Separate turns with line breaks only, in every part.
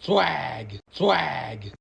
Swag! Swag!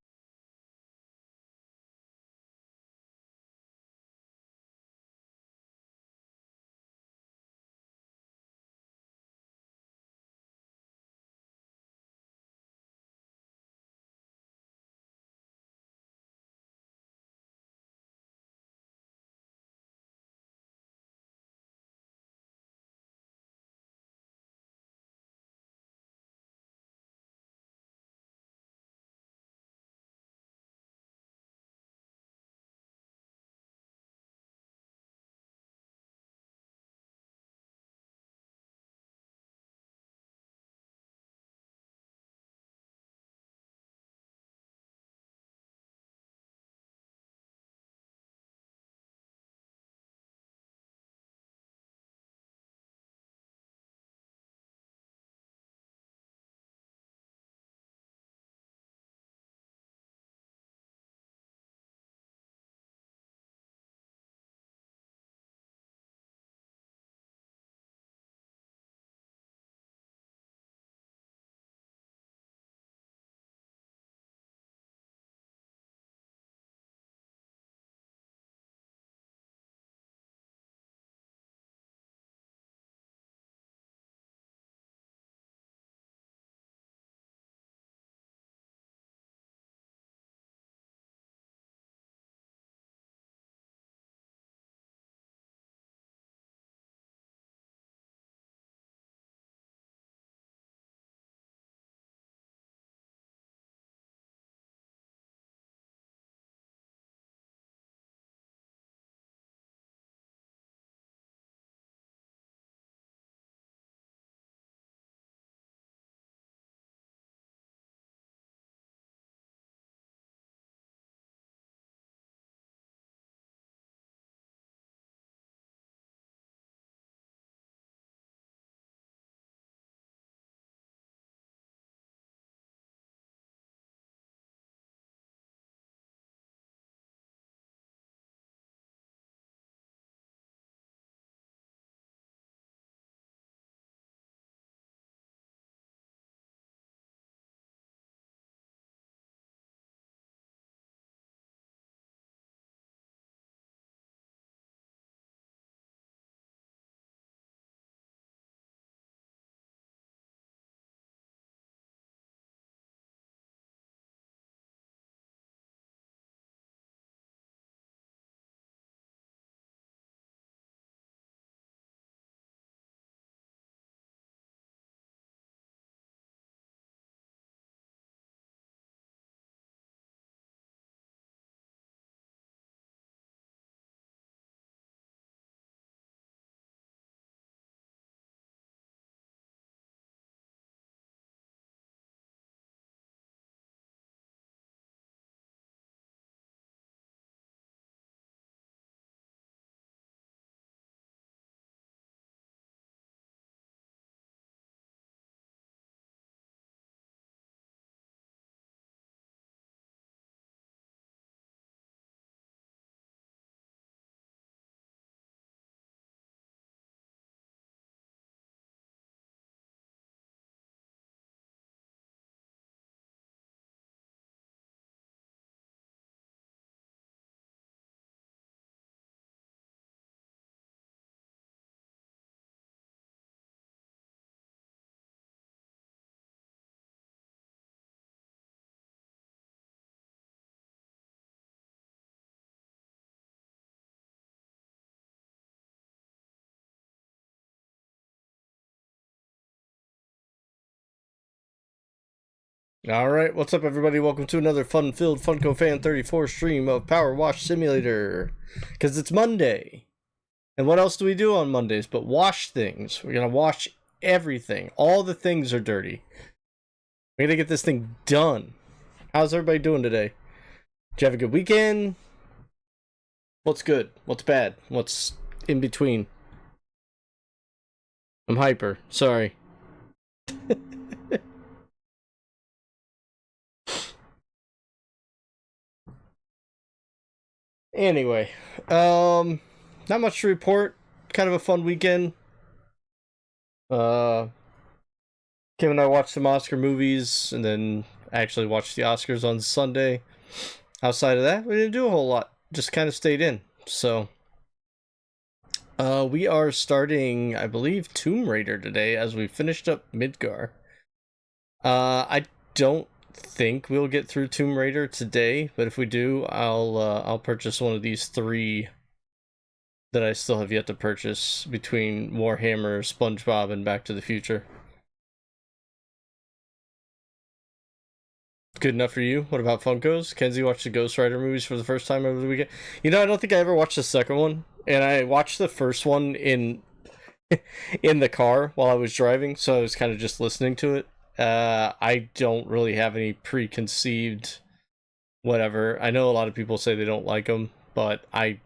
Alright, what's up everybody? Welcome to another fun-filled Funko Fan 34 stream of PowerWash Simulator. Because it's Monday. And what else do we do on Mondays but wash things? We're going to wash everything. All the things are dirty. We're going to get this thing done. How's everybody doing today? Did you have a good weekend? What's good? What's bad? What's in between? I'm hyper. Sorry. Anyway, not much to report. Kind of a fun weekend. Kim and I watched some Oscar movies, and then actually watched the Oscars on Sunday. Outside of that, we didn't do a whole lot. Just kind of stayed in. So, we are starting, I believe, Tomb Raider today as we finished up Midgar. I don't think we'll get through Tomb Raider today, but if we do, I'll purchase one of these 3 that I still have yet to purchase between Warhammer, SpongeBob, and Back to the Future. Good enough for you? What about Funkos? Kenzie watched the Ghost Rider movies for the first time over the weekend. You know, I don't think I ever watched the second one, and I watched the first one in the car while I was driving, so I was kind of just listening to it. I don't really have any preconceived whatever. I know a lot of people say they don't like them, but I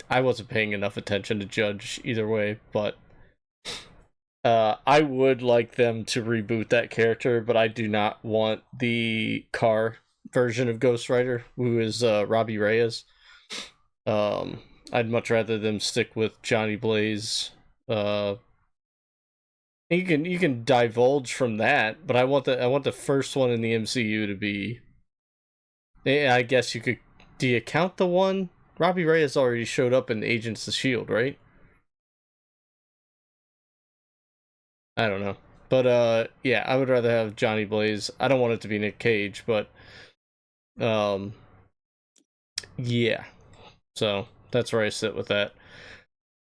wasn't paying enough attention to judge either way, but I would like them to reboot that character, but I do not want the car version of Ghost Rider, who is Robbie Reyes. I'd much rather them stick with Johnny Blaze. You can divulge from that, but I want the first one in the MCU to be. I guess you could. Do you count the one? Robbie Reyes already showed up in Agents of S.H.I.E.L.D., right? I don't know. But, yeah, I would rather have Johnny Blaze. I don't want it to be Nick Cage, but, yeah. So, that's where I sit with that.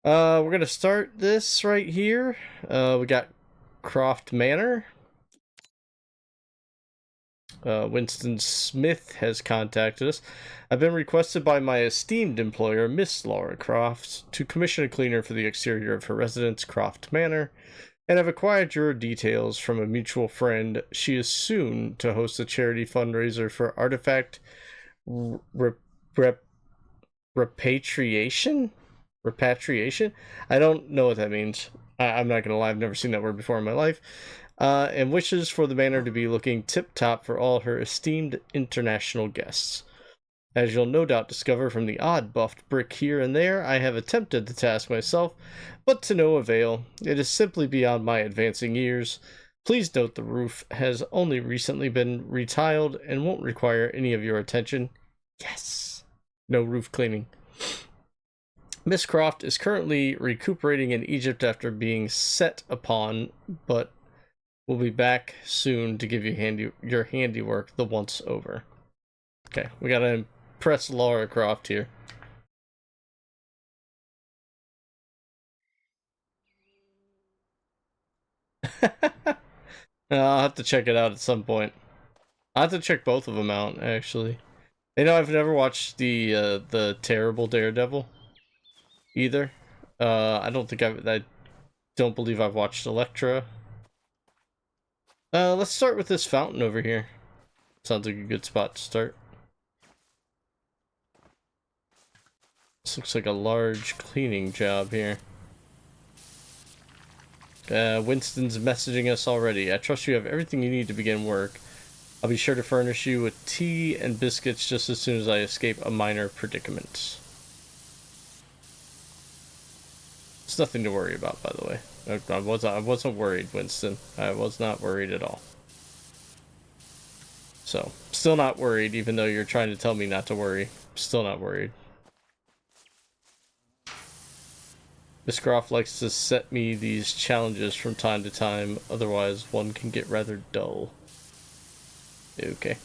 We're gonna start this right here. We got Croft Manor. Winston Smith has contacted us. I've been requested by my esteemed employer, Miss Lara Croft, to commission a cleaner for the exterior of her residence, Croft Manor, and have acquired your details from a mutual friend. She is soon to host a charity fundraiser for artifact repatriation? Repatriation? I don't know what that means. I'm not gonna lie, I've never seen that word before in my life. And wishes for the manor to be looking tip-top for all her esteemed international guests. As you'll no doubt discover from the odd buffed brick here and there, I have attempted the task myself, but to no avail. It is simply beyond my advancing years. Please note the roof has only recently been retiled and won't require any of your attention. Yes! No roof cleaning. Miss Croft is currently recuperating in Egypt after being set upon, but will be back soon to give you your handiwork the once over. Okay, we gotta impress Lara Croft here. I'll have to check it out at some point. I'll have to check both of them out, actually. You know, I've never watched the terrible Daredevil either. I don't believe I've watched Elektra. Let's start with this fountain over here. Sounds like a good spot to start. This looks like a large cleaning job here. Winston's messaging us already. I trust you have everything you need to begin work. I'll be sure to furnish you with tea and biscuits just as soon as I escape a minor predicament. It's nothing to worry about, by the way. I wasn't worried, Winston. I was not worried at all. So, still not worried, even though you're trying to tell me not to worry. Still not worried. Miss Croft likes to set me these challenges from time to time, otherwise one can get rather dull. Okay.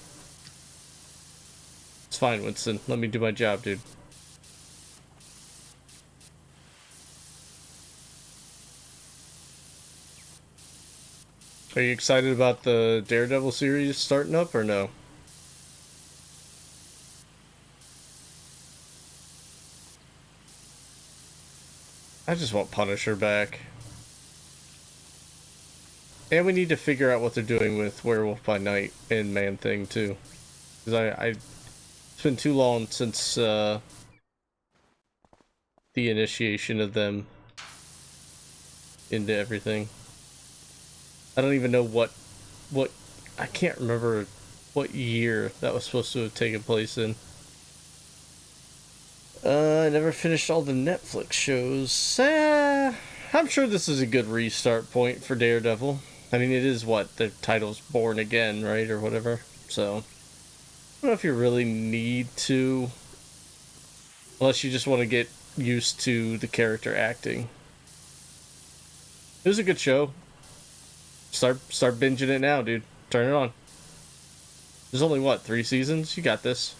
It's fine, Winston. Let me do my job, dude. Are you excited about the Daredevil series starting up, or no? I just want Punisher back. And we need to figure out what they're doing with Werewolf by Night and Man-Thing, too. Because it's been too long since, the initiation of them into everything. I don't even know what I can't remember what year that was supposed to have taken place in. I never finished all the Netflix shows. I'm sure this is a good restart point for Daredevil. I mean, it is what the title's Born Again, right, or whatever. so I don't know if you really need to, unless you just want to get used to the character acting. It was a good show. Start binging it now, dude. Turn it on. There's only, what, 3 seasons? You got this.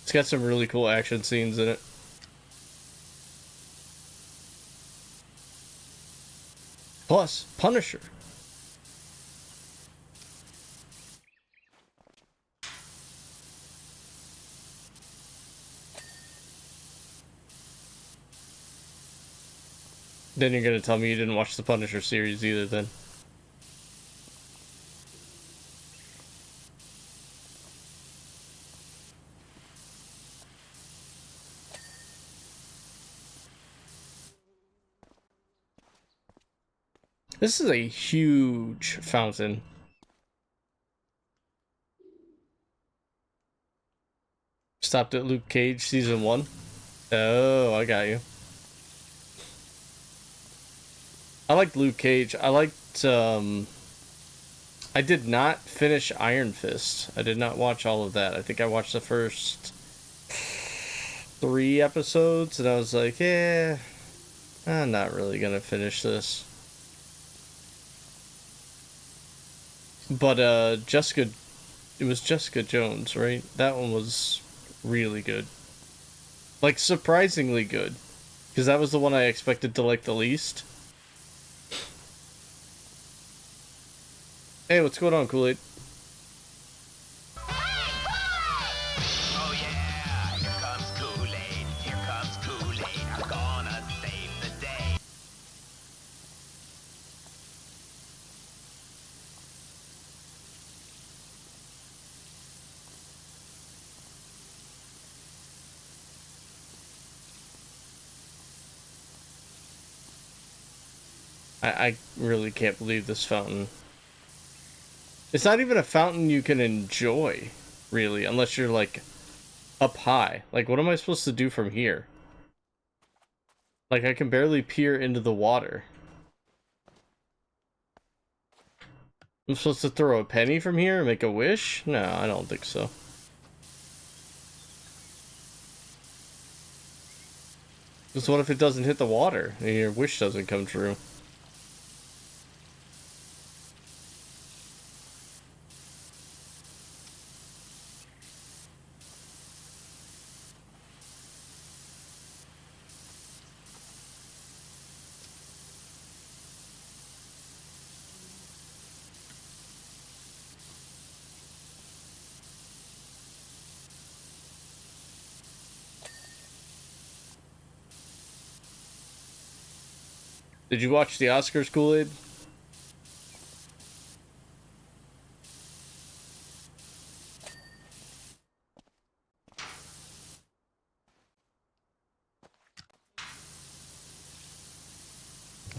It's got some really cool action scenes in it. Plus, Punisher. Then you're gonna tell me you didn't watch the Punisher series either, then. This is a huge fountain. Stopped at Luke Cage season 1. Oh, I got you. I liked Luke Cage. I liked, I did not finish Iron Fist. I did not watch all of that. I think I watched the first 3 episodes, and I was like, yeah, I'm not really gonna finish this. But, it was Jessica Jones, right? That one was really good. Like, surprisingly good. Because that was the one I expected to like the least. Hey, what's going on, Kool-Aid?
Oh yeah, here comes Kool-Aid, here comes Kool-Aid, I'm gonna save the day.
I really can't believe this fountain. It's not even a fountain you can enjoy, really, unless you're, like, up high. Like, what am I supposed to do from here? Like, I can barely peer into the water. I'm supposed to throw a penny from here and make a wish? No, I don't think so. Because what if it doesn't hit the water and your wish doesn't come true? Did you watch the Oscars, Kool-Aid?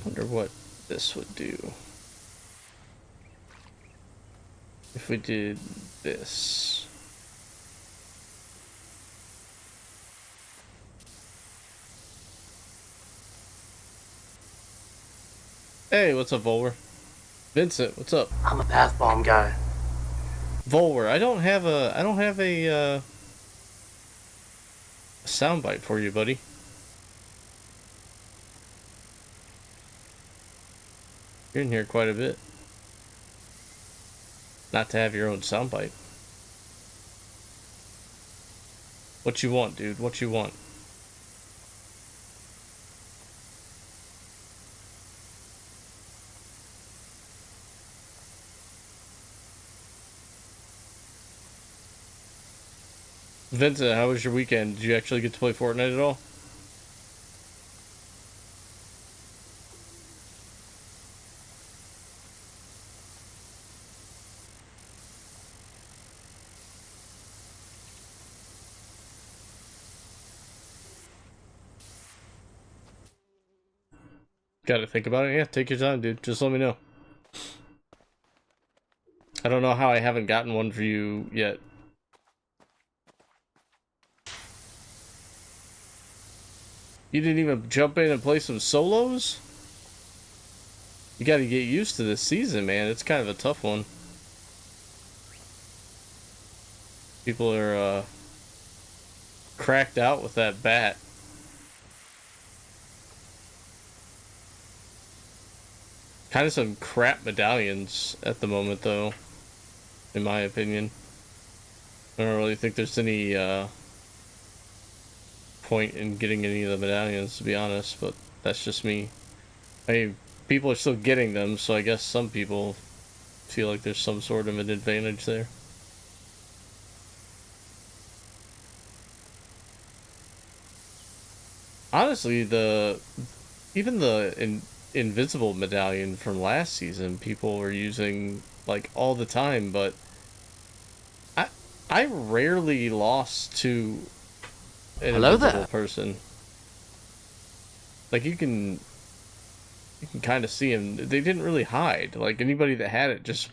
Wonder what this would do. If we did this. Hey, what's up, Volwer? Vincent, what's up?
I'm a bath bomb guy.
Volwer, I don't have a soundbite for you, buddy. You're in here quite a bit. Not to have your own soundbite. What you want, dude? What you want? Vincent, how was your weekend? Did you actually get to play Fortnite at all? Gotta think about it. Yeah, take your time, dude. Just let me know. I don't know how I haven't gotten one for you yet. You didn't even jump in and play some solos? You gotta get used to this season, man. It's kind of a tough one. People are, cracked out with that bat. Kind of some crap medallions at the moment, though, in my opinion. I don't really think there's any, point in getting any of the medallions, to be honest, but that's just me. I mean, people are still getting them, so I guess some people feel like there's some sort of an advantage there. Honestly, even the invisible medallion from last season, people were using like all the time, but I rarely lost to an
Hello
invisible
there.
person. Like you can kind of see them. They didn't really hide. Like anybody that had it just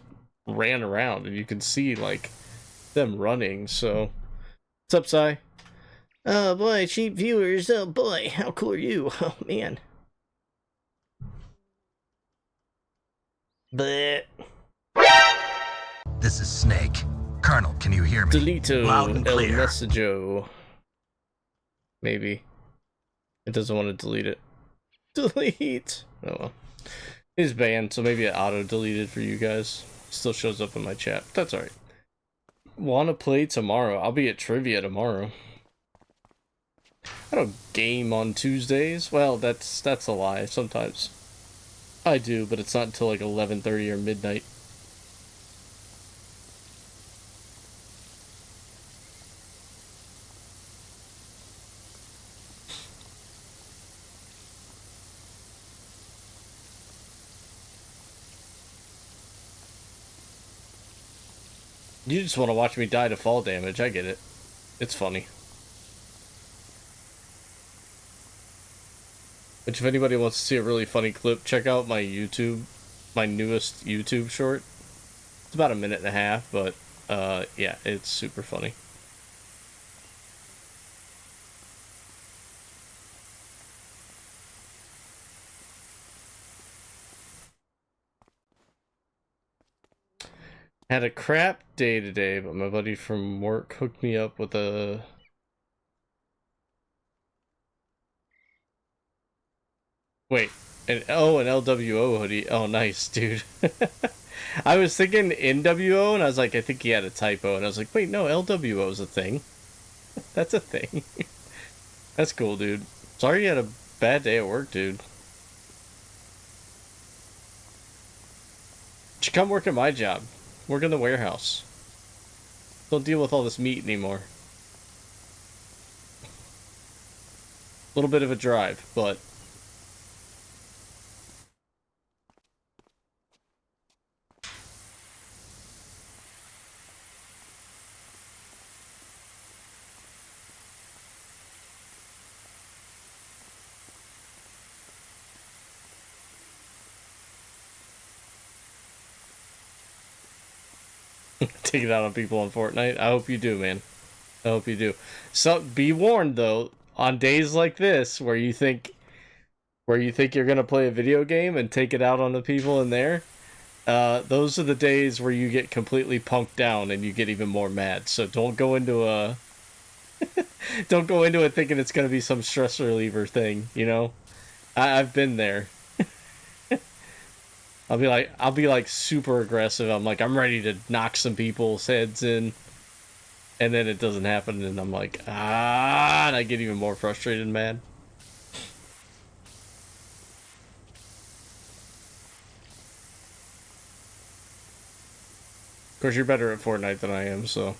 ran around, and you can see like them running. So, what's up, Sai? Oh boy, cheap viewers. Oh boy, how cool are you? Oh man. But
This is Snake. Colonel, can you hear me?
Delito
Loud and
El
clear.
Messaggio. Maybe. It doesn't want to delete it. Delete! Oh well. It is banned, so maybe it auto-deleted for you guys. Still shows up in my chat. That's alright. Wanna play tomorrow? I'll be at trivia tomorrow. I don't game on Tuesdays. Well, that's a lie. Sometimes I do, but it's not until like 11:30 or midnight. You just want to watch me die to fall damage. I get it. It's funny. Which, if anybody wants to see a really funny clip, check out my YouTube, my newest YouTube short. It's about a minute and a half, but yeah, it's super funny. Had a crap day today, but my buddy from work hooked me up with a... Wait, an LWO hoodie. Oh, nice, dude. I was thinking NWO, and I was like, I think he had a typo, and I was like, wait, no, LWO is a thing. That's a thing. That's cool, dude. Sorry you had a bad day at work, dude. You should come work at my job. Work in the warehouse. Don't deal with all this meat anymore. A little bit of a drive, but... take it out on people on Fortnite. I hope you do, man. I hope you do. So be warned though, on days like this where you think you're gonna play a video game and take it out on the people in there, those are the days where you get completely punked down and you get even more mad. So don't go into a don't go into it thinking it's gonna be some stress reliever thing, you know? I've been there. I'll be like super aggressive. I'm like, I'm ready to knock some people's heads in, and then it doesn't happen, and I'm like, and I get even more frustrated and mad. Of course, you're better at Fortnite than I am, so.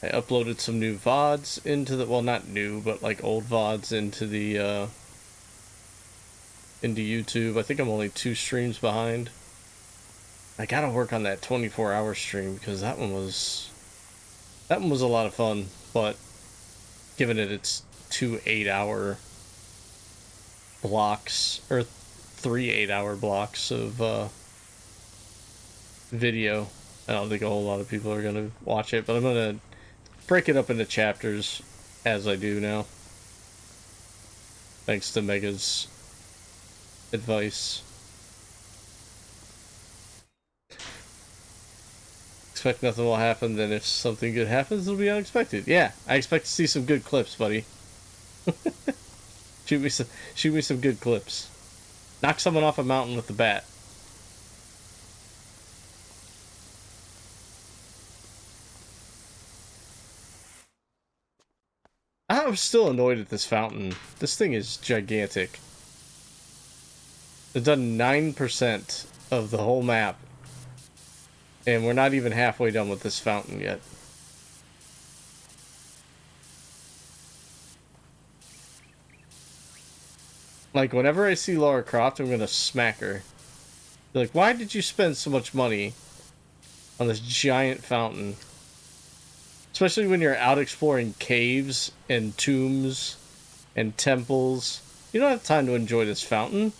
I uploaded some new VODs into the, well, not new, but like old VODs into the, into YouTube. I think I'm only 2 streams behind. I gotta work on that 24-hour stream, because that one was That one was a lot of fun, but given it its 2 8-hour blocks, or 3 8-hour blocks of video, I don't think a whole lot of people are going to watch it, but I'm going to break it up into chapters as I do now. Thanks to Mega's advice. Expect nothing will happen, then if something good happens, it'll be unexpected. Yeah, I expect to see some good clips, buddy. shoot me some good clips. Knock someone off a mountain with the bat. I'm still annoyed at this fountain. This thing is gigantic. It's done 9% of the whole map. And we're not even halfway done with this fountain yet. Like, whenever I see Lara Croft, I'm gonna smack her. Be like, why did you spend so much money on this giant fountain? Especially when you're out exploring caves and tombs and temples. You don't have time to enjoy this fountain.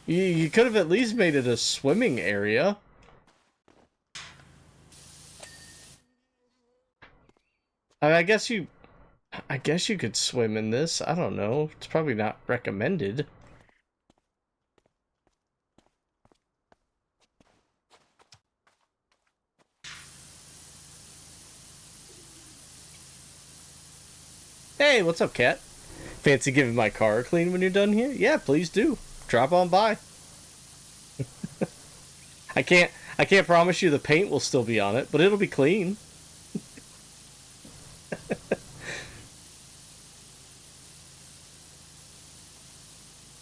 You could have at least made it a swimming area. I guess you could swim in this. I don't know. It's probably not recommended. Hey, what's up, cat? Fancy giving my car a clean when you're done here? Yeah, please do. Drop on by. I can't promise you the paint will still be on it, but it'll be clean.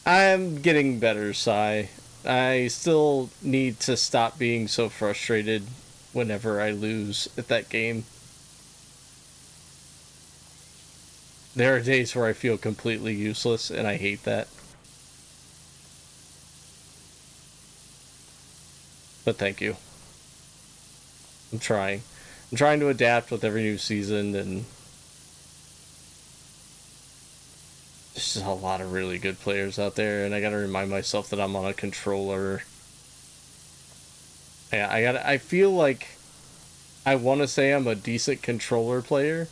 I'm getting better, Sai. I still need to stop being so frustrated whenever I lose at that game. There are days where I feel completely useless, and I hate that. But thank you. I'm trying. I'm trying to adapt with every new season, and there's just a lot of really good players out there, and I gotta remind myself that I'm on a controller. Yeah, I feel like I want to say I'm a decent controller player,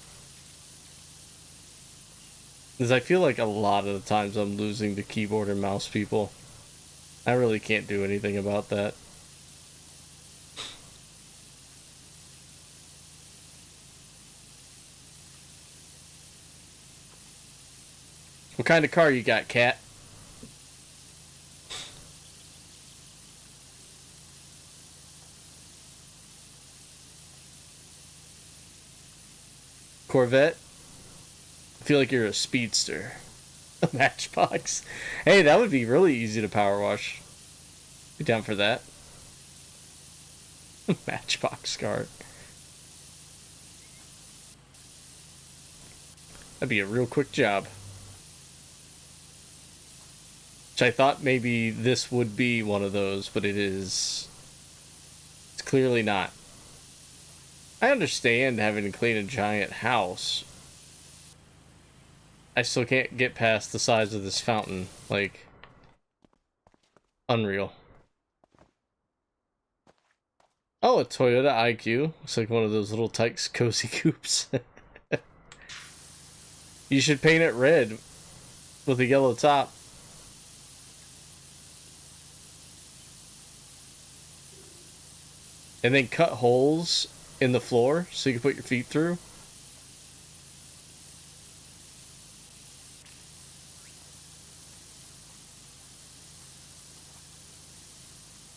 because I feel like a lot of the times I'm losing to keyboard and mouse people. I really can't do anything about that. What kind of car you got, cat? Corvette? I feel like you're a speedster. A Matchbox? Hey, that would be really easy to power wash. Be down for that. Matchbox car. That'd be a real quick job. Which I thought maybe this would be one of those, but it is. It's clearly not. I understand having to clean a giant house. I still can't get past the size of this fountain. Like, unreal. Oh, a Toyota IQ. Looks like one of those little Tykes cozy coupes. You should paint it red with a yellow top. And then cut holes in the floor so you can put your feet through.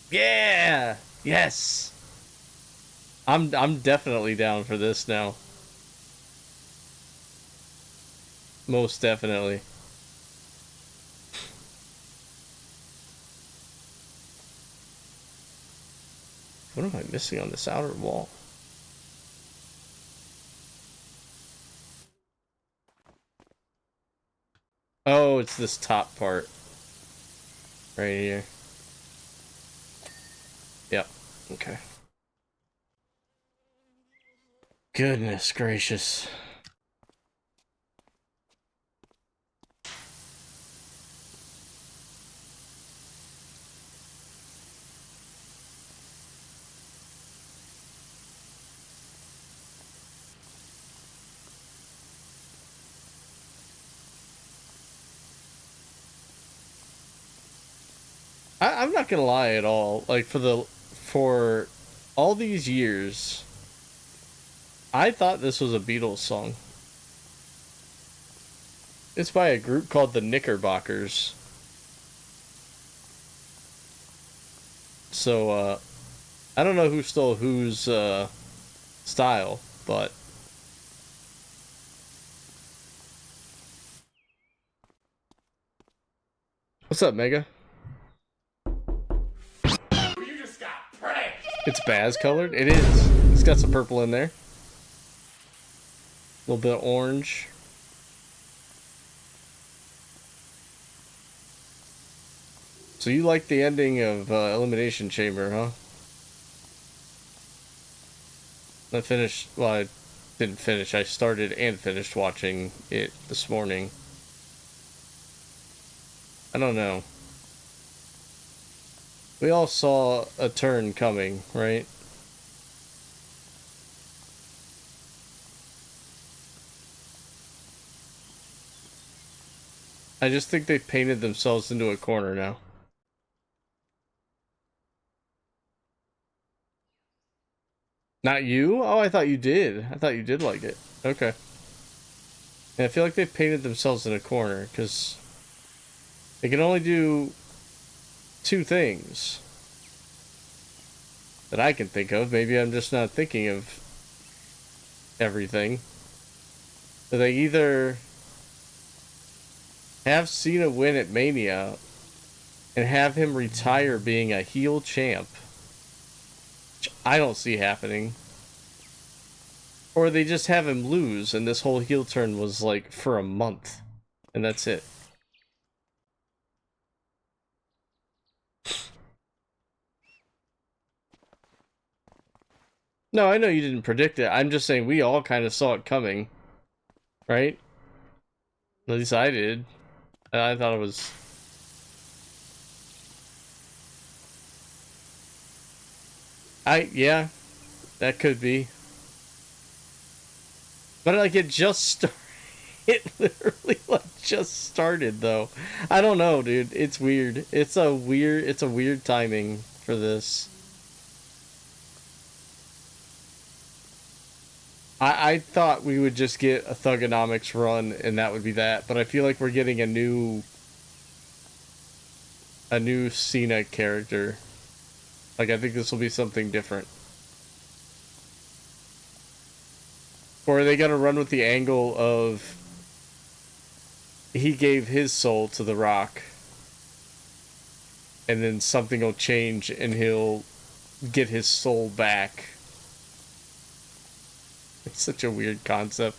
Yeah! Yes! I'm definitely down for this now. Most definitely. What am I missing on this outer wall? Oh, it's this top part. Right here. Yep. Okay. Goodness gracious. I'm not gonna lie at all. Like for all these years, I thought this was a Beatles song. It's by a group called the Knickerbockers. So I don't know who stole whose style, but what's up, Mega?
You just got pranked.
It's Baz colored. It is. It's got some purple in there. A little bit of orange. So you like the ending of Elimination Chamber, huh? I finished. Well, I didn't finish. I started and finished watching it this morning. I don't know. We all saw a turn coming, right? I just think they've painted themselves into a corner now. Not you? Oh, I thought you did. I thought you did like it. Okay. And I feel like they've painted themselves in a corner, because they can only do two things that I can think of. Maybe I'm just not thinking of everything. So they either have Cena win at Mania and have him retire being a heel champ, which I don't see happening, or they just have him lose and this whole heel turn was like for a month and that's it. No, I know you didn't predict it. I'm just saying we all kind of saw it coming, right? At least I did. I thought it was... yeah, that could be. But like it just started. It literally like just started though. I don't know, dude. It's weird. It's a weird timing for this. I thought we would just get a Thugonomics run and that would be that, but I feel like we're getting a new Cena character. Like I think this will be something different. Or are they gonna run with the angle of he gave his soul to The Rock and then something will change and he'll get his soul back? It's such a weird concept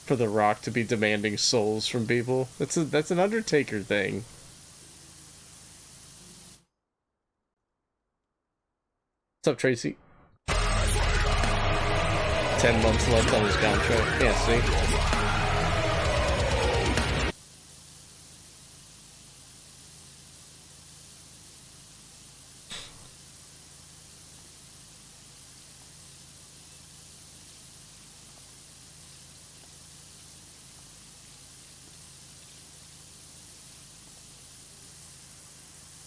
for The Rock to be demanding souls from people. That's an Undertaker thing. What's up, Tracy? 10 months left on his contract. Yeah, see?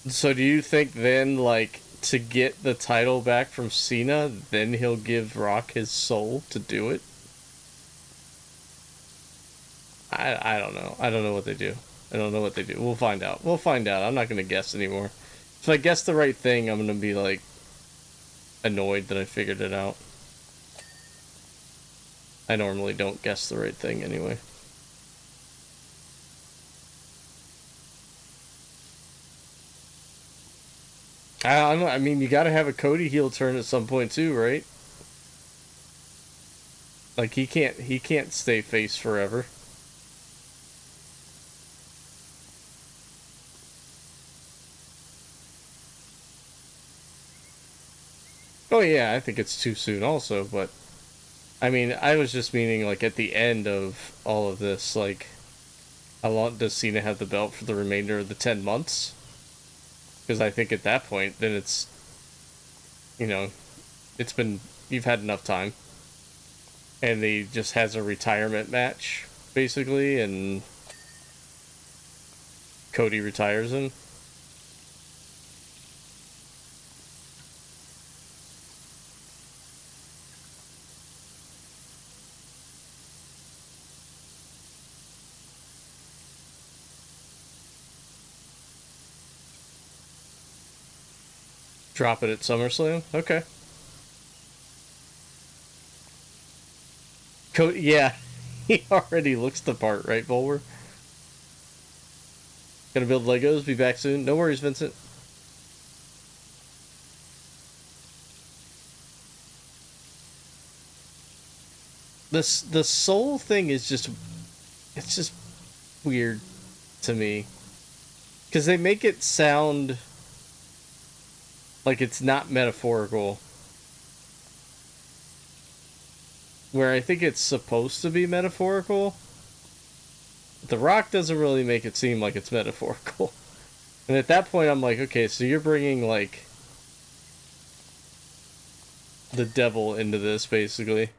So do you think then, like, to get the title back from Cena, then he'll give Rock his soul to do it? I don't know. I don't know what they do. I don't know what they do. We'll find out. We'll find out. I'm not going to guess anymore. If I guess the right thing, I'm going to be, like, annoyed that I figured it out. I normally don't guess the right thing anyway. I don't know. I mean, you got to have a Cody heel turn at some point too, right? Like he can't stay face forever. Oh yeah, I think it's too soon also, but I mean, I was just meaning, like, at the end of all of this, like, how long does Cena have the belt for the remainder of the 10 months? Because I think at that point, then it's, you know, you've had enough time. And he just has a retirement match, basically, and Cody retires him. Drop it at SummerSlam? Okay. Yeah, he already looks the part, right, Bulwer? Gonna build Legos, be back soon. No worries, Vincent. The soul thing is just, it's just weird to me. Because they make it sound like it's not metaphorical. Where I think it's supposed to be metaphorical. The Rock doesn't really make it seem like it's metaphorical. And at that point, I'm like, okay, so you're bringing, like, the devil into this, basically.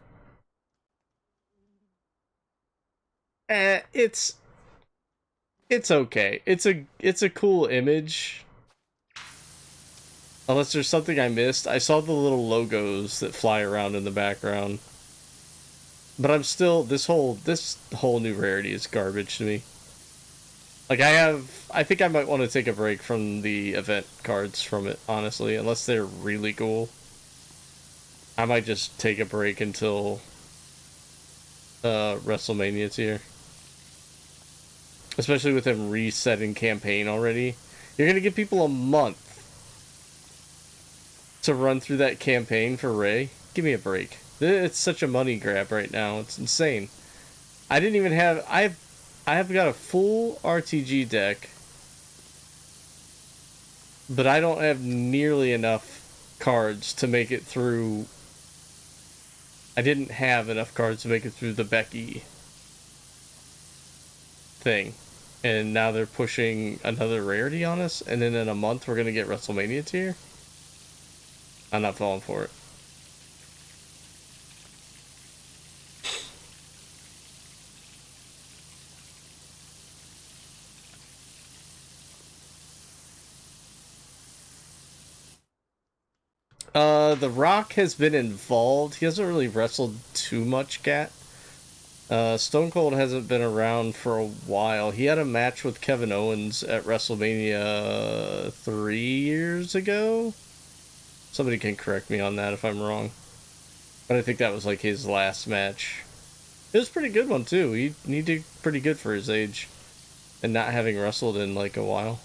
It's okay. It's a cool image. Unless there's something I missed. I saw the little logos that fly around in the background. But I'm still, this whole new rarity is garbage to me. Like, I think I might want to take a break from the event cards from it, honestly, unless they're really cool. I might just take a break until WrestleMania's here. Especially with them resetting campaign already. You're gonna give people a month to run through that campaign for Ray? Give me a break. It's such a money grab right now. It's insane. I didn't even have... I have got a full RTG deck, but I don't have nearly enough cards to make it through... I didn't have enough cards to make it through the Becky thing. And now they're pushing another rarity on us, and then in a month we're going to get WrestleMania tier? I'm not falling for it. The Rock has been involved. He hasn't really wrestled too much, Cat. Stone Cold hasn't been around for a while. He had a match with Kevin Owens at WrestleMania 3 years ago. Somebody can correct me on that if I'm wrong. But I think that was like his last match. It was a pretty good one too. He did pretty good for his age. And not having wrestled in like a while.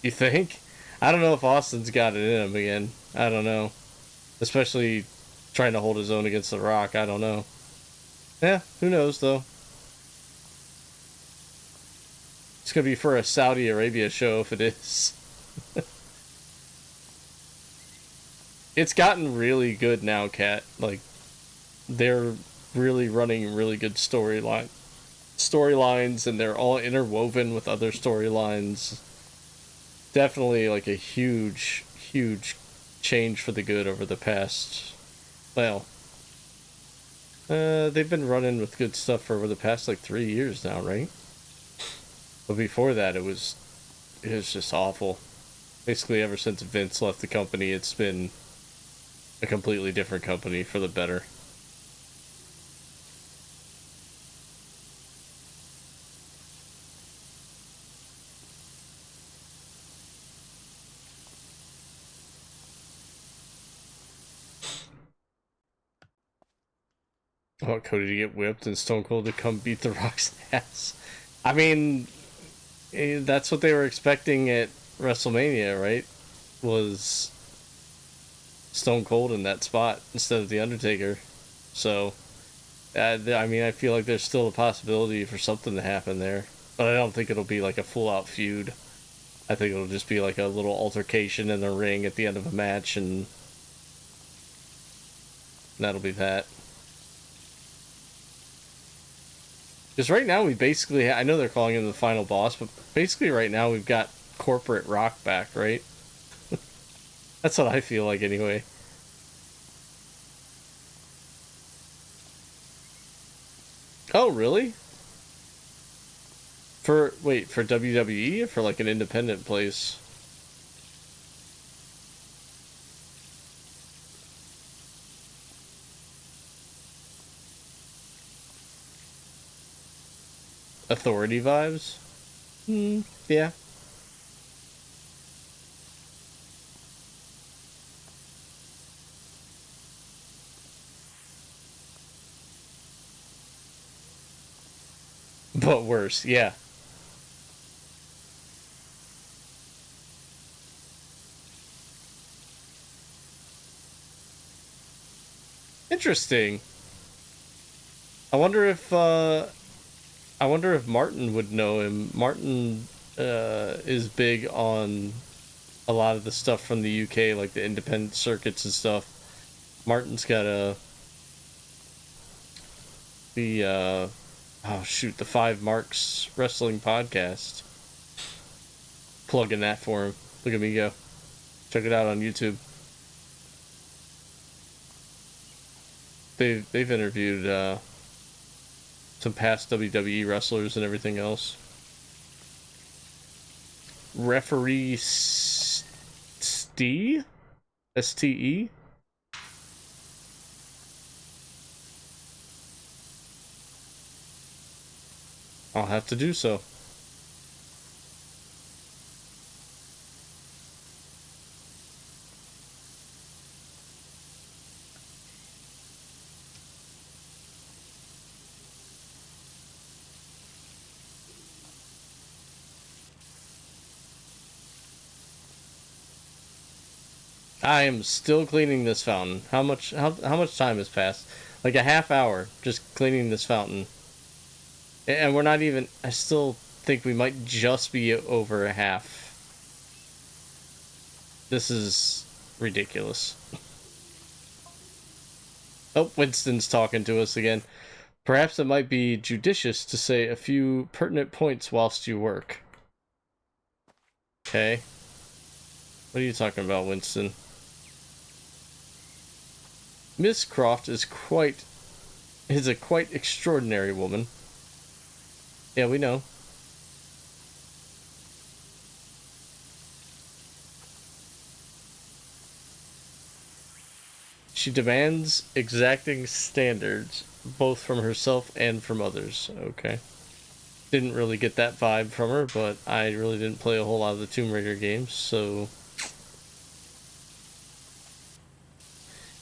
You think? I don't know if Austin's got it in him again. I don't know. Especially trying to hold his own against The Rock. I don't know. Yeah, who knows though. It's gonna be for a Saudi Arabia show if it is. It's gotten really good now, Kat. Like, they're really running really good storylines, and they're all interwoven with other storylines. Definitely like a huge change for the good over the past, well, they've been running with good stuff for over the past like 3 years now, right? But before that it was just awful. Basically ever since Vince left the company, it's been a completely different company for the better. I want Cody to get whipped and Stone Cold to come beat The Rock's ass. I mean, that's what they were expecting at WrestleMania, right? Was Stone Cold in that spot instead of The Undertaker. So, I mean, I feel like there's still a possibility for something to happen there. But I don't think it'll be like a full-out feud. I think it'll just be like a little altercation in the ring at the end of a match, and that'll be that. Because right now we basically, I know they're calling him the final boss, but basically right now we've got corporate Rock back, right? That's what I feel like anyway. Oh, really? For WWE or for like an independent place? Authority vibes? Yeah. But worse, yeah. Interesting. I wonder if Martin would know him. Martin is big on a lot of the stuff from the UK, like the independent circuits and stuff. Martin's got the Five Marks Wrestling podcast. Plugging that for him. Look at me go. Check it out on YouTube. They've interviewed some past WWE wrestlers and everything else. Referee Ste? S-T-E? I'll have to do so. I am still cleaning this fountain. How much time has passed? Like a half hour just cleaning this fountain. And we're not even, I still think we might just be over a half. This is ridiculous. Oh, Winston's talking to us again. Perhaps it might be judicious to say a few pertinent points whilst you work. Okay. What are you talking about, Winston? Miss Croft is a quite extraordinary woman. Yeah, we know. She demands exacting standards, both from herself and from others. Okay. Didn't really get that vibe from her, but I really didn't play a whole lot of the Tomb Raider games, so...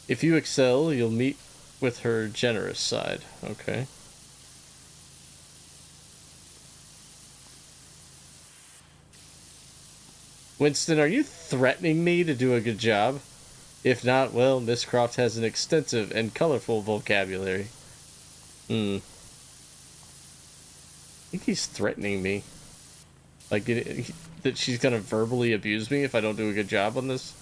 If you excel, you'll meet with her generous side. Okay. Winston, are you threatening me to do a good job? If not, well, Miss Croft has an extensive and colorful vocabulary. I think he's threatening me. Like, that she's gonna verbally abuse me if I don't do a good job on this?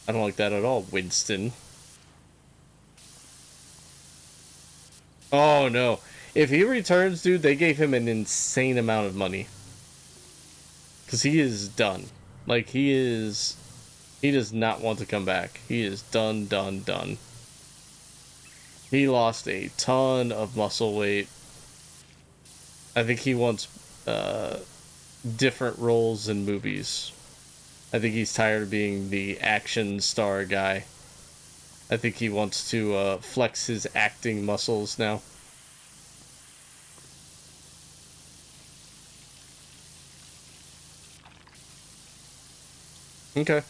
I don't like that at all, Winston. Oh, no. If he returns, dude, they gave him an insane amount of money. Because he is done. Like, he does not want to come back. He is done. He lost a ton of muscle weight. I think he wants different roles in movies. I think he's tired of being the action star guy. I think he wants to flex his acting muscles now. Okay.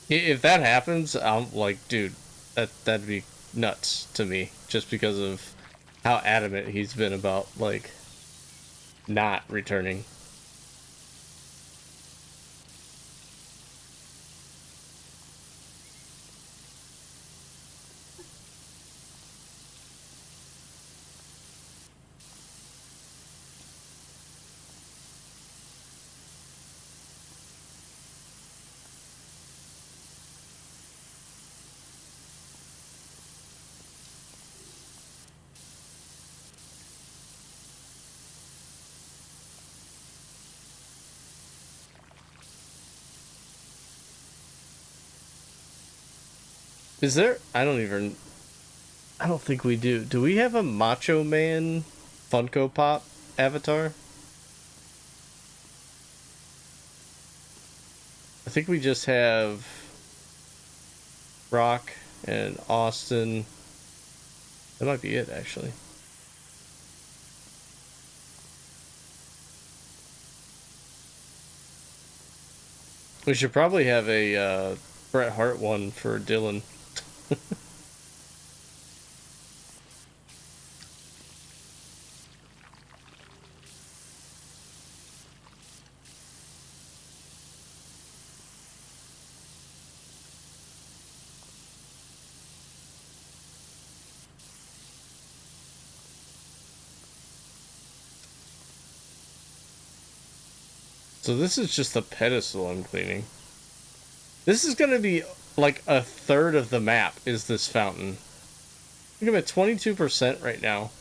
If that happens, I'm like, dude, that'd be nuts to me, just because of how adamant he's been about, like, not returning. Is there? I don't think we do. Do we have a Macho Man Funko Pop avatar? I think we just have Rock and Austin. That might be it, actually. We should probably have a Bret Hart one for Dylan. So this is just the pedestal I'm cleaning. This is gonna be like a third of the map is this fountain. I think I'm at 22% right now.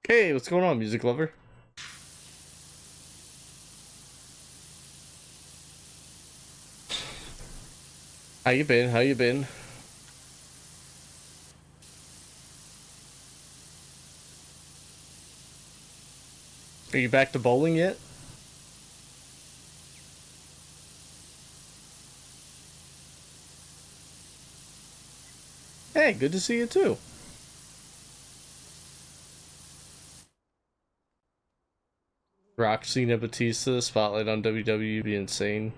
Hey, what's going on, music lover? How you been? How you been? Are you back to bowling yet? Hey, good to see you too. Rock, Cena, Batista, spotlight on WWE, be insane.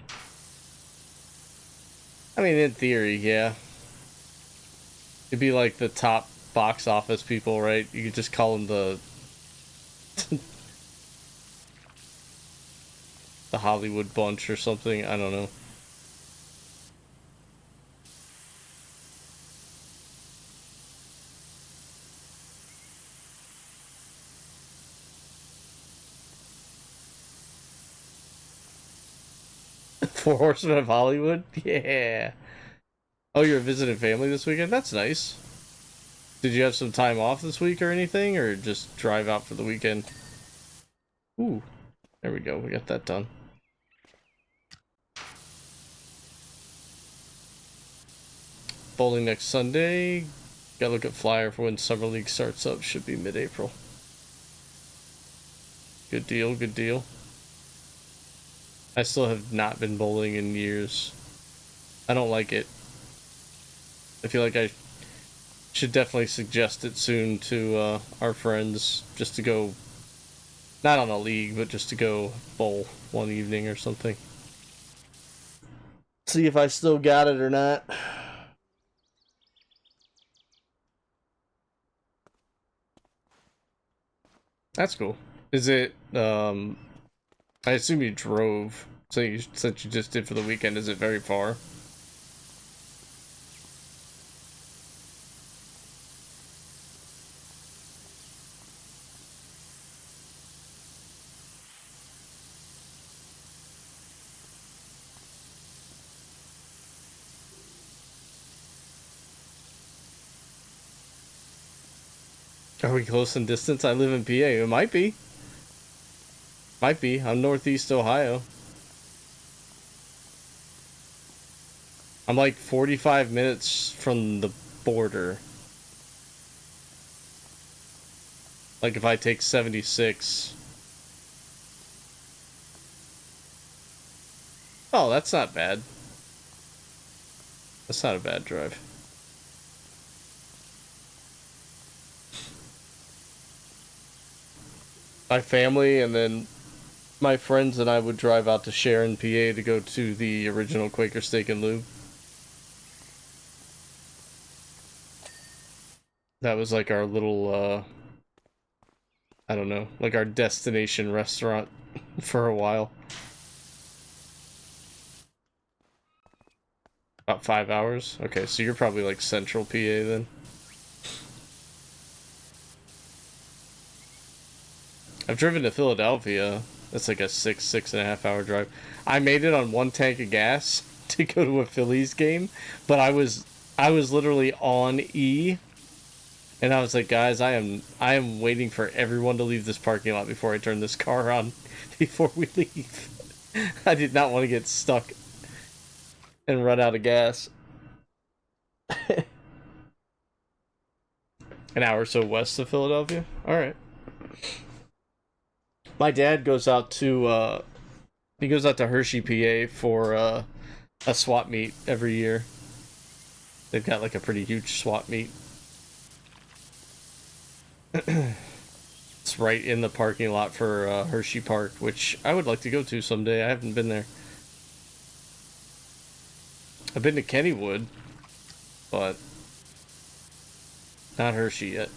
I mean, in theory, yeah. It'd be like the top box office people, right? You could just call them the the Hollywood bunch or something. I don't know. Four Horsemen of Hollywood? Yeah. Oh, you're visiting family this weekend? That's nice. Did you have some time off this week or anything? Or just drive out for the weekend? Ooh. There we go. We got that done. Bowling next Sunday. Gotta look at flyer for when Summer League starts up. Should be mid-April. Good deal, good deal. I still have not been bowling in years. I don't like it. I feel like I should definitely suggest it soon to our friends, just to go, not on a league, but just to go bowl one evening or something. See if I still got it or not. That's cool. Is it, I assume you drove, since you just did for the weekend, is it very far? Are we close in distance? I live in PA. It might be. Might be. I'm Northeast Ohio. I'm like 45 minutes from the border. Like if I take 76. Oh, that's not bad. That's not a bad drive. My family and then my friends and I would drive out to Sharon, PA to go to the original Quaker Steak and Lube. That was like our little, I don't know, like our destination restaurant for a while. About 5 hours? Okay, so you're probably like central PA then. I've driven to Philadelphia. That's like a 6.5 hour drive. I made it on 1 tank of gas to go to a Phillies game, but I was literally on E, and I was like, guys, I am waiting for everyone to leave this parking lot before I turn this car on before we leave. I did not want to get stuck and run out of gas. An hour or so west of Philadelphia. All right. My dad goes out to Hershey, PA for a swap meet every year. They've got like a pretty huge swap meet. It's right in the parking lot for Hershey Park, which I would like to go to someday. I haven't been there. I've been to Kennywood, but not Hershey yet.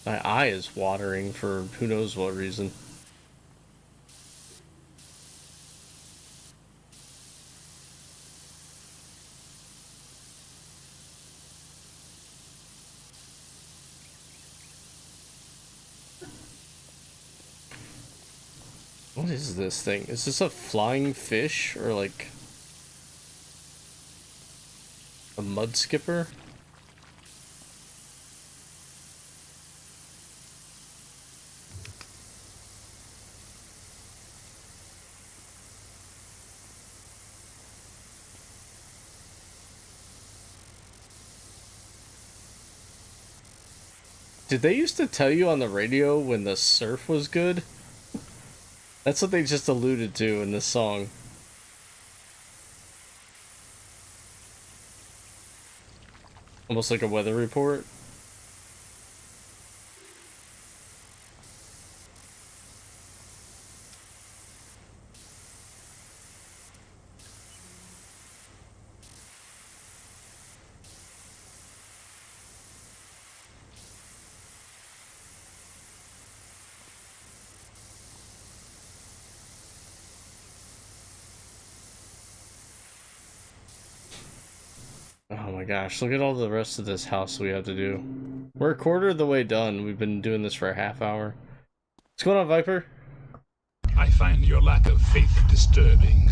My eye is watering for who knows what reason. What is this thing? Is this a flying fish or like a mud skipper? Did they used to tell you on the radio when the surf was good? That's what they just alluded to in this song. Almost like a weather report. Oh my gosh, look at all the rest of this house we have to do. We're a quarter of the way done. We've been doing this for a half hour. What's going on, Viper?
I find your lack of faith disturbing.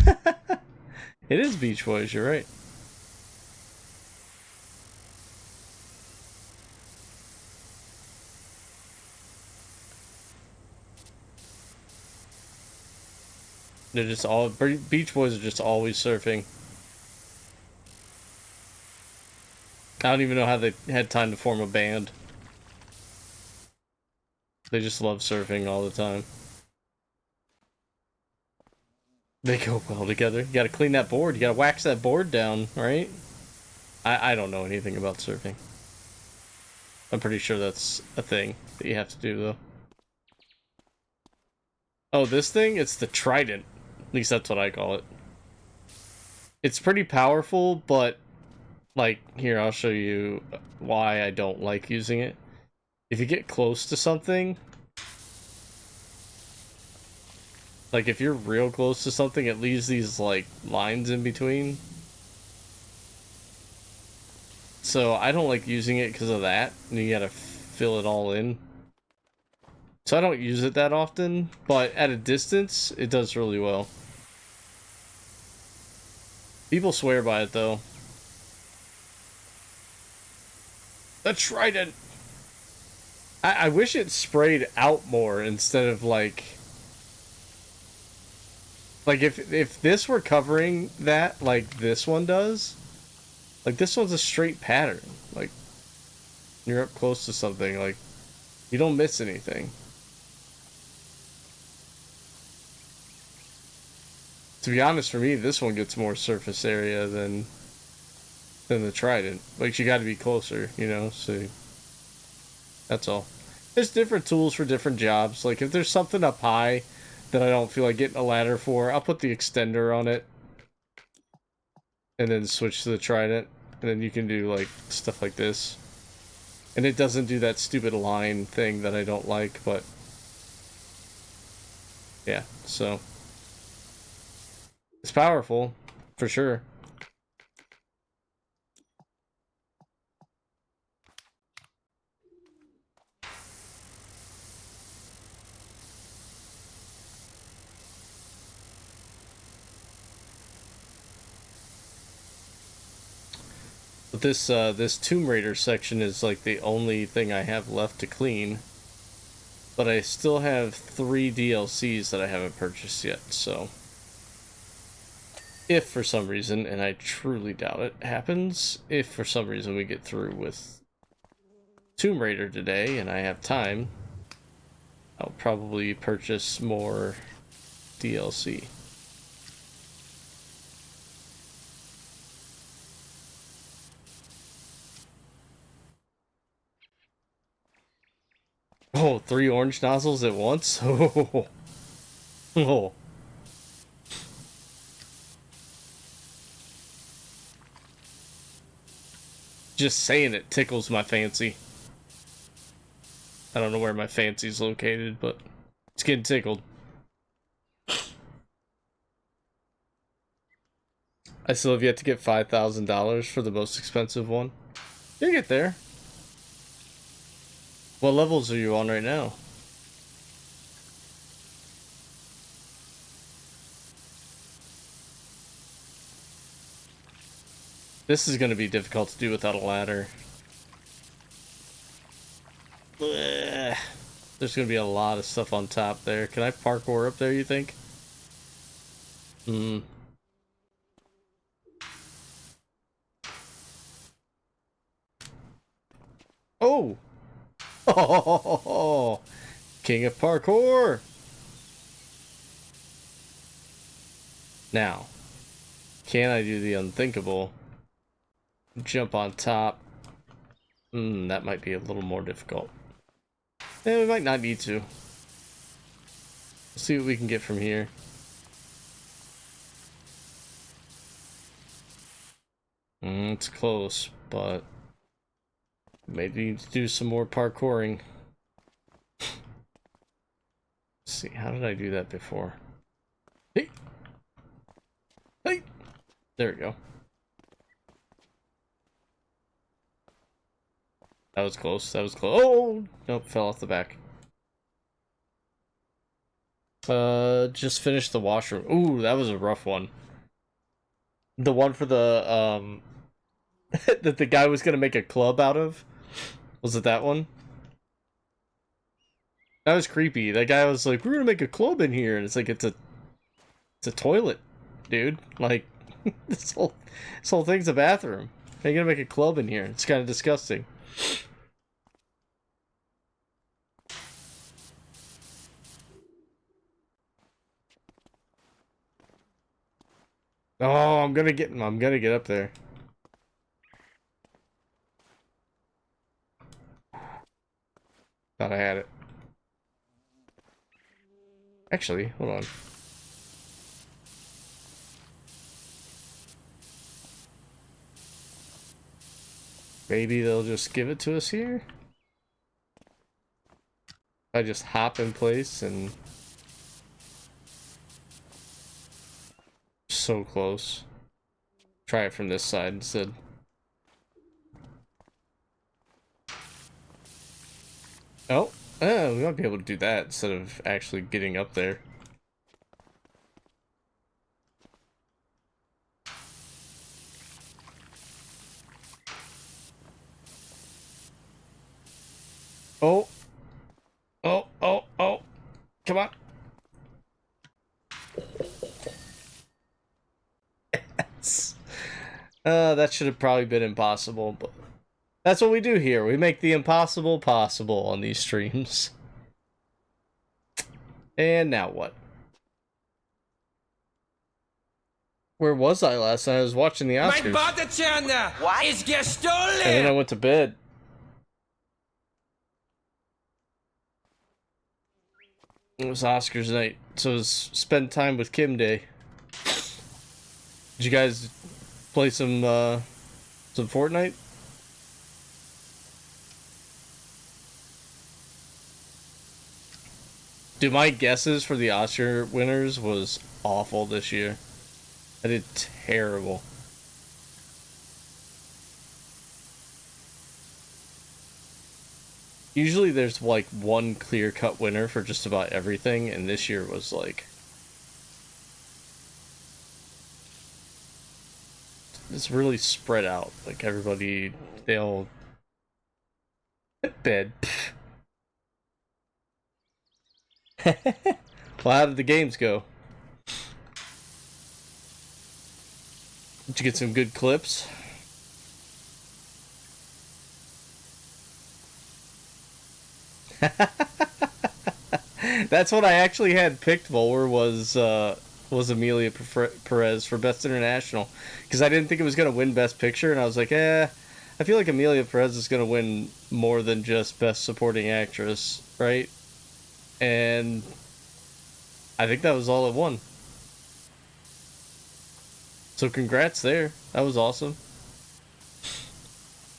It is Beach Boys, you're right. They're just all, Beach Boys are just always surfing. I don't even know how they had time to form a band. They just love surfing all the time. They go well together. You gotta clean that board. You gotta wax that board down, right? I don't know anything about surfing. I'm pretty sure that's a thing that you have to do, though. Oh, this thing? It's the Trident. At least that's what I call it. It's pretty powerful, but... like, here, I'll show you why I don't like using it. If you get close to something... like, if you're real close to something, it leaves these, like, lines in between. So, I don't like using it because of that. And you gotta fill it all in. So, I don't use it that often. But at a distance, it does really well. People swear by it, though. The Trident! I wish it sprayed out more instead of like if this were covering that like this one does, like this one's a straight pattern. Like you're up close to something, like you don't miss anything. To be honest, for me, this one gets more surface area than the Trident. Like, you gotta be closer, you know, so... that's all. There's different tools for different jobs. Like, if there's something up high that I don't feel like getting a ladder for, I'll put the extender on it. and then switch to the trident, and then you can do like stuff like this. And it doesn't do that stupid line thing that I don't like, but yeah, so it's powerful for sure. But this Tomb Raider section is like the only thing I have left to clean. But I still have 3 DLCs that I haven't purchased yet, so if for some reason, and I truly doubt it happens, if for some reason we get through with Tomb Raider today and I have time, I'll probably purchase more DLC. Oh, 3 orange nozzles at once? Oh. Oh. Just saying it tickles my fancy. I don't know where my fancy's located, but it's getting tickled. I still have yet to get $5,000 for the most expensive one. You get there. What levels are you on right now? This is going to be difficult to do without a ladder. Blech. There's going to be a lot of stuff on top there. Can I parkour up there, you think? Oh! Oh! King of parkour! Now, can I do the unthinkable? Jump on top. That might be a little more difficult. We might not need to. Let's see what we can get from here. It's close, but maybe need to do some more parkouring. Let's see, how did I do that before? Hey! Hey! There we go. That was close. That was close. Oh! Nope, fell off the back. Just finished the washroom. Ooh, that was a rough one. The one for the, that the guy was gonna make a club out of? Was it that one? That was creepy. That guy was like, we're gonna make a club in here, and it's like, it's a toilet, dude. Like, this whole thing's a bathroom. How are you gonna make a club in here? It's kind of disgusting. Oh, I'm gonna get up there. Thought I had it. Actually, hold on. Maybe they'll just give it to us here? I just hop in place and... So close. Try it from this side instead. Oh, we might be able to do that instead of actually getting up there. Oh. Oh, oh, oh. Come on. Yes. That should have probably been impossible, but that's what we do here. We make the impossible possible on these streams. And now what? Where was I last night? I was watching the Oscars.
What? Is gestohlen!
And then I went to bed. It was Oscars night, so it was spend time with Kim Day. Did you guys Play some Fortnite? Dude, my guesses for the Oscar winners was awful this year. I did terrible. Usually there's like one clear-cut winner for just about everything, and this year was like... it's really spread out. Like everybody, they all... bed. Well, how did the games go? Did you get some good clips? That's what I actually had picked. Volwer was Amelia Perez for Best International, because I didn't think it was gonna win Best Picture, and I was like, I feel like Amelia Perez is gonna win more than just Best Supporting Actress, right? And I think that was all it won. So congrats there. That was awesome.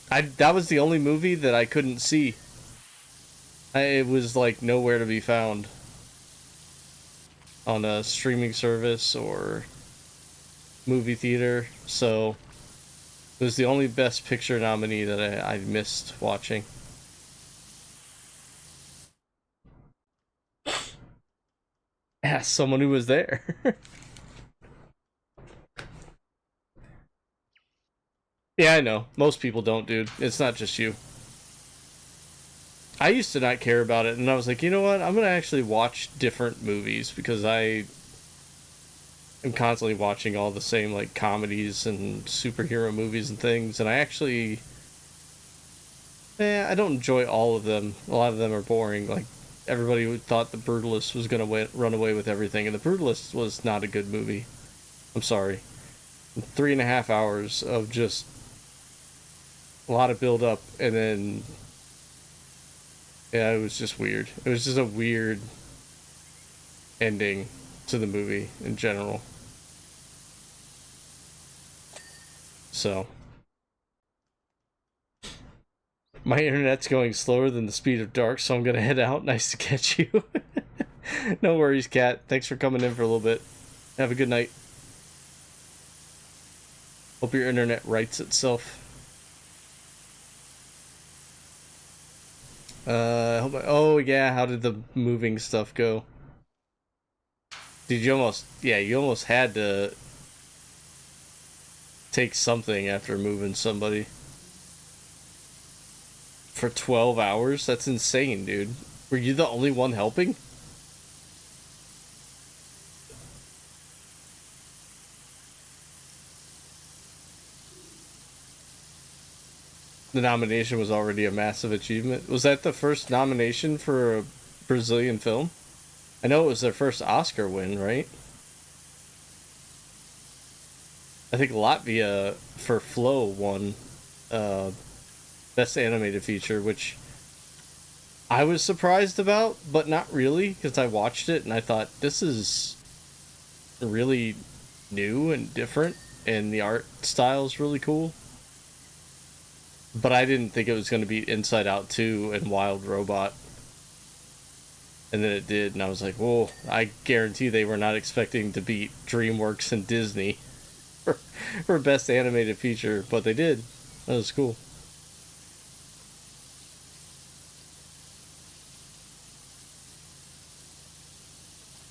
That was the only movie that I couldn't see. It was like nowhere to be found on a streaming service or movie theater, so it was the only Best Picture nominee that I missed watching. Ask someone who was there. Yeah, I know. Most people don't, dude. It's not just you. I used to not care about it, and I was like, you know what? I'm gonna actually watch different movies, because I am constantly watching all the same, like, comedies and superhero movies and things, and I actually... I don't enjoy all of them. A lot of them are boring. Like, everybody thought The Brutalist was gonna run away with everything, and The Brutalist was not a good movie. I'm sorry. 3.5 hours of just a lot of build up, and then yeah, it was just weird. It was just a weird ending to the movie in general. So my internet's going slower than the speed of dark, so I'm gonna head out. Nice to catch you. No worries, Kat. Thanks for coming in for a little bit. Have a good night. Hope your internet rights itself. Oh yeah, how did the moving stuff go? Did you almost... yeah, you almost had to take something after moving somebody. For 12 hours? That's insane, dude. Were you the only one helping? The nomination was already a massive achievement. Was that the first nomination for a Brazilian film? I know it was their first Oscar win, right? I think Latvia for Flow won Best Animated Feature, which I was surprised about, but not really, because I watched it and I thought, this is really new and different, and the art style is really cool. But I didn't think it was going to be Inside Out 2 and Wild Robot. And then it did, and I was like, whoa, I guarantee they were not expecting to beat DreamWorks and Disney for Best Animated Feature, but they did. That was cool.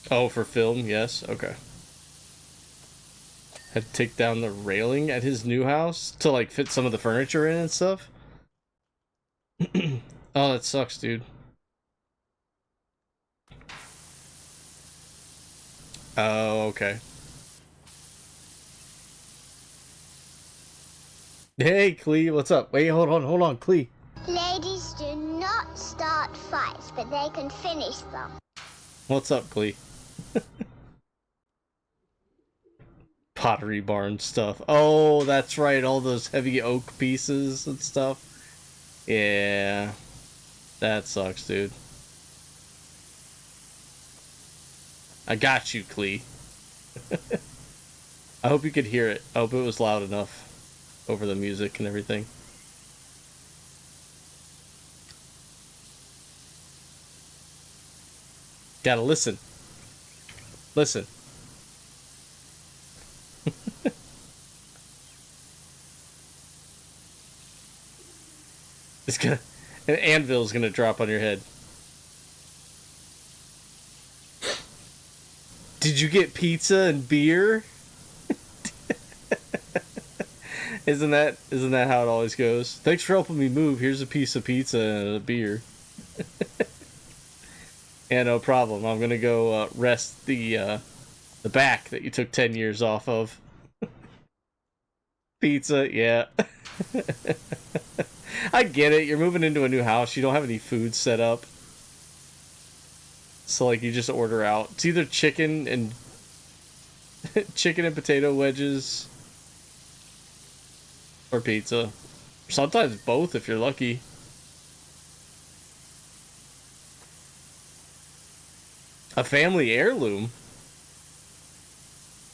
Oh, for film, yes, okay. Had to take down the railing at his new house to, like, fit some of the furniture in and stuff. Oh, that sucks, dude. Oh, okay. Hey, Clee, what's up? Wait, hold on, Clee.
Ladies do not start fights, but they can finish them.
What's up, Clee? Pottery barn stuff. Oh, that's right, all those heavy oak pieces and stuff. Yeah, that sucks, dude. I got you, Clee. I hope you could hear it. I hope it was loud enough over the music and everything. Gotta listen. Listen. It's gonna... An anvil's gonna drop on your head. Did you get pizza and beer? Isn't that how it always goes? Thanks for helping me move. Here's a piece of pizza and a beer. Yeah, no problem. I'm gonna go rest the back that you took 10 years off of. Pizza, yeah. I get it. You're moving into a new house. You don't have any food set up. So, like, you just order out. It's either chicken and potato wedges or pizza. Sometimes both if you're lucky. A family heirloom?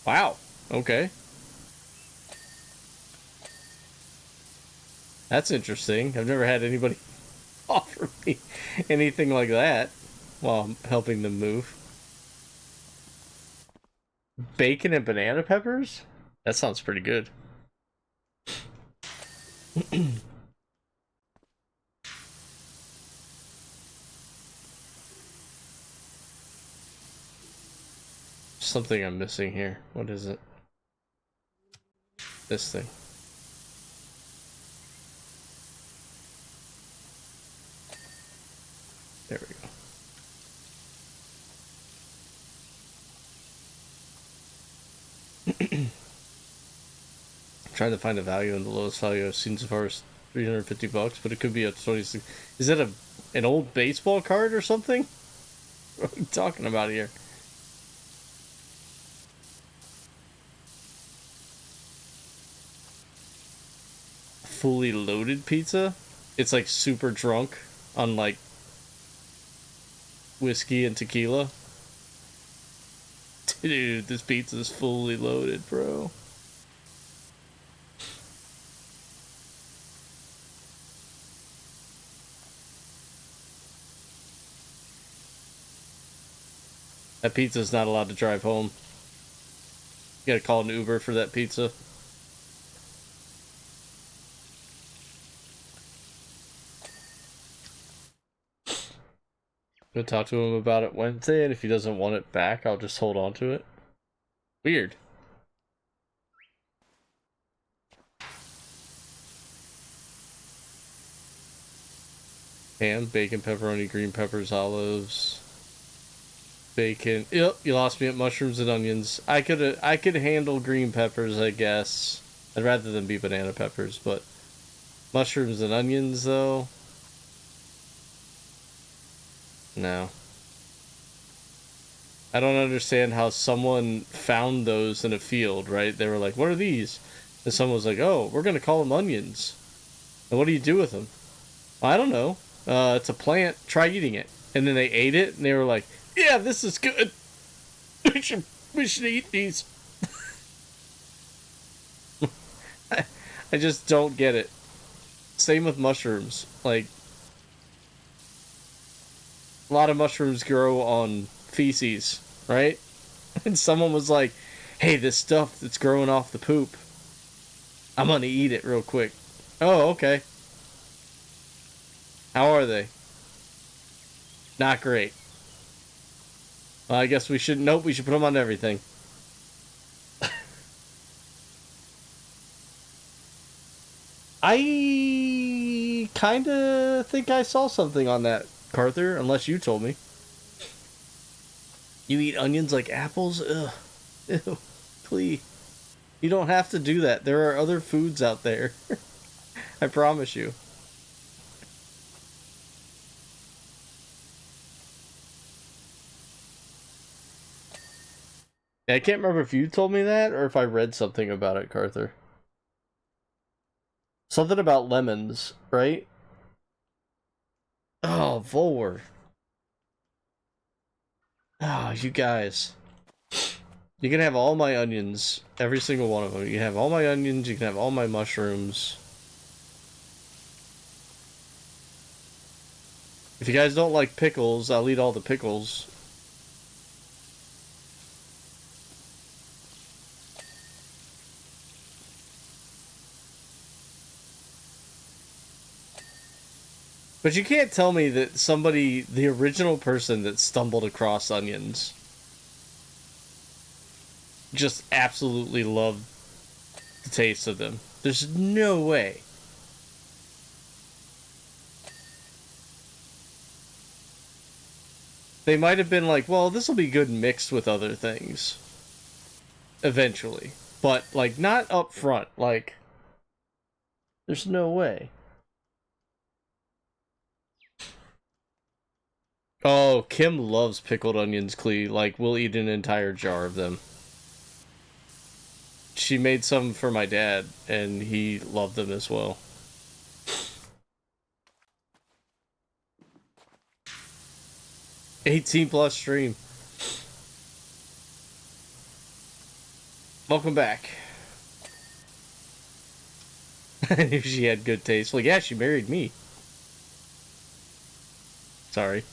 Wow. Okay. That's interesting. I've never had anybody offer me anything like that while I'm helping them move. Bacon and banana peppers? That sounds pretty good. Something I'm missing here. What is it? This thing. There we go. Trying to find a value in the lowest value I've seen so far is $350, but it could be a 26. Is that an old baseball card or something? What are you talking about here? Fully loaded pizza? It's like super drunk on like whiskey and tequila. Dude, this pizza's fully loaded, bro. That pizza's not allowed to drive home. You gotta call an Uber for that pizza. Gonna talk to him about it Wednesday, and if he doesn't want it back, I'll just hold on to it. Weird. Ham, bacon, pepperoni, green peppers, olives, bacon. Yep, you lost me at mushrooms and onions. I could handle green peppers, I guess. I'd rather than be banana peppers, but mushrooms and onions, though. No. I don't understand how someone found those in a field, right? They were like, what are these? And someone was like, oh, we're going to call them onions. And what do you do with them? I don't know. It's a plant. Try eating it. And then they ate it, and they were like, yeah, this is good. We should eat these. I just don't get it. Same with mushrooms. Like, a lot of mushrooms grow on feces, right? And someone was like, hey, this stuff that's growing off the poop, I'm gonna eat it real quick. Oh, okay. How are they? Not great. Well, I guess we should, nope, we should put them on everything. I kinda think I saw something on that, Carther, unless you told me. You eat onions like apples? Ugh. Ew. Please. You don't have to do that. There are other foods out there. I promise you. I can't remember if you told me that or if I read something about it, Carther. Something about lemons, right? Oh, Volwar. Oh, you guys. You can have all my onions, every single one of them. You can have all my onions, you can have all my mushrooms. If you guys don't like pickles, I'll eat all the pickles. But you can't tell me that somebody, the original person that stumbled across onions, just absolutely loved the taste of them. There's no way. They might have been like, well, this will be good mixed with other things. Eventually. But, like, not up front. Like, there's no way. Oh, Kim loves pickled onions, Clee. Like, we'll eat an entire jar of them. She made some for my dad, and he loved them as well. +18 stream. Welcome back. I knew she had good taste. Well, yeah, she married me. Sorry.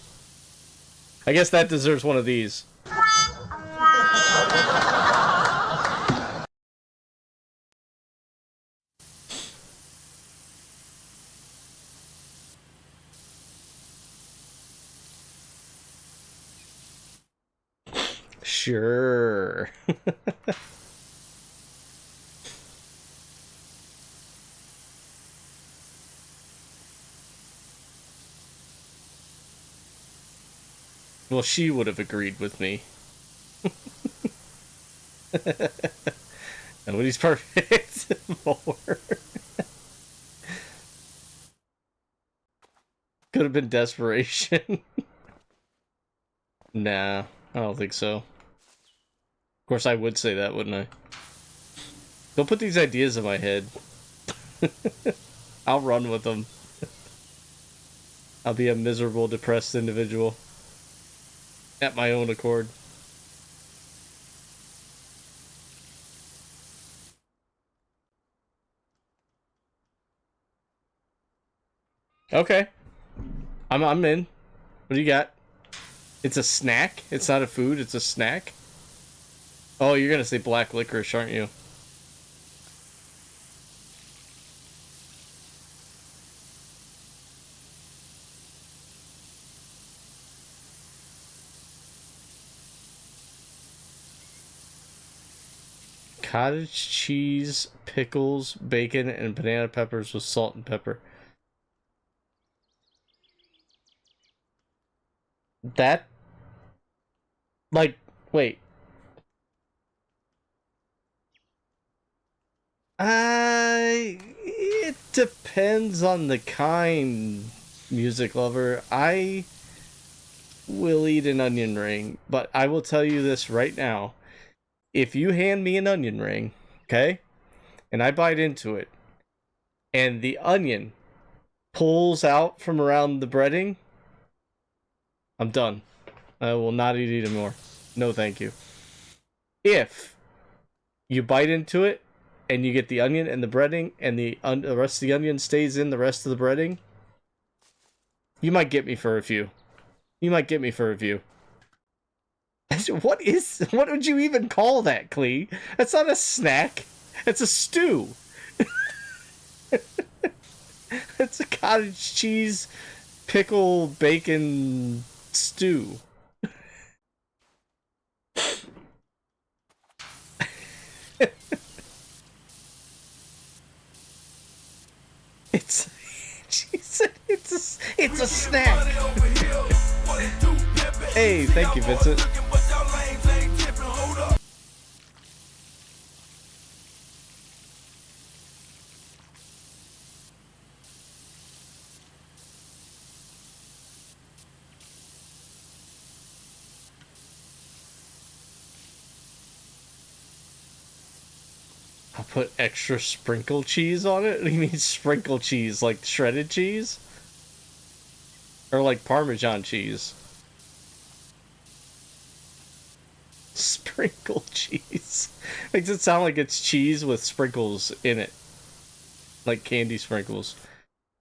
I guess that deserves one of these. Sure. Well, she would have agreed with me. Nobody's perfect. More. Could have been desperation. Nah, I don't think so. Of course, I would say that, wouldn't I? Don't put these ideas in my head. I'll run with them. I'll be a miserable, depressed individual. At my own accord. Okay. I'm in. What do you got? It's a snack? It's not a food, it's a snack? Oh, you're gonna say black licorice, aren't you? Cottage cheese, pickles, bacon, and banana peppers with salt and pepper. That... Like, wait. It depends on the kind, music lover. I will eat an onion ring, but I will tell you this right now. If you hand me an onion ring, okay, and I bite into it, and the onion pulls out from around the breading, I'm done. I will not eat it anymore. No, thank you. If you bite into it, and you get the onion and the breading, and the rest of the onion stays in the rest of the breading, you might get me for a few. You might get me for a few. What would you even call that, Clee? That's not a snack. It's a stew. It's a cottage cheese, pickle, bacon stew. It's a snack. Hey, thank you, Vincent. I'll put extra sprinkle cheese on it? What do you mean sprinkle cheese? Like shredded cheese? Or like Parmesan cheese? Sprinkle cheese. Makes it sound like it's cheese with sprinkles in it. Like candy sprinkles.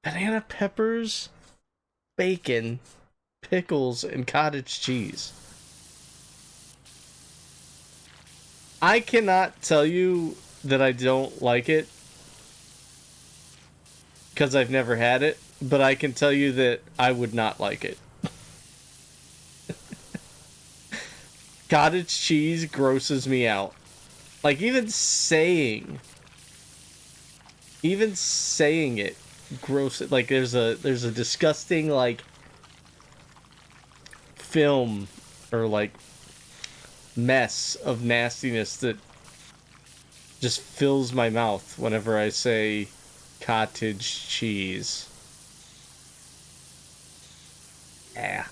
Banana peppers, bacon, pickles, and cottage cheese. I cannot tell you that I don't like it because I've never had it, but I can tell you that I would not like it. Cottage cheese grosses me out. Like even saying it gross. Like there's a disgusting like film or like mess of nastiness that just fills my mouth whenever I say cottage cheese. Yeah.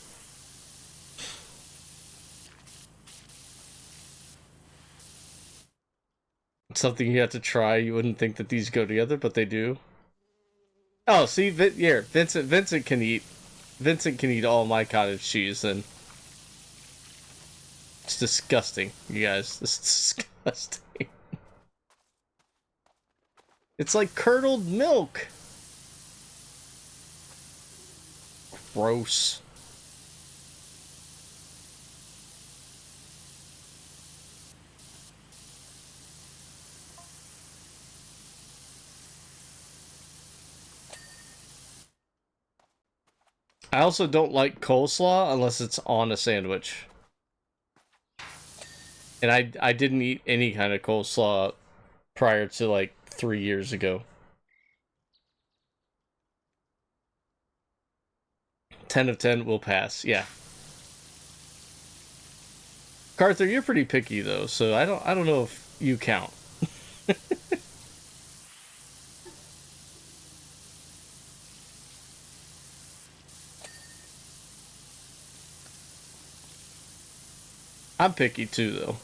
Something you have to try. You wouldn't think that these go together, but they do. Oh, see, here, Vincent can eat. Vincent can eat all my cottage cheese. Then it's disgusting, you guys. This is disgusting. It's like curdled milk. Gross. I also don't like coleslaw unless it's on a sandwich. And I didn't eat any kind of coleslaw prior to like 3 years ago. 10 of 10 will pass, yeah. Carther, you're pretty picky though, so I don't know if you count. I'm picky too, though.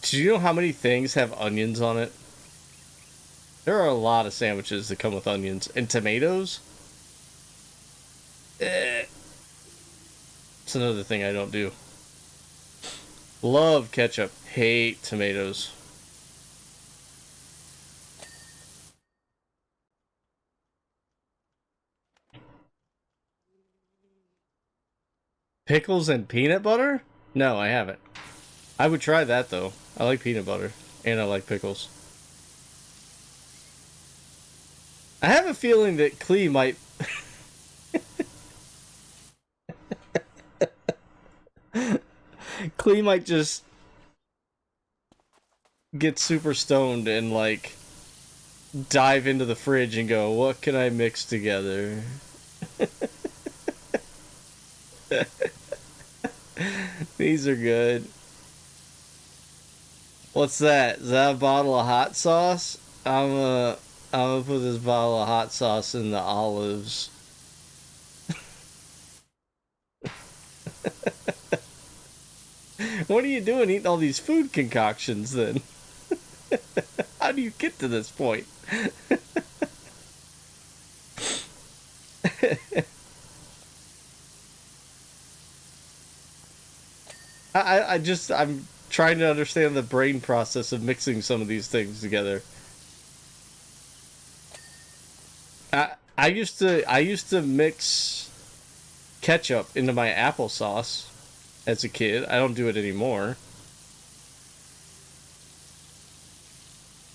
Do you know how many things have onions on it? There are a lot of sandwiches that come with onions. And tomatoes? It's another thing I don't do. Love ketchup. Hate tomatoes. Pickles and peanut butter? No, I haven't. I would try that though. I like peanut butter and I like pickles. I have a feeling that Klee might Klee might just get super stoned and like dive into the fridge and go, what can I mix together? These are good. What's that? Is that a bottle of hot sauce? I'm gonna put this bottle of hot sauce in the olives. What are you doing eating all these food concoctions then? How do you get to this point? I'm trying to understand the brain process of mixing some of these things together. I used to mix ketchup into my applesauce as a kid. I don't do it anymore.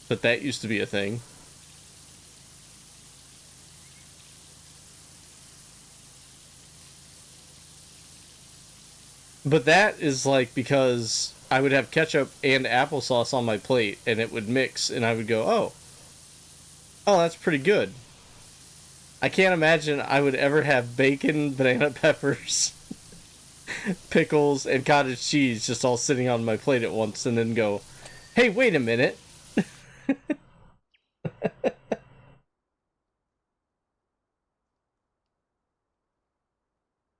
But that used to be a thing. But that is like because I would have ketchup and applesauce on my plate and it would mix and I would go, oh, that's pretty good. I can't imagine I would ever have bacon, banana peppers, pickles, and cottage cheese just all sitting on my plate at once and then go, hey, wait a minute.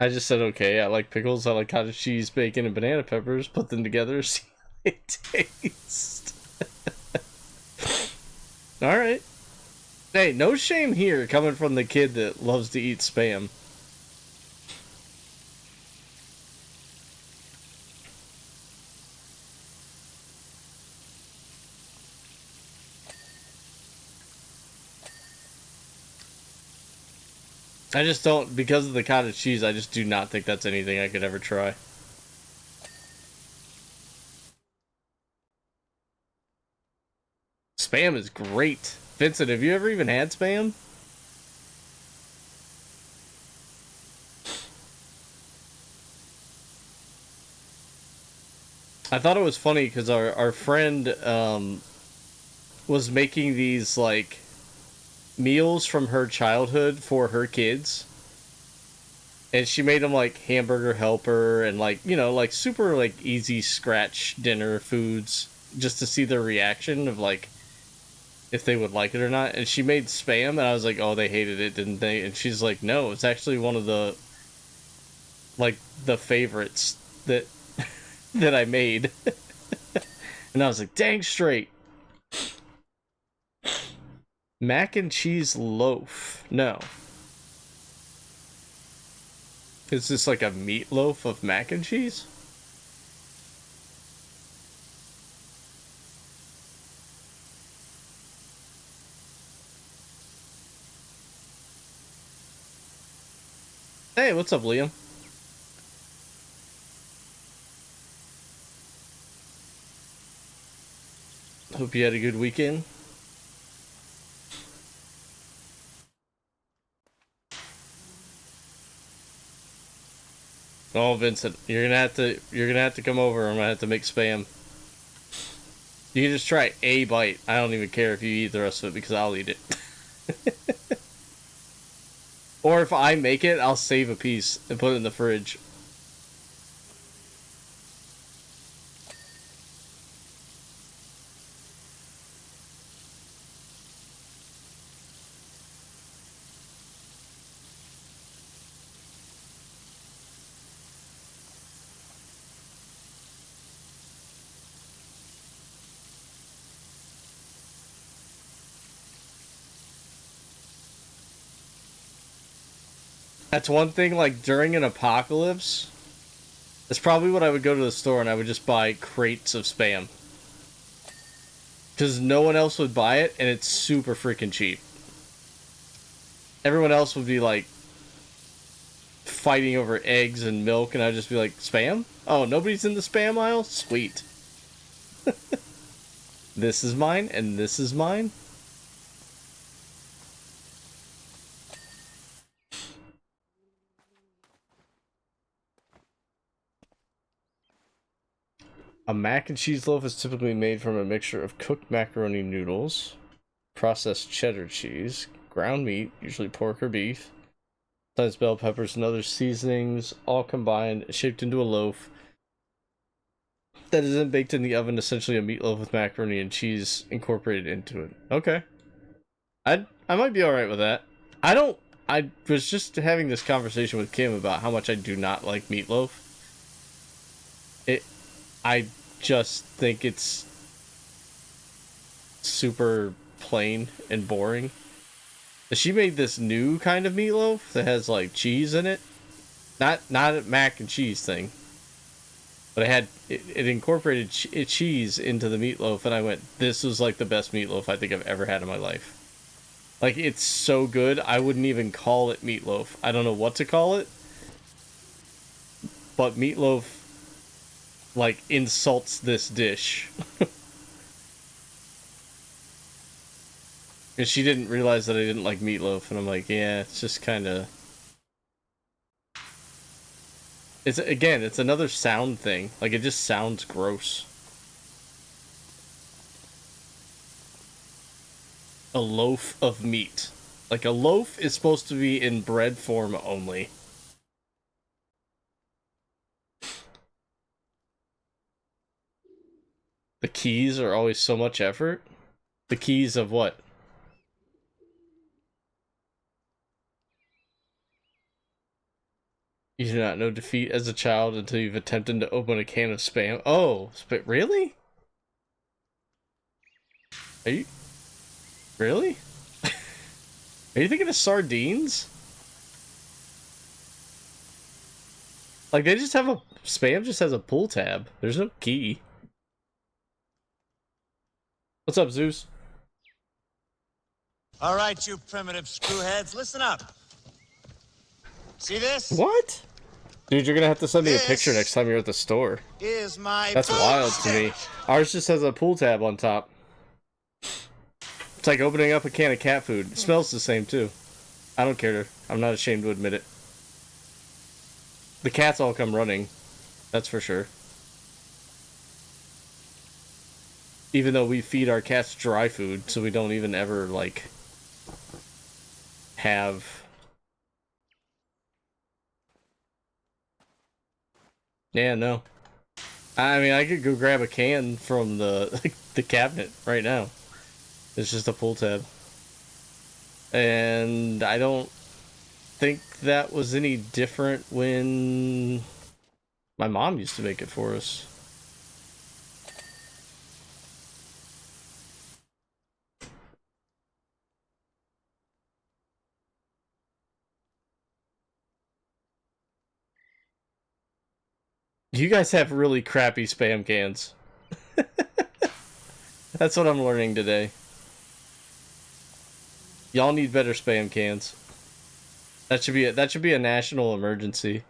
I just said, okay, I like pickles, I like cottage cheese, bacon, and banana peppers. Put them together, see how they taste. Alright. Hey, no shame here coming from the kid that loves to eat Spam. I just don't, because of the cottage cheese, I just do not think that's anything I could ever try. Spam is great. Vincent, have you ever even had Spam? I thought it was funny because our friend was making these like meals from her childhood for her kids, and she made them like hamburger helper and like, you know, like super like easy scratch dinner foods just to see their reaction of like if they would like it or not. And she made Spam, and I was like, oh, they hated it, didn't they? And she's like, no, it's actually one of the like the favorites that that I made. And I was like, dang straight. Mac and cheese loaf. No. Is this like a meatloaf of mac and cheese? Hey, what's up, Liam? Hope you had a good weekend. Oh, Vincent, you're gonna have to come over. I'm gonna have to make Spam. You can just try a bite. I don't even care if you eat the rest of it because I'll eat it. Or if I make it, I'll save a piece and put it in the fridge. That's one thing, like, during an apocalypse, that's probably what I would go to the store and I would just buy crates of Spam. Because no one else would buy it, and it's super freaking cheap. Everyone else would be, like, fighting over eggs and milk, and I'd just be like, Spam? Oh, nobody's in the Spam aisle? Sweet. This is mine, and this is mine? A mac and cheese loaf is typically made from a mixture of cooked macaroni noodles, processed cheddar cheese, ground meat, usually pork or beef, sometimes bell peppers and other seasonings, all combined, shaped into a loaf that is then baked in the oven, essentially a meatloaf with macaroni and cheese incorporated into it. Okay. I might be alright with that. I was just having this conversation with Kim about how much I do not like meatloaf. I just think it's super plain and boring. She made this new kind of meatloaf that has like cheese in it. Not a mac and cheese thing. But it incorporated cheese into the meatloaf, and I went, this was like the best meatloaf I think I've ever had in my life. Like, it's so good, I wouldn't even call it meatloaf. I don't know what to call it. But meatloaf, like, insults this dish. And she didn't realize that I didn't like meatloaf, and I'm like, yeah, it's just kind of... It's another sound thing. Like, it just sounds gross. A loaf of meat. Like, a loaf is supposed to be in bread form only. The keys are always so much effort. The keys of what? You do not know defeat as a child until you've attempted to open a can of Spam. Oh, but really? Are you... Really? Are you thinking of sardines? Like, they just have a... Spam just has a pull tab. There's no key. What's up, Zeus?
All right, you primitive screwheads, listen up. See this?
What? Dude, you're gonna have to send me a picture next time you're at the store.
Is my
That's wild to me. Ours just has a pool tab on top. It's like opening up a can of cat food. It smells the same too. I don't care. I'm not ashamed to admit it. The cats all come running. That's for sure. Even though we feed our cats dry food, so we don't even ever, like, have... Yeah, no. I mean, I could go grab a can from the the cabinet right now. It's just a pull tab. And I don't think that was any different when my mom used to make it for us. You guys have really crappy spam cans. That's what I'm learning today. Y'all need better spam cans. That should be a national emergency.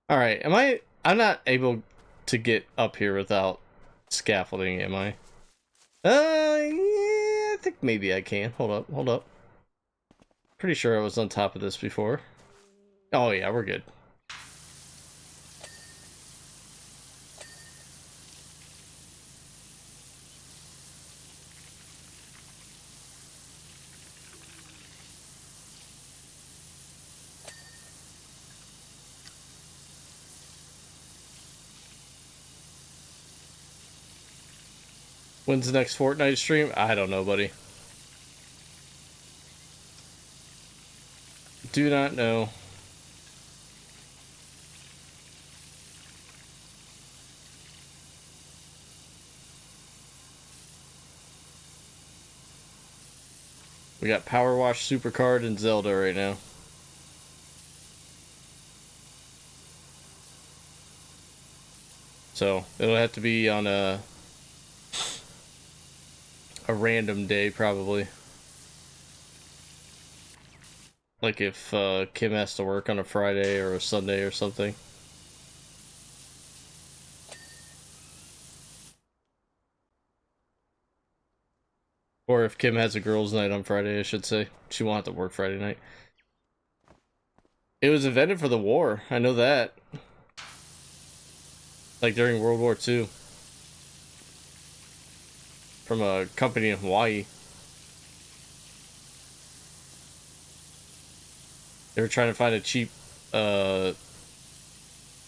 All right, I'm not able to get up here without scaffolding, am I? Yeah, I think maybe I can. Hold up. Pretty sure I was on top of this before. Oh yeah, we're good. When's the next Fortnite stream? I don't know, buddy. Do not know. We got PowerWash Supercard and Zelda right now. So it'll have to be on a random day, probably. Like if Kim has to work on a Friday or a Sunday or something. Or if Kim has a girls' night on Friday, I should say. She won't have to work Friday night. It was invented for the war. I know that. Like during World War II. From a company in Hawaii. They were trying to find a cheap,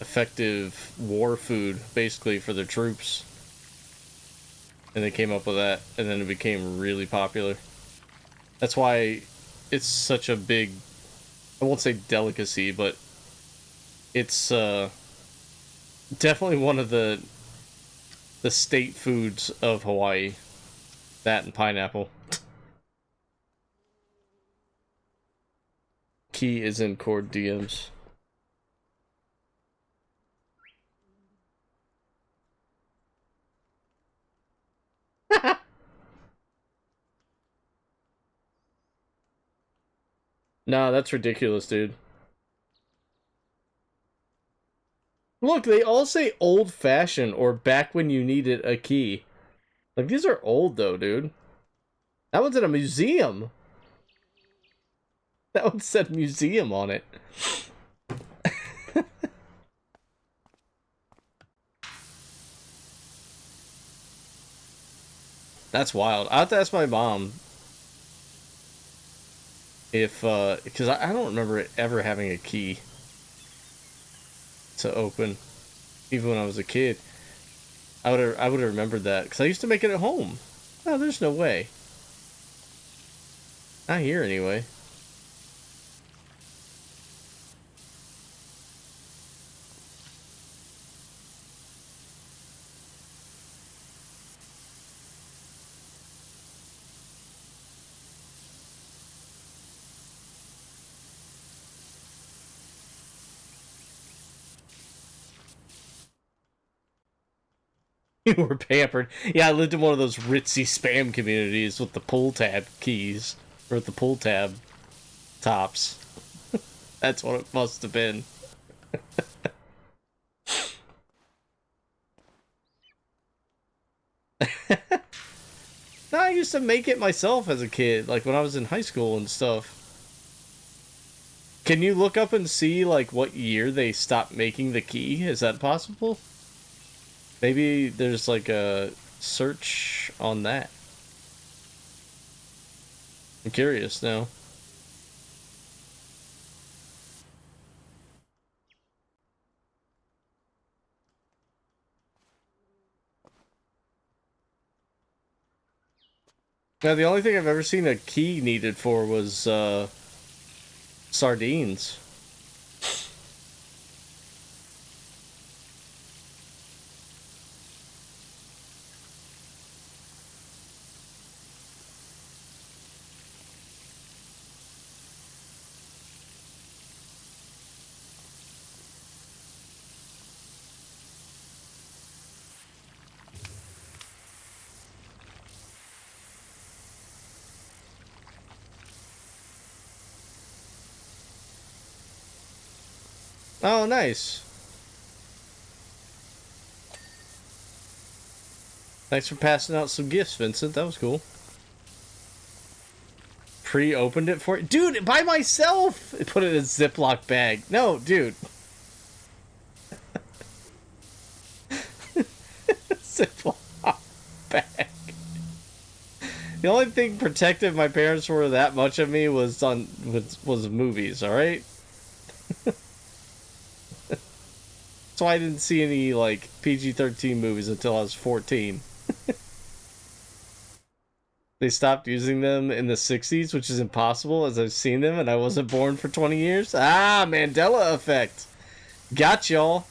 effective war food, basically, for their troops. And they came up with that, and then it became really popular. That's why it's such a big, I won't say delicacy, but it's definitely one of the state foods of Hawaii. That and pineapple. Key is in Cord DMs. Nah, that's ridiculous, dude. Look, they all say old-fashioned or back when you needed a key. Like, these are old, though, dude. That one's in a museum. That one said museum on it. That's wild. I have to ask my mom if, because I don't remember it ever having a key to open, even when I was a kid. I would have remembered that, because I used to make it at home. Oh, there's no way. Not here, anyway. You were pampered. Yeah, I lived in one of those ritzy spam communities with the pull tab keys. Or with the pull tab tops. That's what it must have been. No, I used to make it myself as a kid, like when I was in high school and stuff. Can you look up and see, like, what year they stopped making the key? Is that possible? Maybe there's, like, a search on that. I'm curious now. Now, the only thing I've ever seen a key needed for was, sardines. Oh, nice. Thanks for passing out some gifts, Vincent. That was cool. Pre-opened it for you? Dude, by myself! Put it in a Ziploc bag. No, dude. Ziploc bag. The only thing protective my parents were that much of me was movies, alright? That's why I didn't see any, like, PG-13 movies until I was 14. They stopped using them in the 60s, which is impossible, as I've seen them, and I wasn't born for 20 years. Ah, Mandela effect. Got y'all.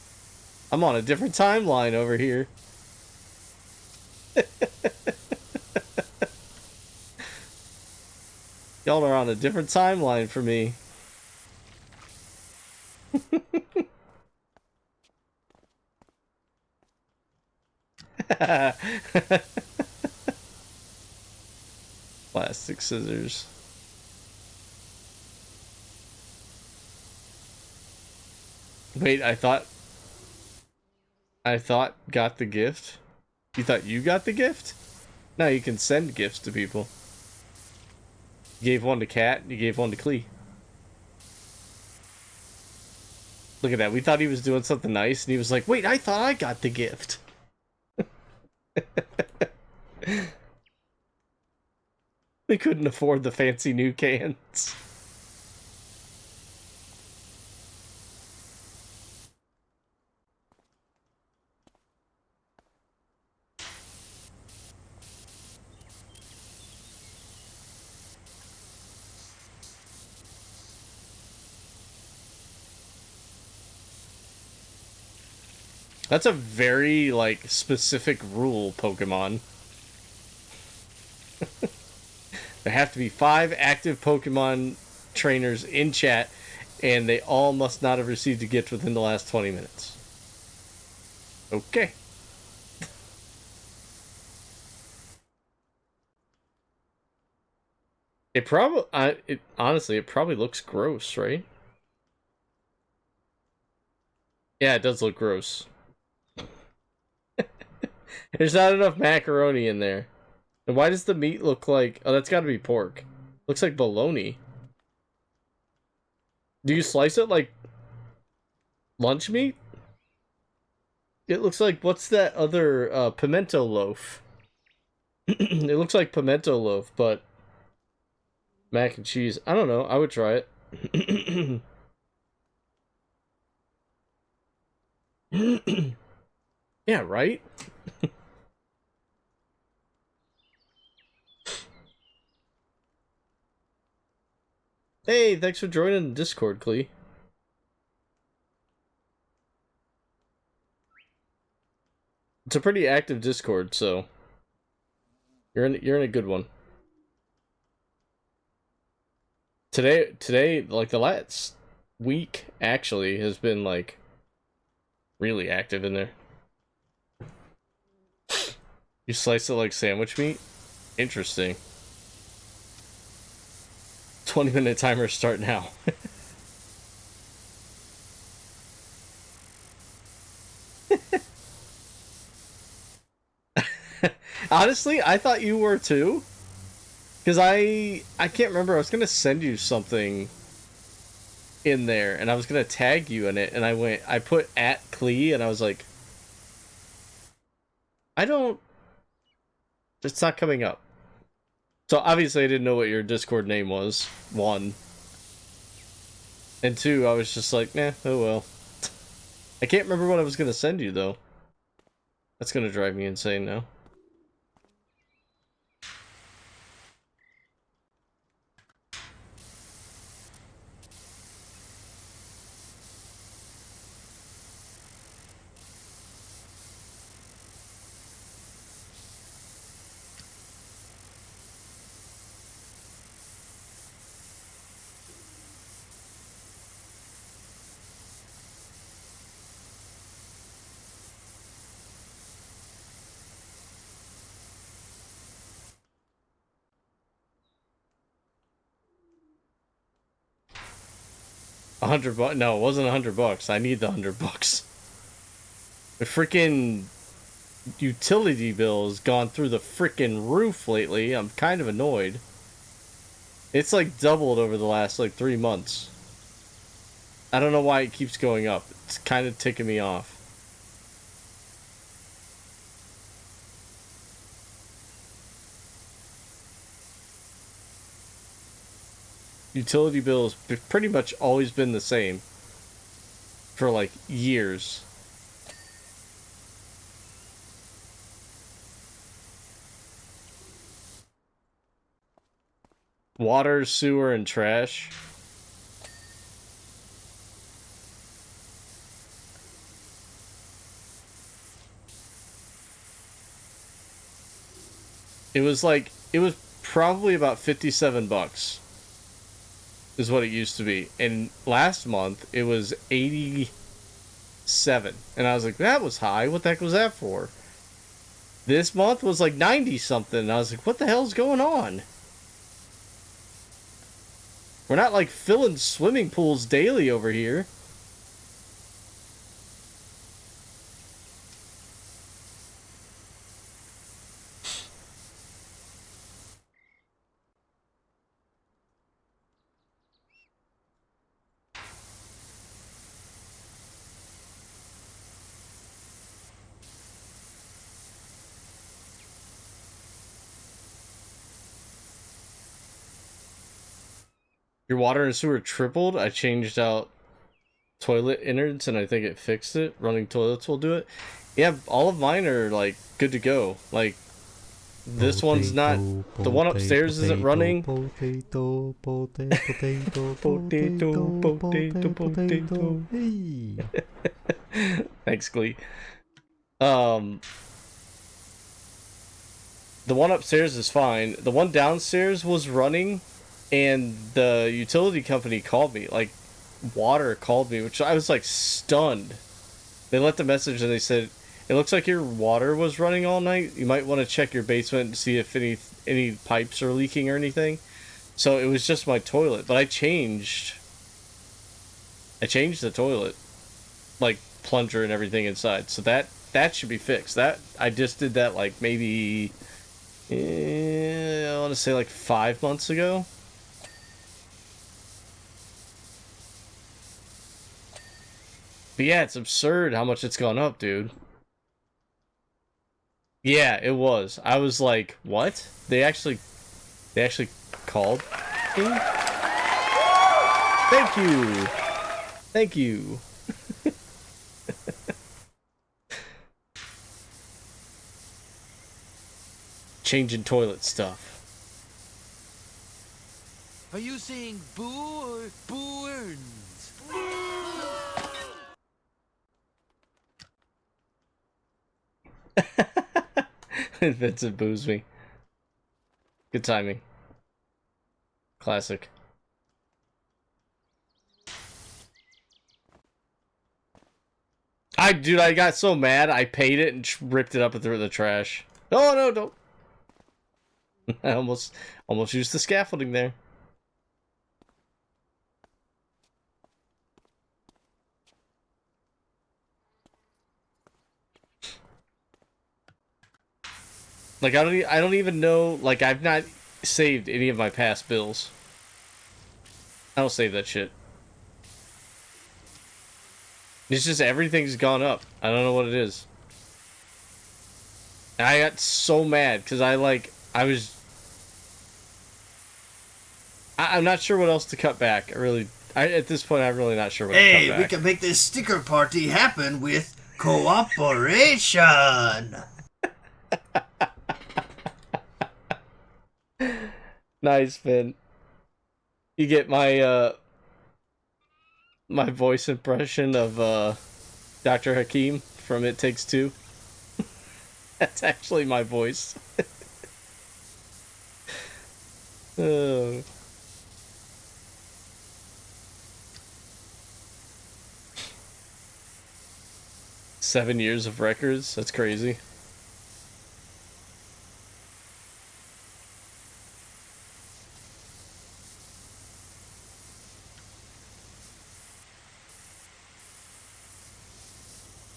I'm on a different timeline over here. Y'all are on a different timeline for me. Plastic scissors. Wait, I thought got the gift? You thought you got the gift? No, you can send gifts to people. You gave one to Kat, you gave one to Clee. Look at that, we thought he was doing something nice, and he was like, wait, I thought I got the gift. We couldn't afford the fancy new cans. That's a very, like, specific rule, Pokemon. There have to be 5 active Pokemon trainers in chat, and they all must not have received a gift within the last 20 minutes. Okay. Honestly, it probably looks gross, right? Yeah, it does look gross. There's not enough macaroni in there. And why does the meat look like... Oh, that's gotta be pork. Looks like bologna. Do you slice it like lunch meat? It looks like... What's that other pimento loaf? It looks like pimento loaf, but... mac and cheese. I don't know. I would try it. Yeah, right? Hey, thanks for joining the Discord, Clee. It's a pretty active Discord, so you're in a good one. Today, like the last week, actually has been like really active in there. You slice it like sandwich meat? Interesting. 20-minute timer start now. Honestly, I thought you were too. Because I can't remember. I was going to send you something in there, and I was going to tag you in it, and I put @Clee, and I was like, it's not coming up. So obviously I didn't know what your Discord name was, 1. And 2, I was just like, nah, oh well. I can't remember what I was going to send you, though. That's going to drive me insane now. $100? No, it wasn't $100. I need the $100. The freaking utility bill has gone through the freaking roof lately. I'm kind of annoyed. It's like doubled over the last like 3 months. I don't know why it keeps going up. It's kind of ticking me off. Utility bills pretty much always been the same for like years. Water, sewer, and trash. It was probably about $57 is what it used to be. And last month it was 87. And I was like, that was high. What the heck was that for? This month was like 90 something. And I was like, what the hell's going on? We're not like filling swimming pools daily over here. Your water and sewer tripled. I changed out toilet innards and I think it fixed it. Running toilets will do it. Yeah, all of mine are like good to go. Like this one's not. The one upstairs isn't running.
Potato. Hey.
Thanks, Glee. The one upstairs is fine. The one downstairs was running. And the utility company called me, like, water called me, which I was, like, stunned. They left a message and they said, it looks like your water was running all night. You might want to check your basement and see if any pipes are leaking or anything. So it was just my toilet. But I changed the toilet. Like, plunger and everything inside. So that should be fixed. That I just did that, like, maybe, I want to say, like, 5 months ago. But yeah, it's absurd how much it's gone up, dude. Yeah, it was. I was like, what? They actually called me? Thank you. Thank you. Changing toilet stuff.
Are you saying boo or boo earns?
Vincent boos me. Good timing. Classic. Dude, I got so mad, I paid it and ripped it up and threw it in the trash. Oh no, don't. I almost used the scaffolding there. Like I don't even know, like I've not saved any of my past bills. I don't save that shit. It's just everything's gone up. I don't know what it is. And I got so mad because I'm not sure what else to cut back. At this point, I'm really not sure what to cut
Hey,
back.
we can make this sticker party happen with cooperation.
Nice, Finn. You get my my voice impression of Dr. Hakim from It Takes Two. That's actually my voice. Oh. Seven years of records? That's crazy.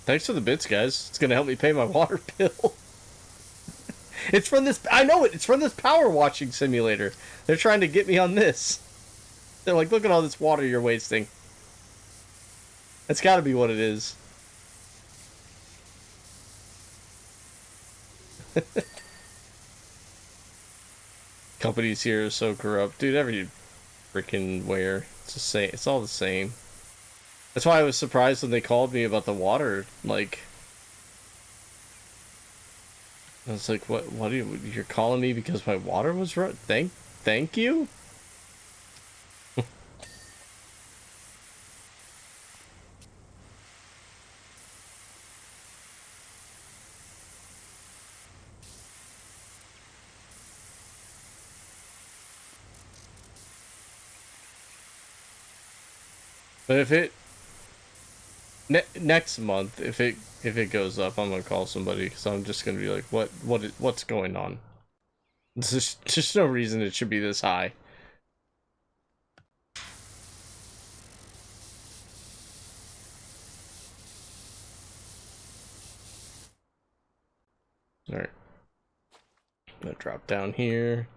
Thanks for the bits, guys. It's gonna help me pay my water bill. It's from this. I know it. It's from this power washing simulator. They're trying to get me on this. They're like, look at all this water you're wasting. That's got to be what it is. Companies here are so corrupt, dude. Every freaking where it's the same. It's all the same. That's why I was surprised when they called me about the water. Like, I was like, "What? What are you're calling me because my water was run? Thank you." But if it next month, if it goes up, I'm gonna call somebody because I'm just gonna be like, what's going on? There's just no reason it should be this high. All right, I'm gonna drop down here.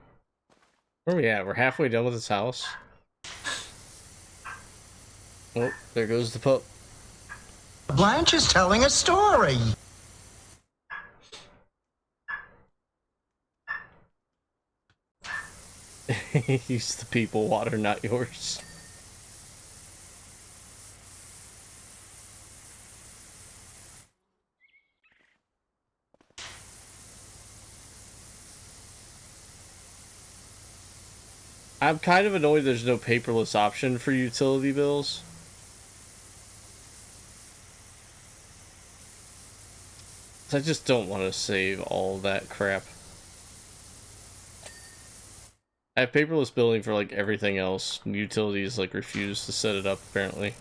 Where are we at? We're halfway done with this house. Oh, there goes the pup.
Blanche is telling a story.
Use the people water, not yours. I'm kind of annoyed there's no paperless option for utility bills. I just don't want to save all that crap. I have paperless billing for like everything else. Utilities like refuse to set it up apparently.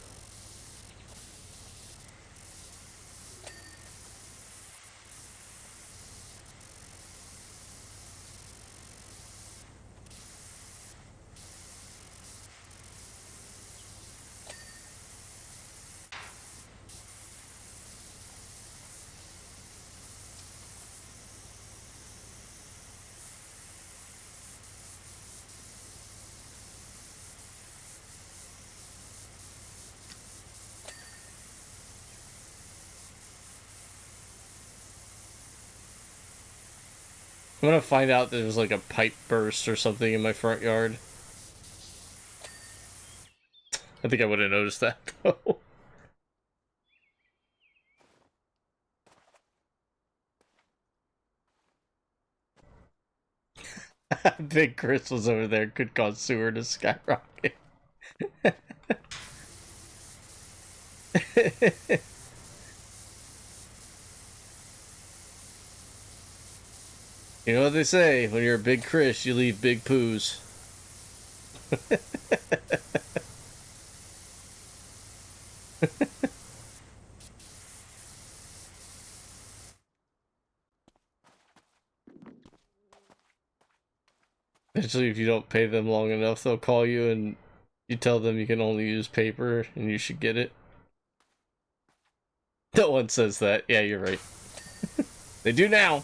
I'm gonna find out there's like a pipe burst or something in my front yard. I think I would have noticed that though. Big Chris was over there, could cause sewer to skyrocket. You know what they say, when you're a big Chris, you leave big poos. Eventually, if you don't pay them long enough, they'll call you and you tell them you can only use paper and you should get it. No one says that. Yeah, you're right. They do now.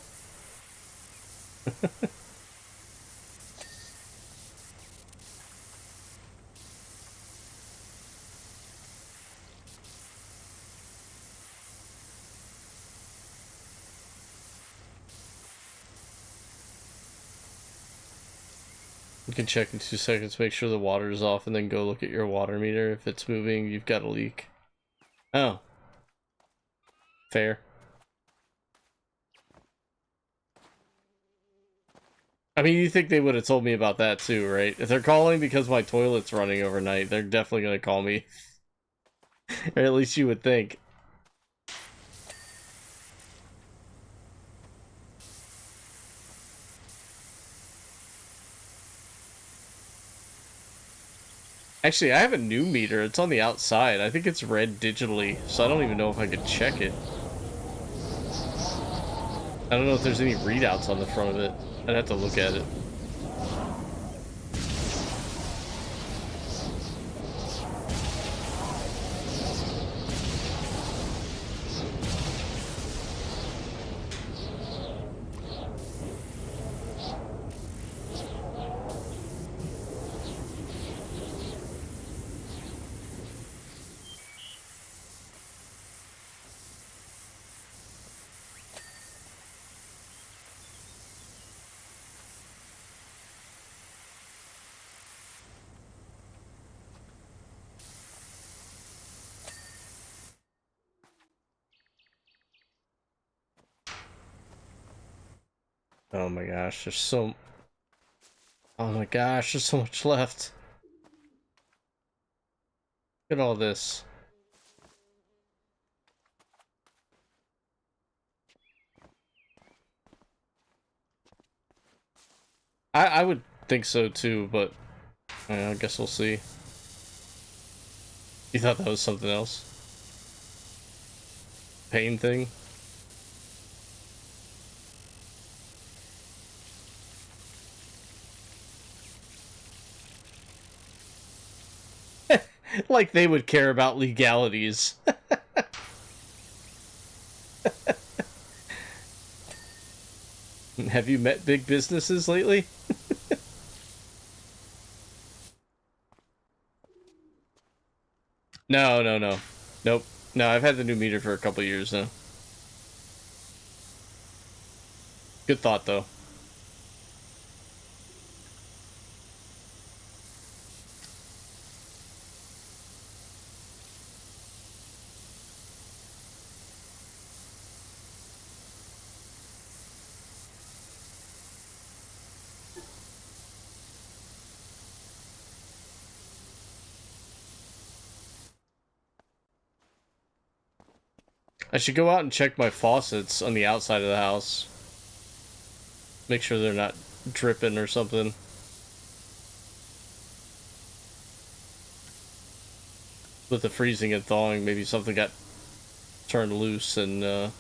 You can check in 2 seconds, make sure the water is off, and then go look at your water meter. If it's moving, you've got a leak. Oh. Fair. I mean, you think they would have told me about that too, right? If they're calling because my toilet's running overnight, they're definitely going to call me. Or at least you would think. Actually, I have a new meter. It's on the outside. I think it's read digitally, so I don't even know if I could check it. I don't know if there's any readouts on the front of it. I'd have to look at it. Oh my gosh, there's so... Oh my gosh, there's so much left. Look at all this. I would think so too, but I guess we'll see. You thought that was something else? Pain thing? Like they would care about legalities. Have you met big businesses lately? No. Nope. No, I've had the new meter for a couple years now. Good thought, though. I should go out and check my faucets on the outside of the house. Make sure they're not dripping or something. With the freezing and thawing, maybe something got turned loose and,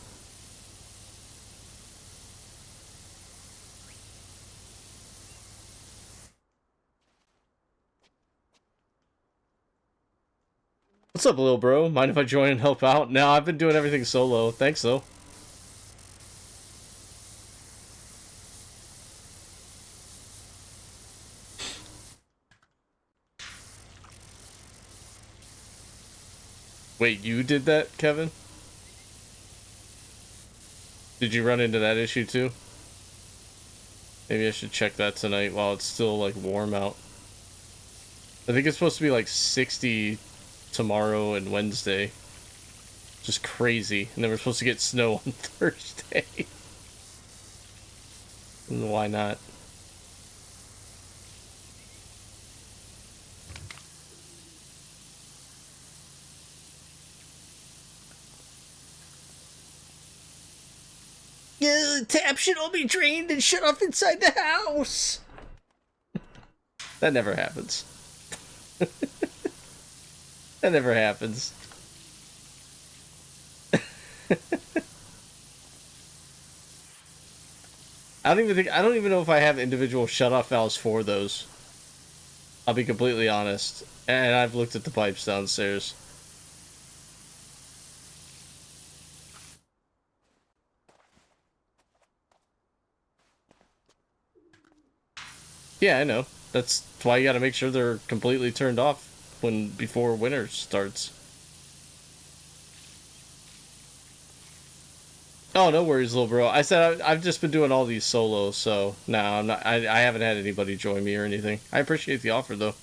What's up, little bro? Mind if I join and help out? No, I've been doing everything solo. Thanks, though. Wait, you did that, Kevin? Did you run into that issue, too? Maybe I should check that tonight while it's still, like, warm out. I think it's supposed to be, like, 60... tomorrow and Wednesday. Just crazy. And then we're supposed to get snow on Thursday. And why not? The tap should all be drained and shut off inside the house. That never happens. That never happens. I don't even know if I have individual shut-off valves for those. I'll be completely honest. And I've looked at the pipes downstairs. Yeah, I know. That's why you gotta make sure they're completely turned off before winter starts. Oh, no worries, little bro. I said I've just been doing all these solos, so no, I'm not. I haven't had anybody join me or anything. I appreciate the offer, though.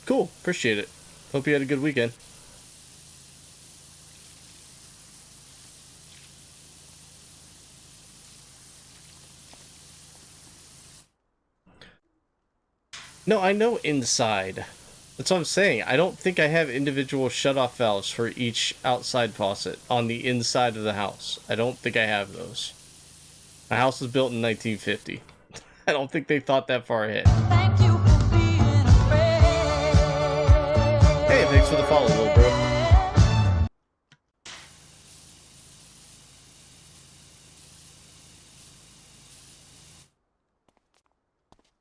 Cool, appreciate it. Hope you had a good weekend. No, I know inside. That's what I'm saying. I don't think I have individual shut-off valves for each outside faucet on the inside of the house. I don't think I have those. My house was built in 1950. I don't think they thought that far ahead.
Thank you for being a friend.
Hey, thanks for the follow, little bro.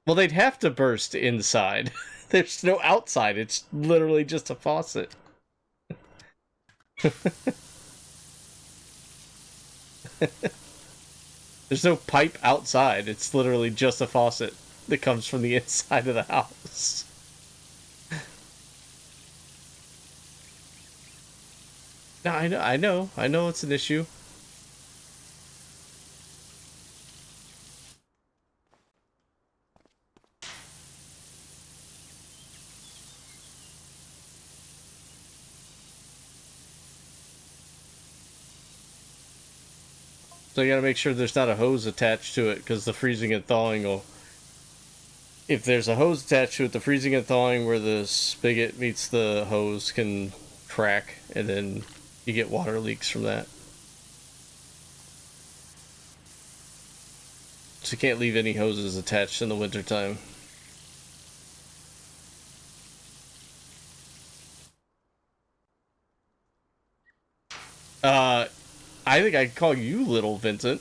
Well, they'd have to burst inside. There's no outside. It's literally just a faucet. There's no pipe outside. It's literally just a faucet that comes from the inside of the house. No, I know it's an issue. So you gotta make sure there's not a hose attached to it, because the freezing and thawing will... If there's a hose attached to it, the freezing and thawing where the spigot meets the hose can crack, and then you get water leaks from that. So you can't leave any hoses attached in the wintertime. I think I can call you Little Vincent.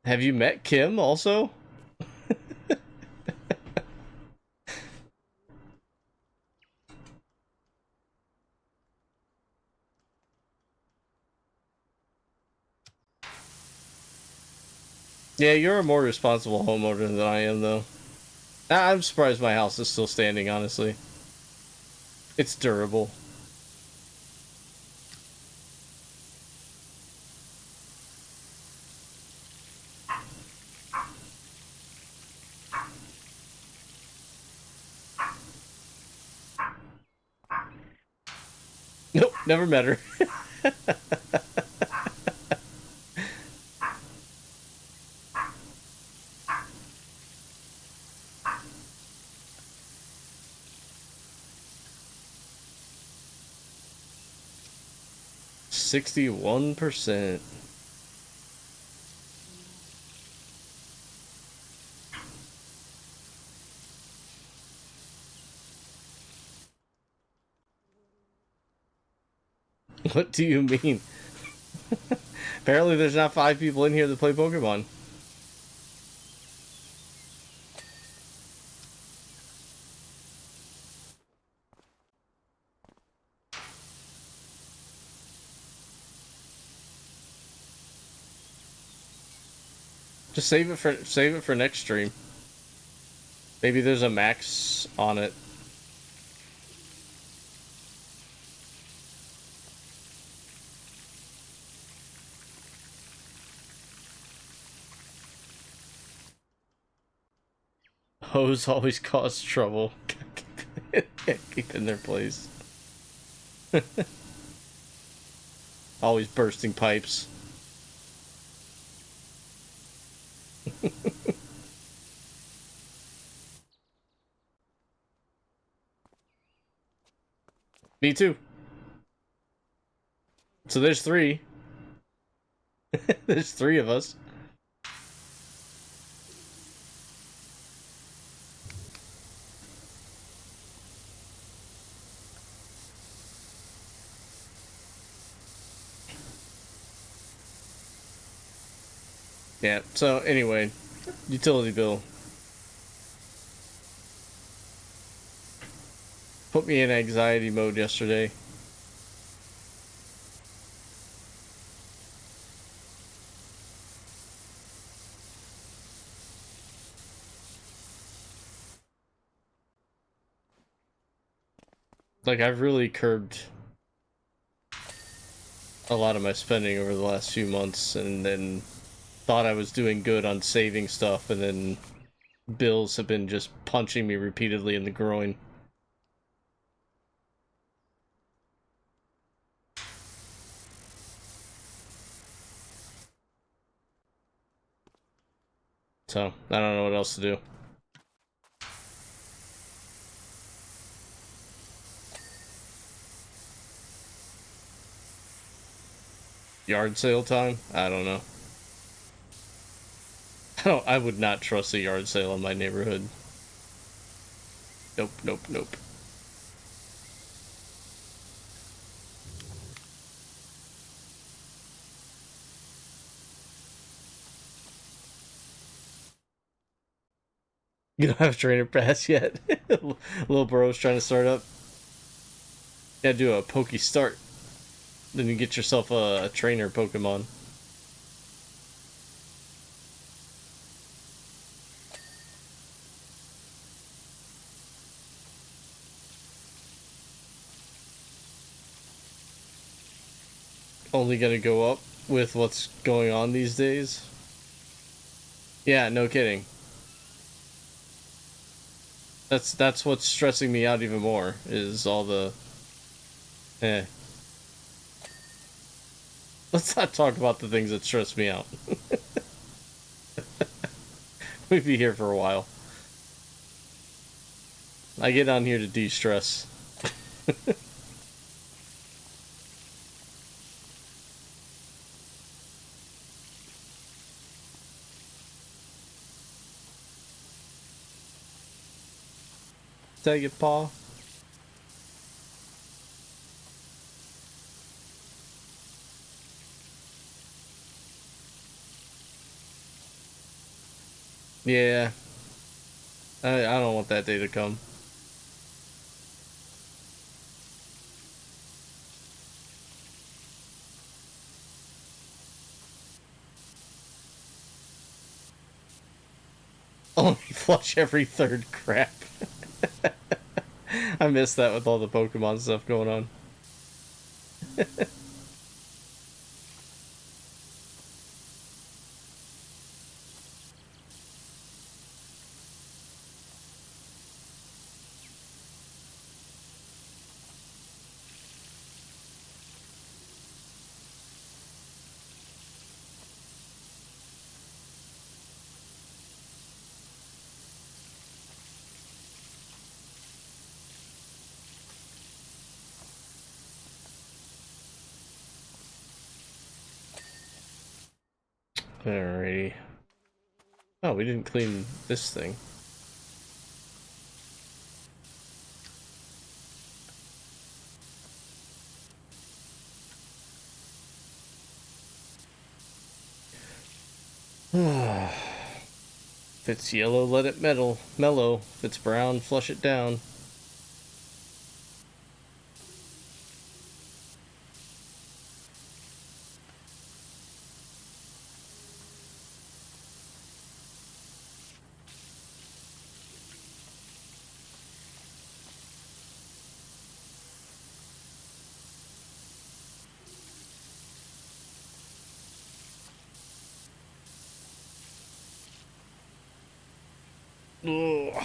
Have you met Kim also? Yeah, you're a more responsible homeowner than I am, though. I'm surprised my house is still standing, honestly. It's durable. Nope, never met her. 61%. What do you mean? Apparently there's not 5 people in here that play Pokemon. Just save it for next stream. Maybe there's a max on it. Hose always cause trouble. Keep in their place. Always bursting pipes. Me too. So there's 3. There's 3 of us. Yeah, so anyway, utility bill. Put me in anxiety mode yesterday. Like, I've really curbed a lot of my spending over the last few months, and then thought I was doing good on saving stuff, and then bills have been just punching me repeatedly in the groin. So, I don't know what else to do. Yard sale time? I don't know. I would not trust a yard sale in my neighborhood. Nope, nope, nope. You don't have a trainer pass yet? Little bro's trying to start up. Yeah, do a pokey start. Then you get yourself a trainer Pokemon. Only gonna go up with what's going on these days? Yeah, no kidding. That's what's stressing me out even more, is all the... Let's not talk about the things that stress me out. We'd be here for a while. I get on here to de-stress. Take it, paw. Yeah. I don't want that day to come. Only flush every third crap. I miss that with all the Pokemon stuff going on. Alrighty. Oh, we didn't clean this thing. If it's yellow, let it mellow. If it's brown, flush it down. Ugh.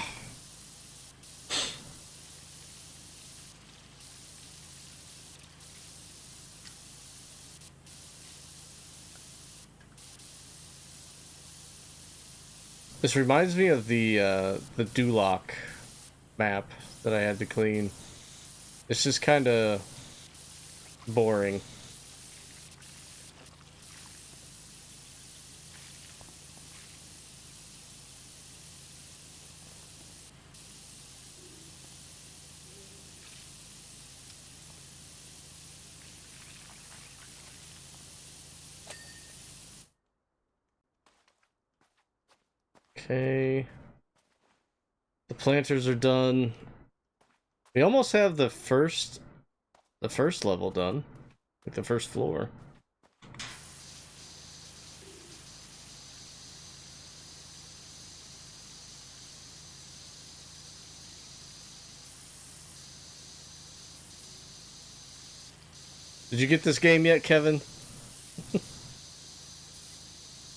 This reminds me of the Duloc map that I had to clean. It's just kind of boring. Okay. The planters are done. We almost have the first level done. Like the first floor. Did you get this game yet, Kevin?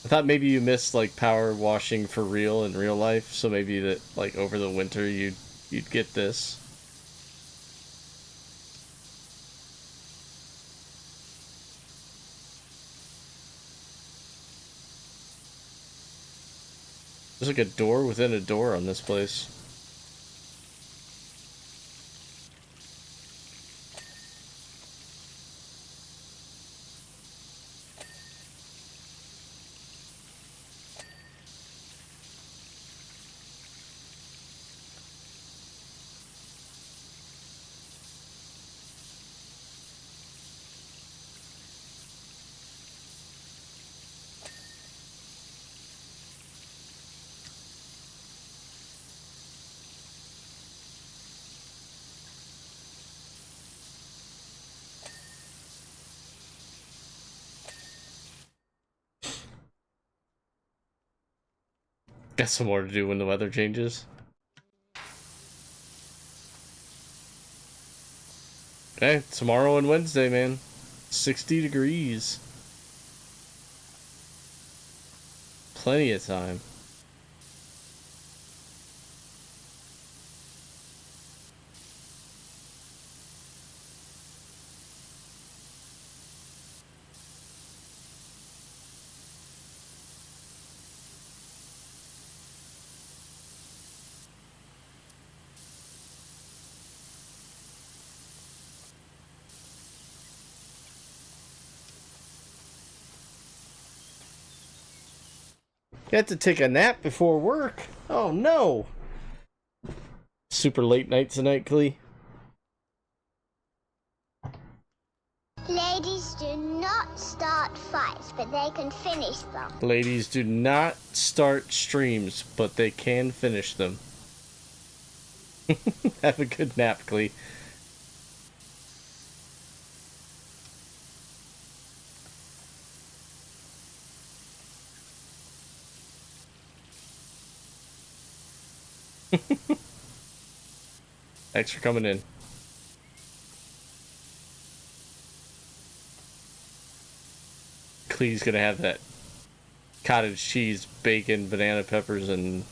I thought maybe you missed like power washing for real in real life, so maybe that like over the winter you'd get this. There's like a door within a door on this place. Got some more to do when the weather changes. Okay, tomorrow and Wednesday, man. 60 degrees. Plenty of time. You have to take a nap before work. Oh no. Super late night tonight, Clee.
Ladies do not start fights, but they can finish them.
Ladies do not start streams, but they can finish them. Have a good nap, Clee. Thanks for coming in. Clee's gonna have that cottage cheese, bacon, banana peppers, and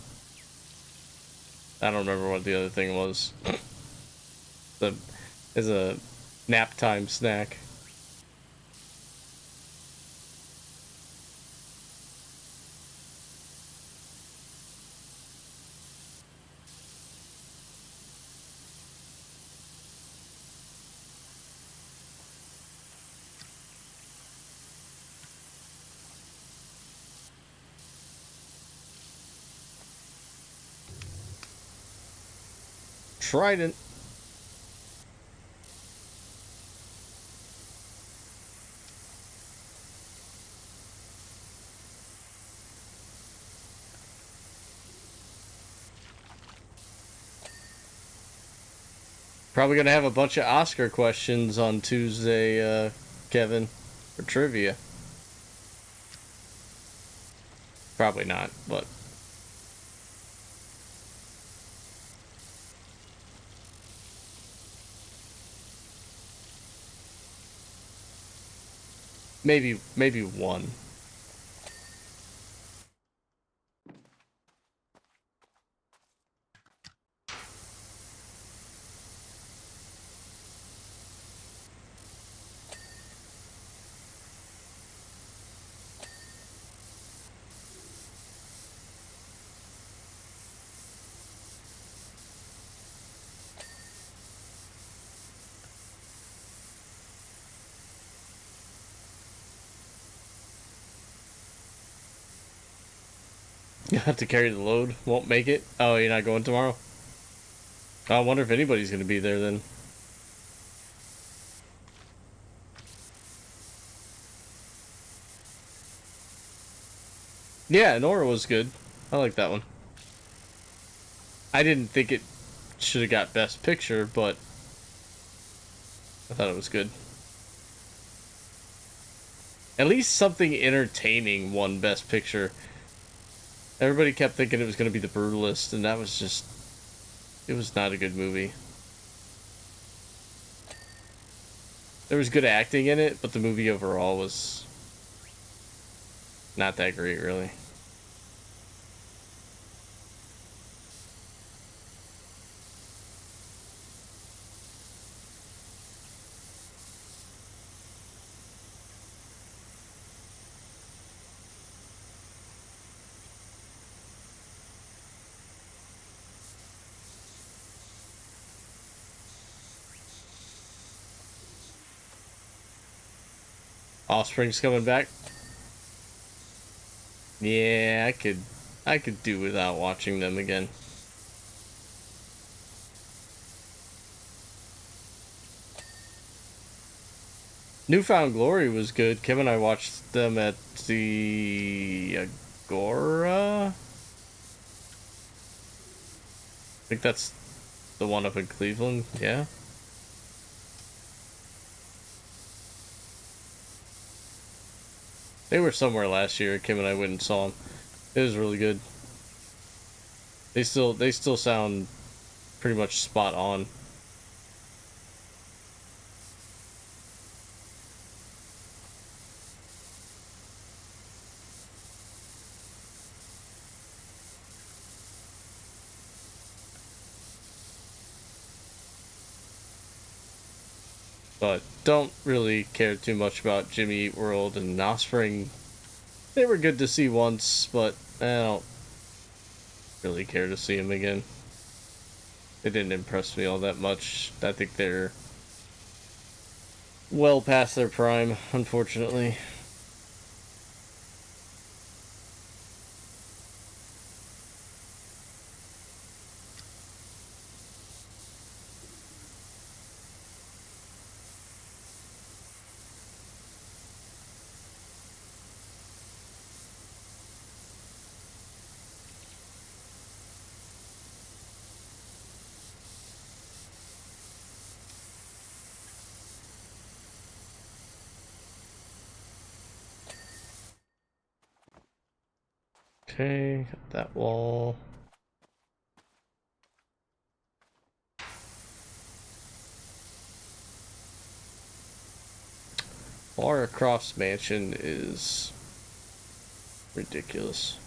I don't remember what the other thing was. Is a nap time snack. Trident. Probably gonna have a bunch of Oscar questions on Tuesday, Kevin, for trivia. Probably not, but maybe one. You have to carry the load. Won't make it. Oh, you're not going tomorrow? I wonder if anybody's going to be there then. Yeah, Nora was good. I like that one. I didn't think it should have got Best Picture, but I thought it was good. At least something entertaining won Best Picture. Everybody kept thinking it was going to be The Brutalist, and that was just... It was not a good movie. There was good acting in it, but the movie overall was not that great, really. Offspring's coming back. Yeah, I could do without watching them again. Newfound Glory was good. Kim and I watched them at the Agora. I think that's the one up in Cleveland. Yeah. They were somewhere last year. Kim and I went and saw them. It was really good. They still sound pretty much spot on. But don't really care too much about Jimmy Eat World and Offspring. They were good to see once, but I don't really care to see them again. They didn't impress me all that much. I think they're well past their prime, unfortunately. Okay, got that wall. Lara Croft's mansion is ridiculous.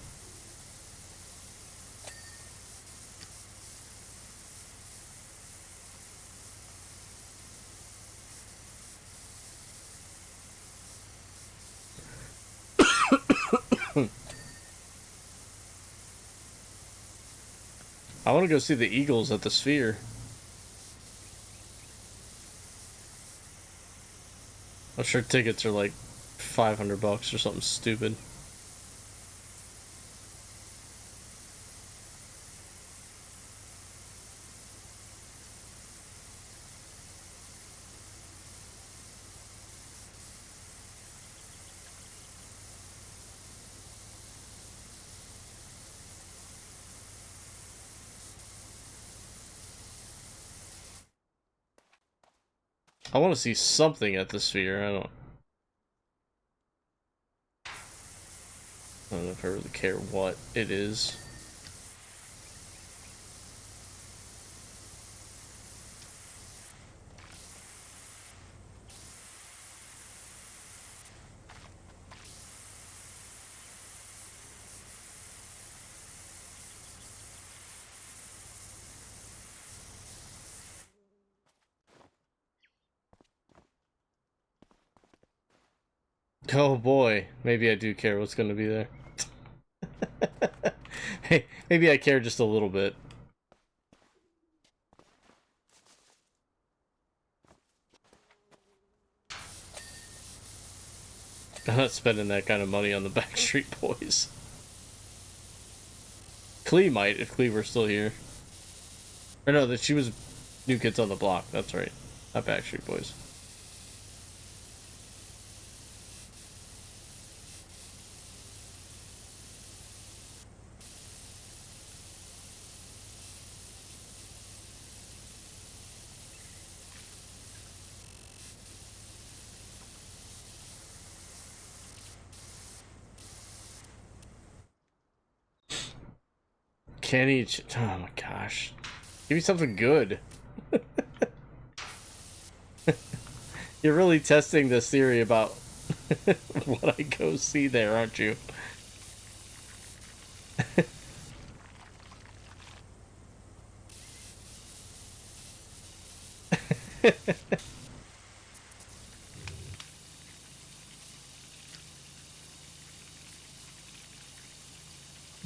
I want to go see the Eagles at the Sphere. I'm sure tickets are like $500 or something stupid. I want to see something at the Sphere. I don't know if I really care what it is. Oh boy, maybe I do care what's going to be there. Hey, maybe I care just a little bit. I'm not spending that kind of money on the Backstreet Boys. Clee might, if Clee were still here. Or no, that she was New Kids on the Block. That's right. Not Backstreet Boys. Kenny, oh my gosh. Give me something good. You're really testing this theory about what I go see there, aren't you?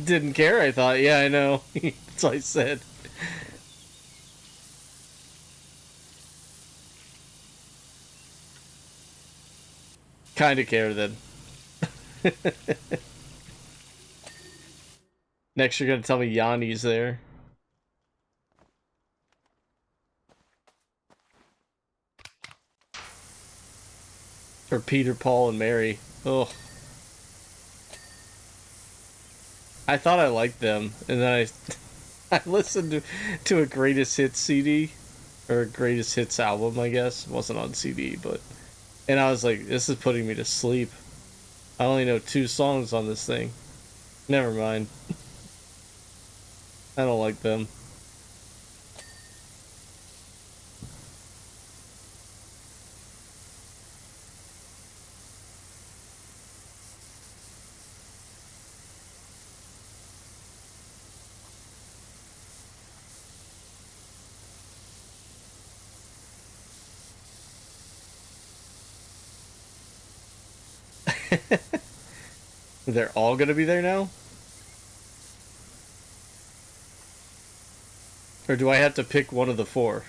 Didn't care, I thought. Yeah, I know. That's what I said. Kinda care then. Next you're gonna tell me Yanni's there. Or Peter, Paul, and Mary. Ugh. I thought I liked them, and then I listened to a greatest hits CD, or a greatest hits album, I guess. It wasn't on CD, but... And I was like, this is putting me to sleep. I only know 2 songs on this thing. Never mind. I don't like them. They're all gonna be there now? Or do I have to pick one of the 4?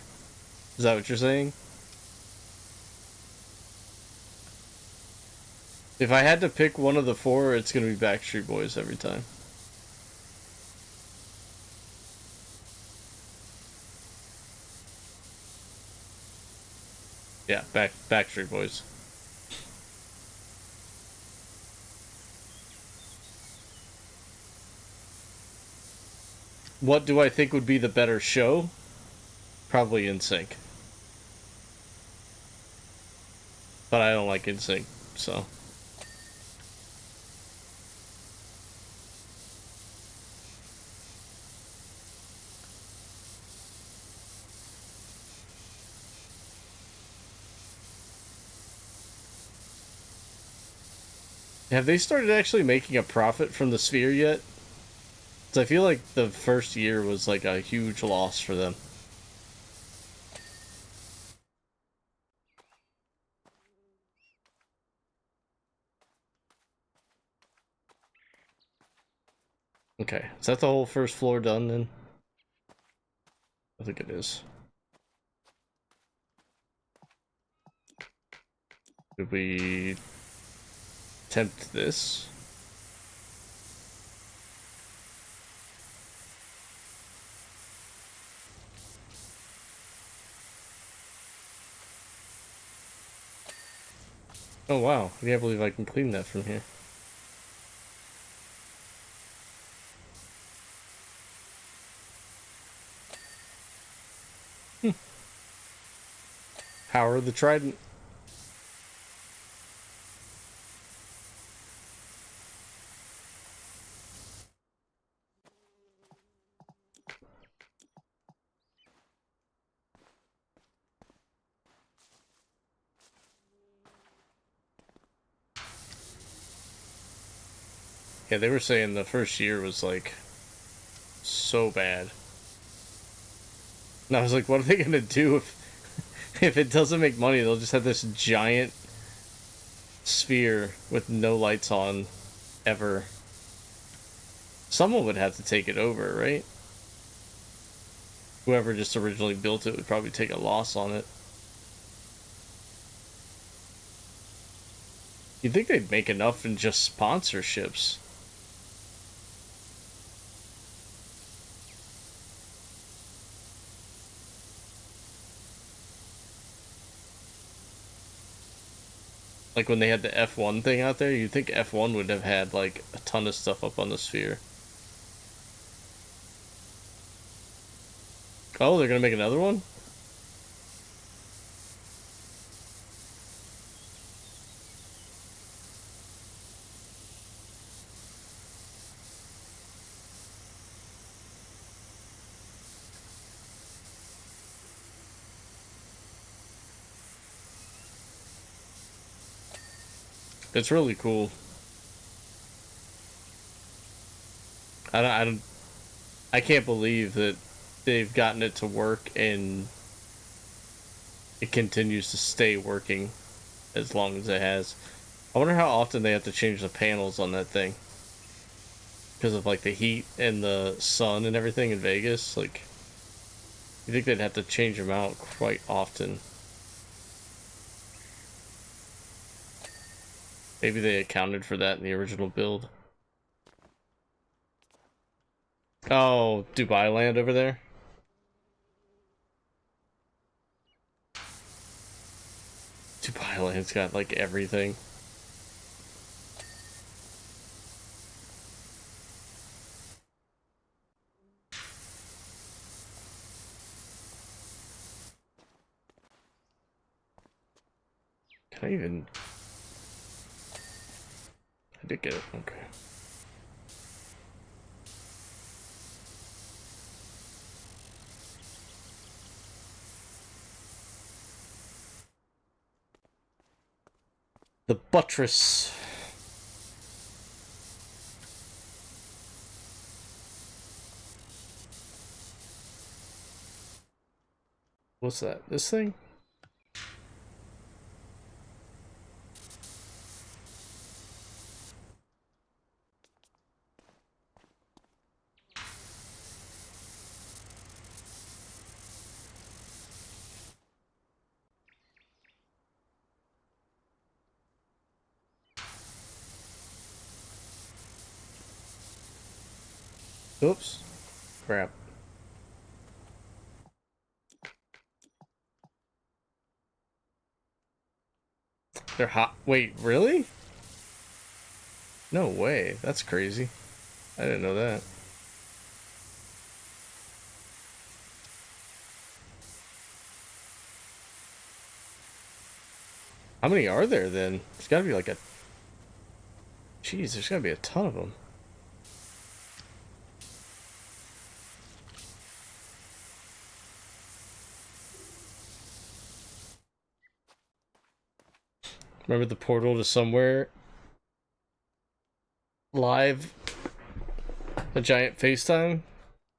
Is that what you're saying? If I had to pick one of the 4, it's gonna be Backstreet Boys every time. Yeah, Backstreet Boys. What do I think would be the better show? Probably NSYNC. But I don't like NSYNC, so... Have they started actually making a profit from the Sphere yet? Because I feel like the first year was like a huge loss for them. Okay, is that the whole first floor done then? I think it is. Did we attempt this? Oh wow, I can't believe I can clean that from here. Power of the Trident. Yeah, they were saying the first year was like so bad. And I was like, what are they gonna do if it doesn't make money? They'll just have this giant sphere with no lights on ever. Someone would have to take it over, right? Whoever just originally built it would probably take a loss on it. You'd think they'd make enough in just sponsorships. Like when they had the F1 thing out there, you'd think F1 would have had like a ton of stuff up on the sphere. Oh, they're gonna make another one? It's really cool. I can't believe that they've gotten it to work and it continues to stay working as long as it has. I wonder how often they have to change the panels on that thing. Because of like the heat and the sun and everything in Vegas. Like, you think they'd have to change them out quite often. Maybe they accounted for that in the original build. Oh, Dubai Land over there? Dubai Land's got like everything. Can I even... I did get it, okay. The buttress. What's that? This thing? Oops. Crap. They're hot. Wait, really? No way. That's crazy. I didn't know that. How many are there then? There's gotta be like a... Jeez, there's gotta be a ton of them. Remember the portal to somewhere? Live? A giant FaceTime?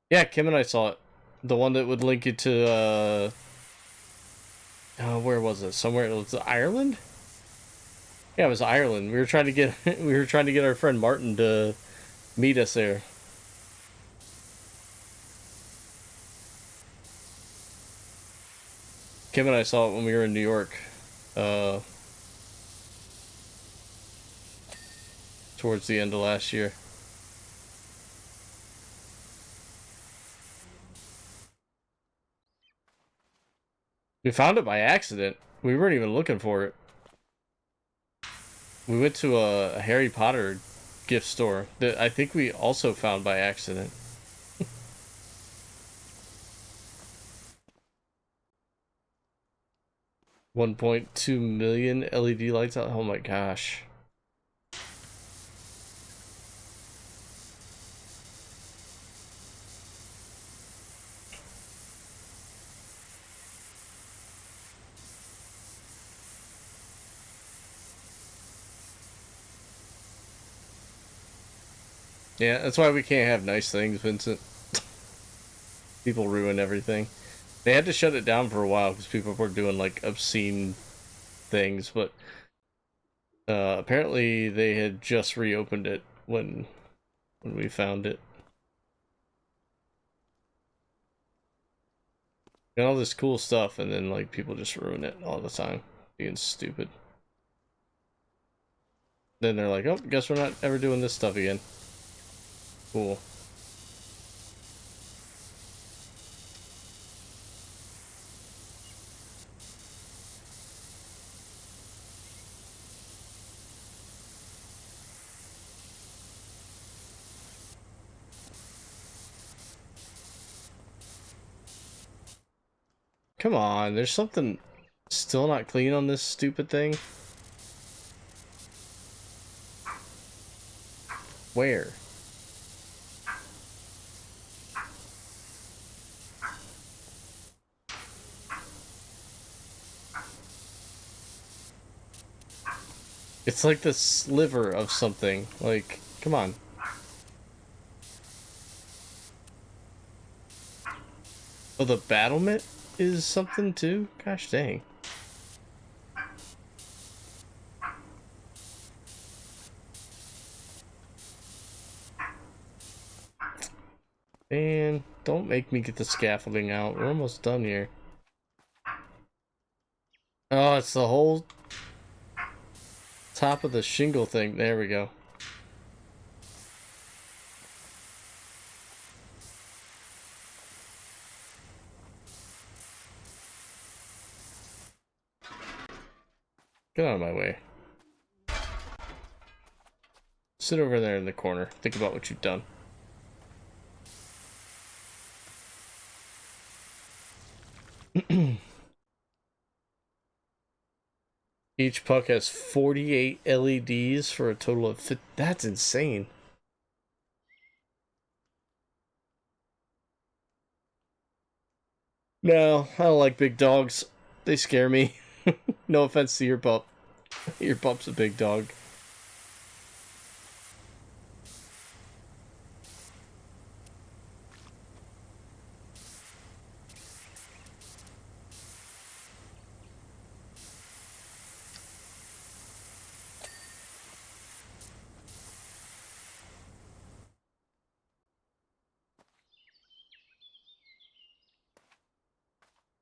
Yeah, Kim and I saw it. The one that would link you to, where was it? Somewhere, it was Ireland? Yeah, it was Ireland. We were trying to get, we were trying to get our friend Martin to meet us there. Kim and I saw it when we were in New York. Towards the end of last year. We found it by accident. We weren't even looking for it. We went to a Harry Potter gift store that I think we also found by accident. $1.2 million LED lights out. Oh my gosh. Yeah, that's why we can't have nice things, Vincent. People ruin everything. They had to shut it down for a while because people were doing like obscene things, but apparently they had just reopened it when we found it. And all this cool stuff, and then like people just ruin it all the time, being stupid. Then they're like, oh, guess we're not ever doing this stuff again. Cool. come on. There's something still not clean on this stupid thing. Where? It's like the sliver of something. Like, come on. Oh, the battlement is something too? Gosh dang. Man, don't make me get the scaffolding out. We're almost done here. Oh, it's the whole top of the shingle thing. There we go. Get out of my way. Sit over there in the corner. Think about what you've done. Each puck has 48 LEDs for a total of 50. That's insane. No, I don't like big dogs. They scare me. No offense to your pup. Your pup's a big dog.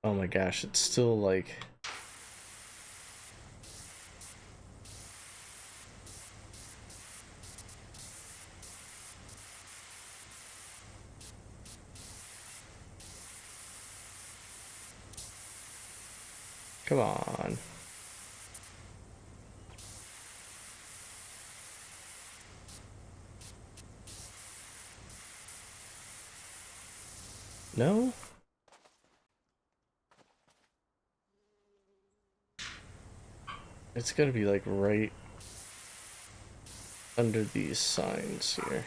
Oh my gosh, it's still like... Come on. No? It's gotta be like right under these signs here.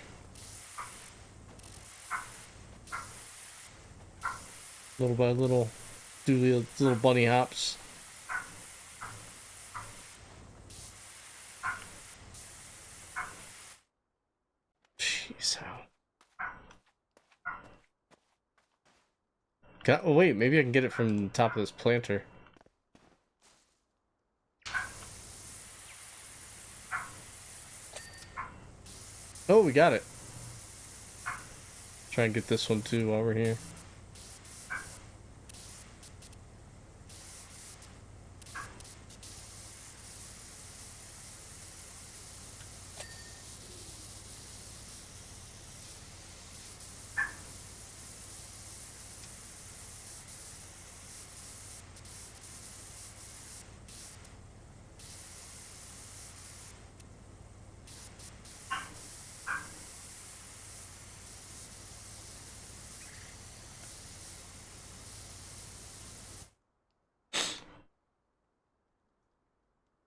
Little by little, do little bunny hops. Jeez, how? Oh wait, maybe I can get it from the top of this planter. Oh, we got it. Try and get this one too while we're here.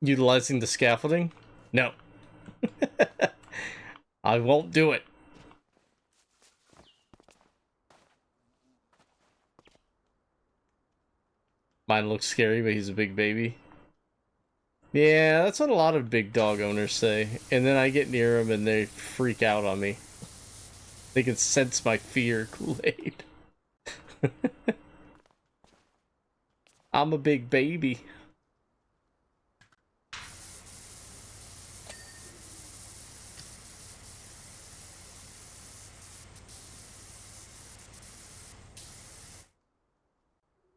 Utilizing the scaffolding? No. I won't do it. Mine looks scary, but he's a big baby. Yeah, that's what a lot of big dog owners say. And then I get near them and they freak out on me. They can sense my fear, Kool-Aid. I'm a big baby.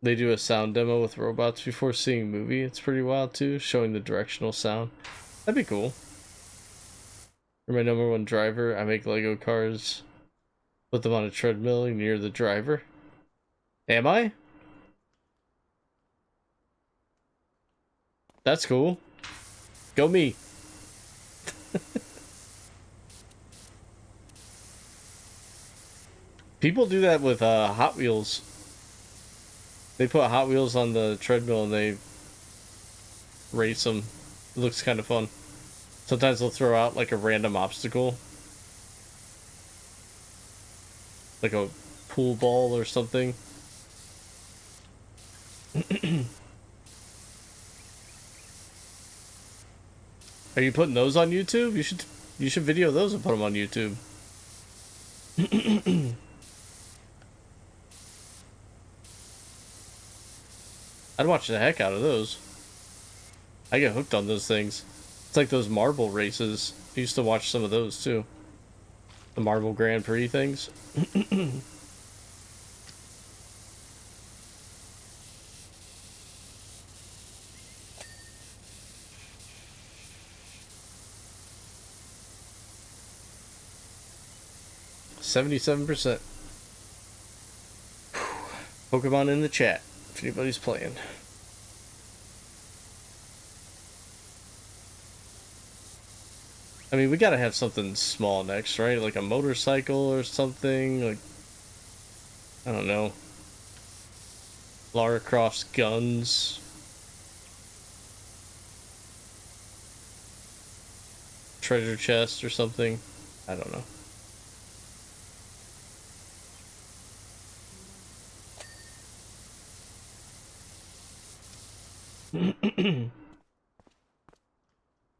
They do a sound demo with robots before seeing a movie. It's pretty wild too, showing the directional sound. That'd be cool. For my number one driver, I make Lego cars. Put them on a treadmill near the driver. Am I? That's cool. Go me. People do that with Hot Wheels. They put Hot Wheels on the treadmill and they race them. It looks kind of fun. Sometimes they'll throw out like a random obstacle. Like a pool ball or something. Are you putting those on YouTube? You should video those and put them on YouTube. I'd watch the heck out of those. I get hooked on those things. It's like those marble races. I used to watch some of those too. The Marble Grand Prix things. 77%. Pokemon in the chat, if anybody's playing. I mean, we gotta have something small next, right? Like a motorcycle or something. Like, I don't know. Lara Croft's guns. Treasure chest or something. I don't know.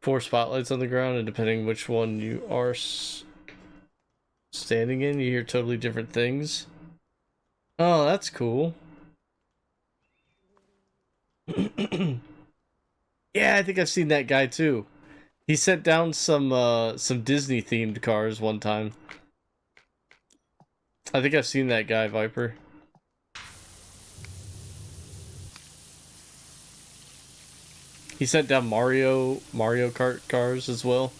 Four spotlights on the ground, and depending which one you are standing in, you hear totally different things. Oh, that's cool. Yeah, I think I've seen that guy too. He sent down some Disney themed cars one time. I think I've seen that guy, Viper. He sent down Mario Kart cars as well.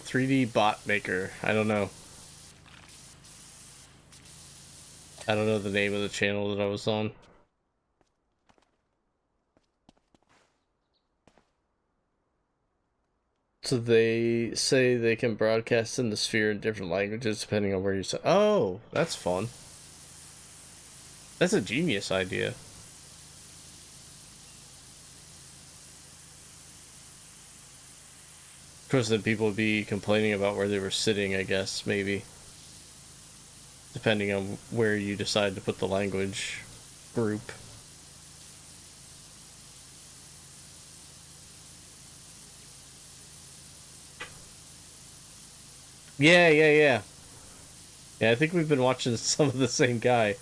.3D bot maker. I don't know. I don't know the name of the channel that I was on. So they say they can broadcast in the sphere in different languages depending on where you say. Oh, that's fun. That's a genius idea. Of course, then people would be complaining about where they were sitting, I guess, maybe. Depending on where you decide to put the language group. Yeah. Yeah, I think we've been watching some of the same guy.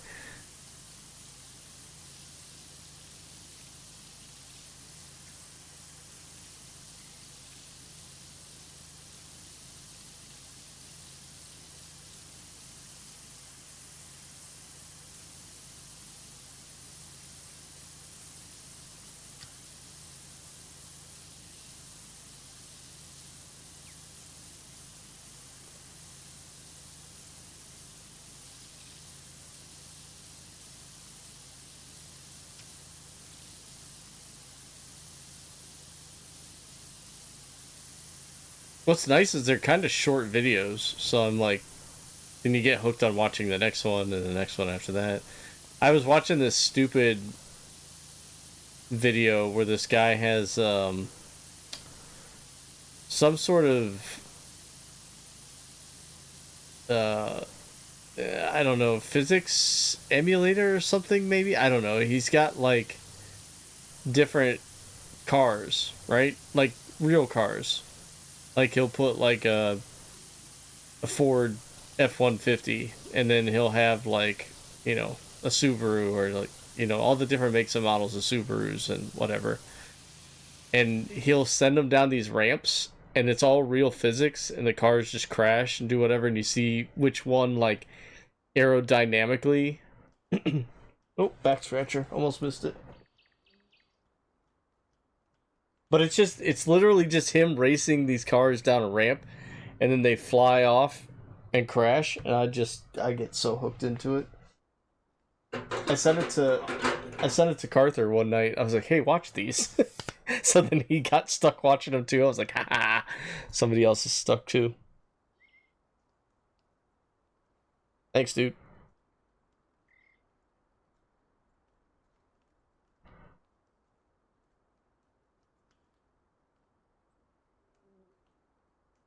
What's nice is they're kind of short videos, so I'm like, then you get hooked on watching the next one and the next one after that. I was watching this stupid video where this guy has some sort of I don't know, physics emulator or something, maybe? I don't know. He's got like different cars, right? Like real cars. Like he'll put like a Ford F-150 and then he'll have like, you know, a Subaru or like, you know, all the different makes and models of Subarus and whatever. And he'll send them down these ramps and it's all real physics and the cars just crash and do whatever and you see which one like aerodynamically Oh, back scratcher. Almost missed it. But it's literally just him racing these cars down a ramp, and then they fly off and crash, and I get so hooked into it. I sent it to Carther one night. I was like, hey, watch these. So then he got stuck watching them too. I was like, ha ha, somebody else is stuck too. Thanks, dude.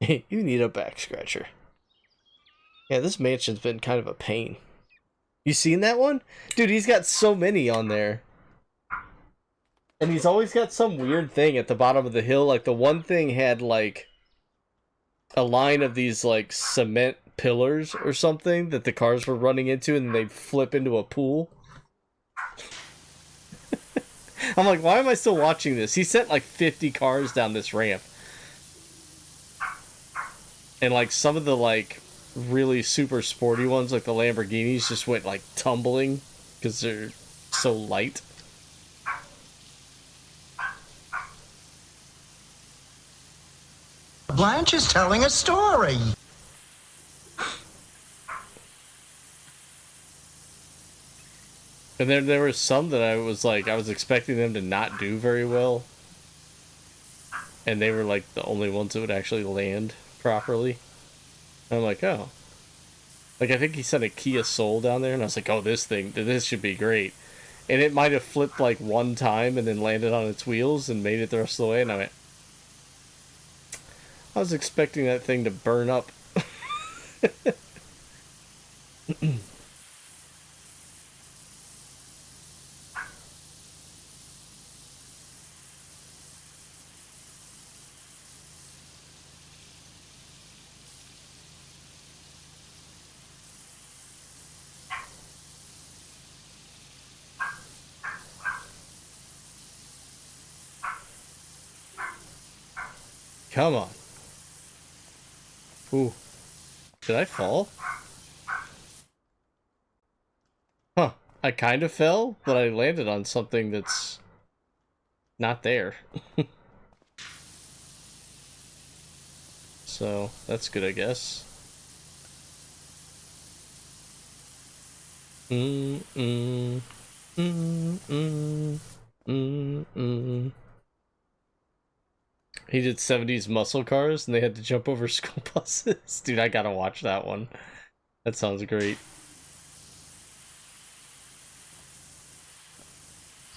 You need a back scratcher. Yeah, this mansion's been kind of a pain. You seen that one? Dude, he's got so many on there. And he's always got some weird thing at the bottom of the hill. Like, the one thing had, like, a line of these, like, cement pillars or something that the cars were running into, and they'd flip into a pool. I'm like, why am I still watching this? He sent, like, 50 cars down this ramp. And, like, some of the, like, really super sporty ones, like the Lamborghinis, just went, like, tumbling because they're so light.
Blanche is telling a story.
And then there were some that I was expecting them to not do very well. And they were, like, the only ones that would actually land properly. And I'm like, oh. Like, I think he sent a Kia Soul down there, and I was like, oh, this should be great. And it might have flipped, like, one time and then landed on its wheels and made it the rest of the way, and I went, I was expecting that thing to burn up. Come on. Ooh. Did I fall? Huh. I kind of fell, but I landed on something that's not there. So, that's good, I guess. Mm-mm. Mm-mm. Mm-mm. He did 70s muscle cars, and they had to jump over school buses. Dude, I gotta watch that one. That sounds great.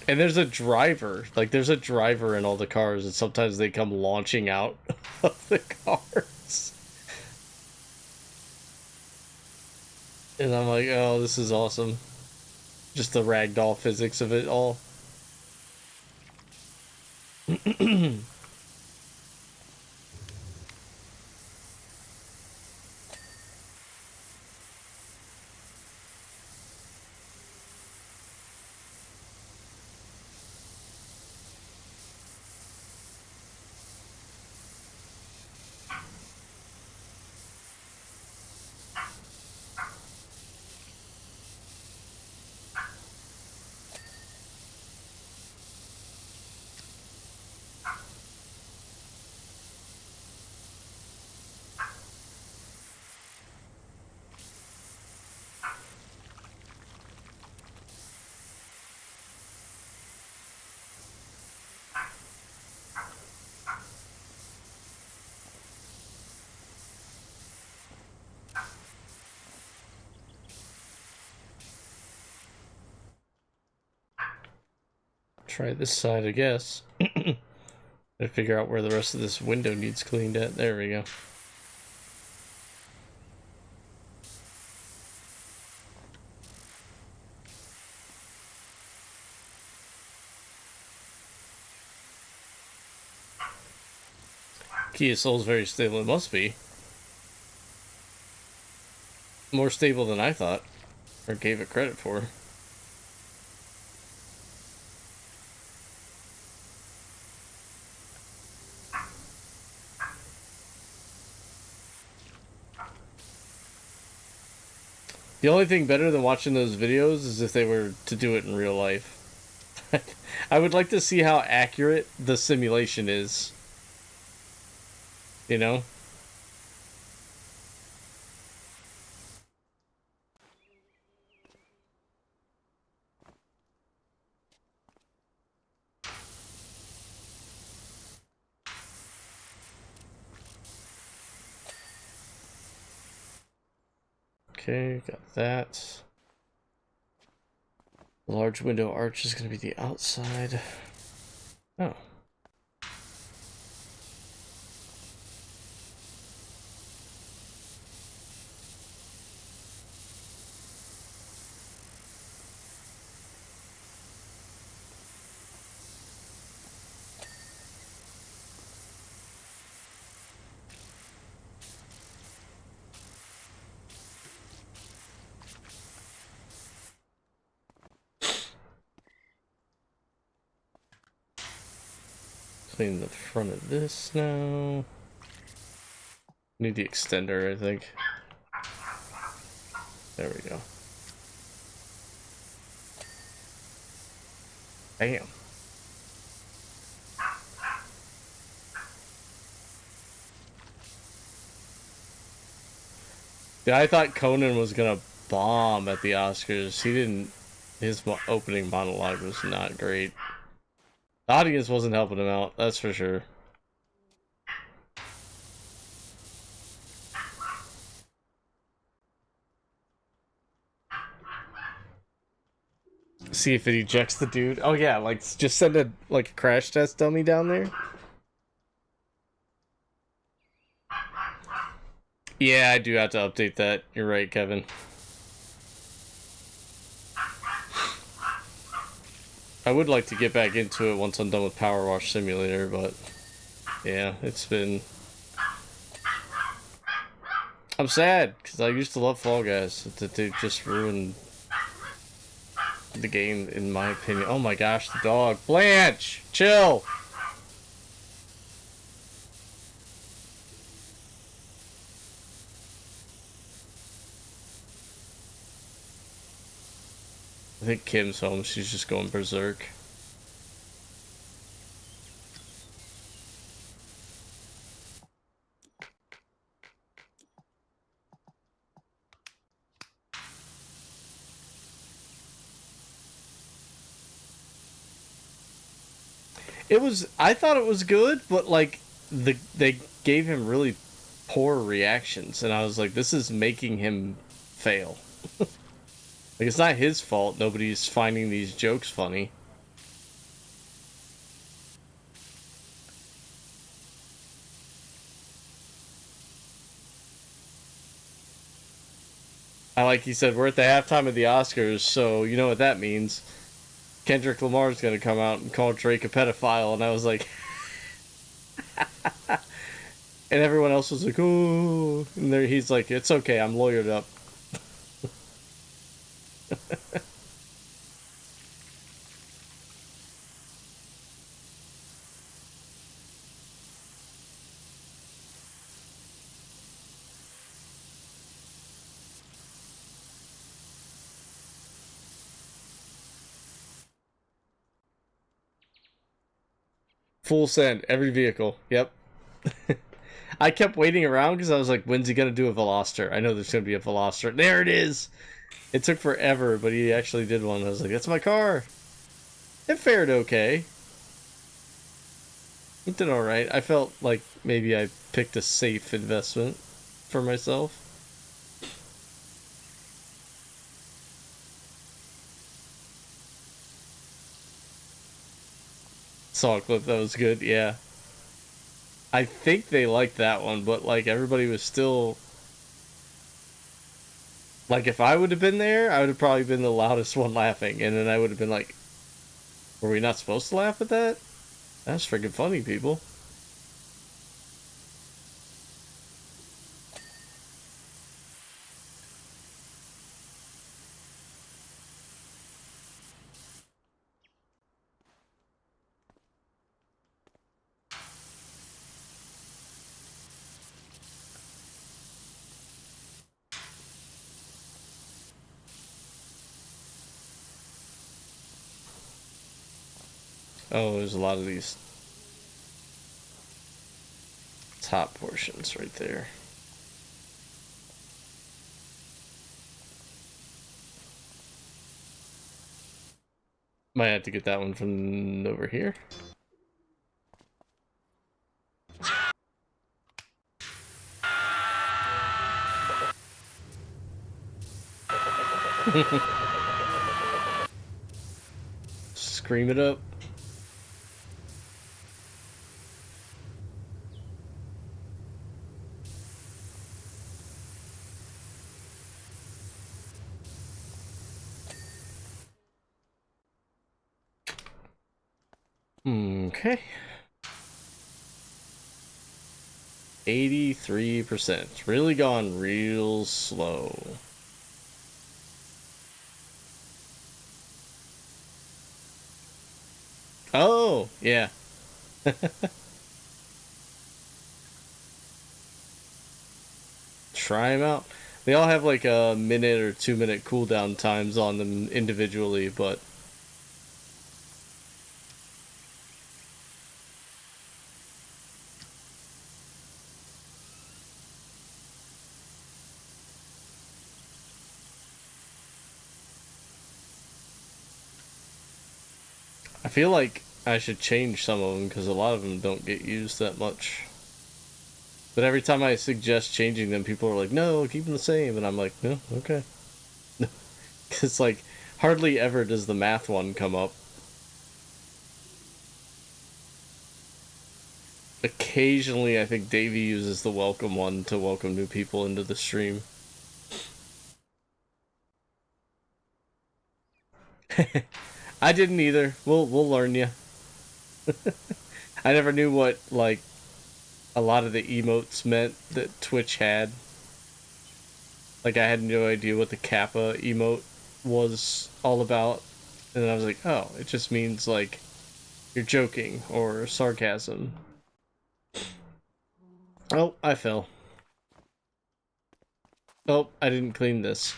And there's a driver. Like, there's a driver in all the cars, and sometimes they come launching out of the cars. And I'm like, oh, this is awesome. Just the ragdoll physics of it all. Try this side, I guess. Gotta figure out where the rest of this window needs cleaned at. There we go. Kia Soul's very stable. It must be. More stable than I thought. Or gave it credit for. The only thing better than watching those videos is if they were to do it in real life. I would like to see how accurate the simulation is. You know? Okay, got that. Large window arch is going to be the outside. Oh. Clean the front of this now. Need the extender, I think. There we go. Bam. Yeah, I thought Conan was gonna bomb at the Oscars. He didn't. His opening monologue was not great. The audience wasn't helping him out, that's for sure. See if it ejects the dude. Oh yeah, like just send a crash test dummy down there. Yeah, I do have to update that. You're right, Kevin. I would like to get back into it once I'm done with PowerWash Simulator, but yeah, it's been... I'm sad, because I used to love Fall Guys. They just ruined the game, in my opinion. Oh my gosh, the dog. Blanche! Chill! I think Kim's home. She's just going berserk. I thought it was good, but like they gave him really poor reactions, and I was like, this is making him fail. Like, it's not his fault nobody's finding these jokes funny. Like he said, we're at the halftime of the Oscars, so you know what that means. Kendrick Lamar's gonna come out and call Drake a pedophile, and I was like... And everyone else was like, oh... And there, he's like, it's okay, I'm lawyered up. Full send, every vehicle. Yep. I kept waiting around because I was like, when's he gonna do a Veloster? I know there's gonna be a Veloster. There it is! It took forever, but he actually did one. I was like, that's my car! It fared okay. It did alright. I felt like maybe I picked a safe investment for myself. Saw a clip that was good, yeah. I think they liked that one, but like everybody was still... Like if I would have been there, I would have probably been the loudest one laughing, and then I would have been like, were we not supposed to laugh at that? That's freaking funny, people. Oh, there's a lot of these top portions right there. Might have to get that one from over here. Scream it up. Okay. 83%. Really gone real slow. Oh, yeah. Try them out. They all have like a minute or 2 minute cooldown times on them individually, but I feel like I should change some of them because a lot of them don't get used that much. But every time I suggest changing them, people are like, no, keep them the same. And I'm like, no, okay. Because, like, hardly ever does the math one come up. Occasionally, I think Davey uses the welcome one to welcome new people into the stream. I didn't either. We'll learn you. I never knew what, like, a lot of the emotes meant that Twitch had. Like, I had no idea what the Kappa emote was all about. And then I was like, oh, it just means, like, you're joking or sarcasm. Oh, I fell. Oh, I didn't clean this.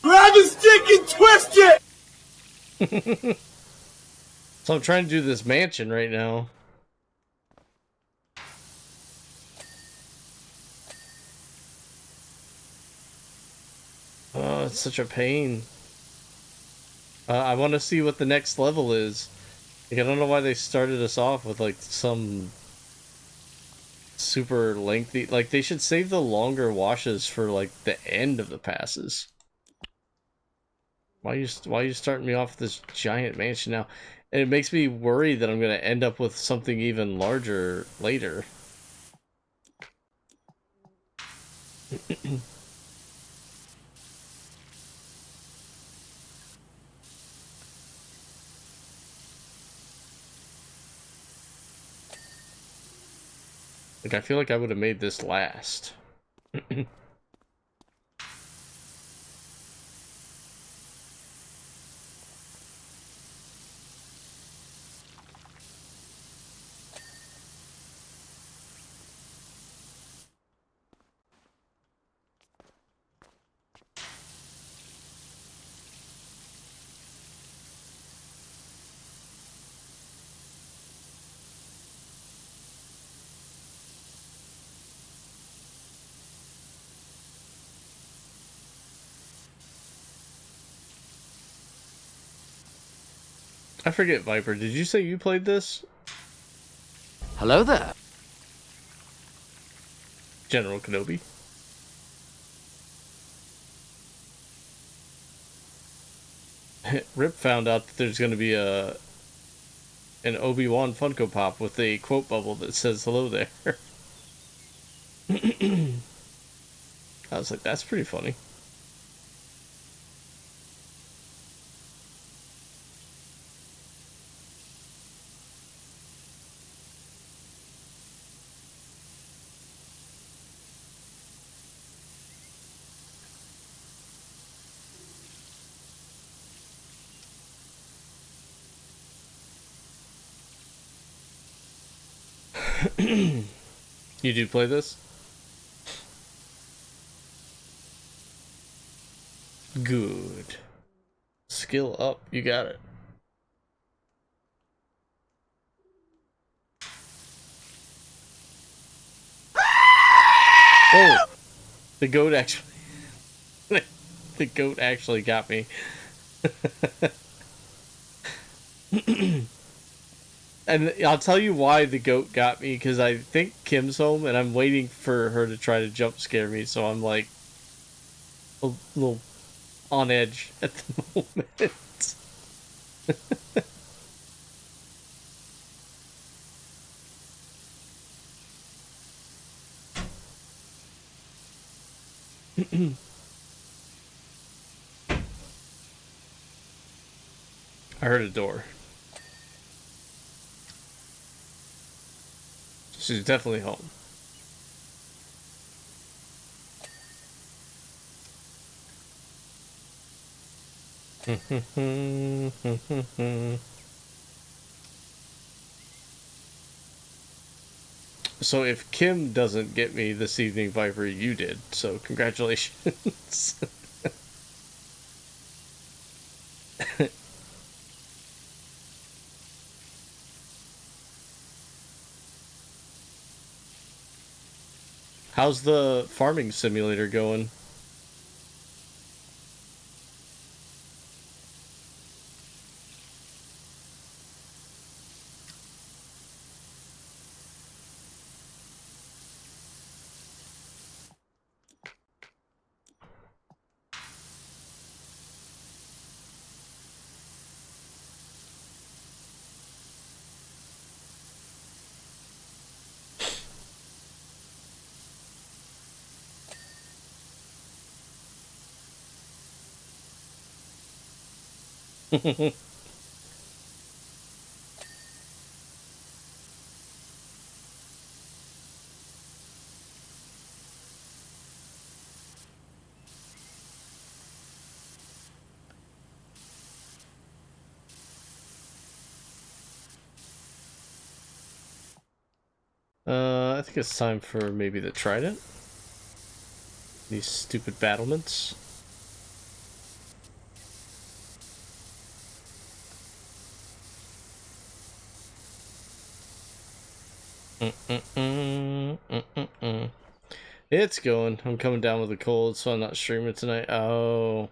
Grab a stick and twist it!
So I'm trying to do this mansion right now. Oh, it's such a pain. I want to see what the next level is. Like, I don't know why they started us off with, like, some super lengthy... Like, they should save the longer washes for, like, the end of the passes. Why are you starting me off with this giant mansion now? And it makes me worry that I'm going to end up with something even larger later. Like, I feel like I would have made this last. I forget, Viper, did you say you played this?
Hello there.
General Kenobi? Rip found out that there's going to be an Obi-Wan Funko Pop with a quote bubble that says hello there. I was like, that's pretty funny. You do play this? Good. Skill up. You got it. Oh, the goat actually. The goat actually got me. And I'll tell you why the goat got me, because I think Kim's home and I'm waiting for her to try to jump scare me, so I'm like a little on edge at the moment. I heard a door. She's definitely home. So if Kim doesn't get me this evening, Viper, you did. So congratulations. How's the farming simulator going? I think it's time for maybe the trident. These stupid battlements. It's going. I'm coming down with a cold, so I'm not streaming tonight. Oh.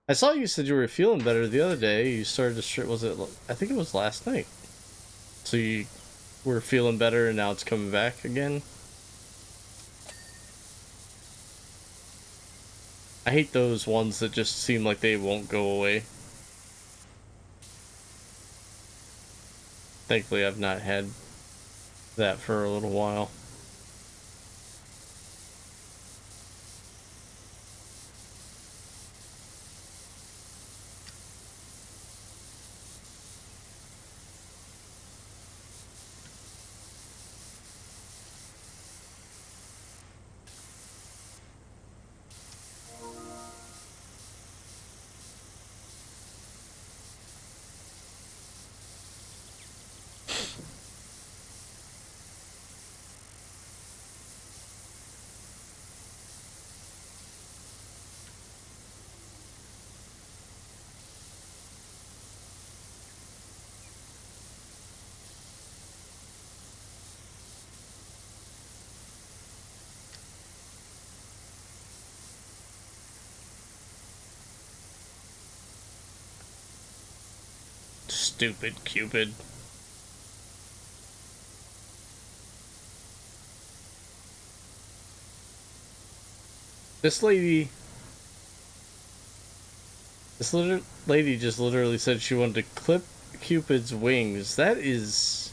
I saw you said you were feeling better the other day. You started to stream, was it, I think it was last night. So you were feeling better and now it's coming back again. I hate those ones that just seem like they won't go away. Thankfully, I've not had that for a little while. Stupid Cupid. This lady just literally said she wanted to clip Cupid's wings. That is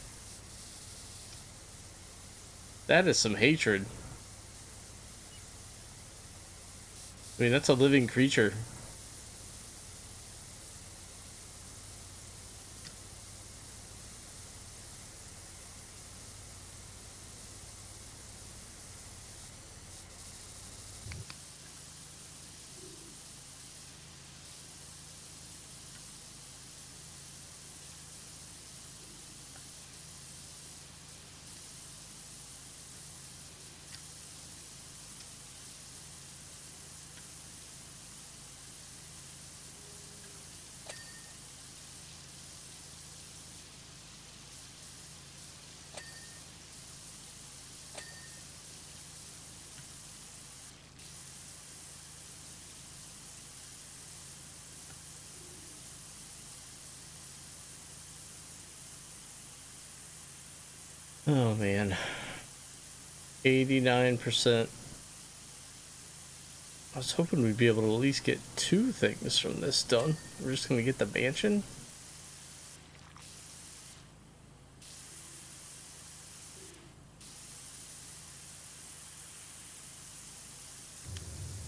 some hatred. I mean, that's a living creature. Oh man. 89%. I was hoping we'd be able to at least get 2 things from this done. We're just gonna get the mansion.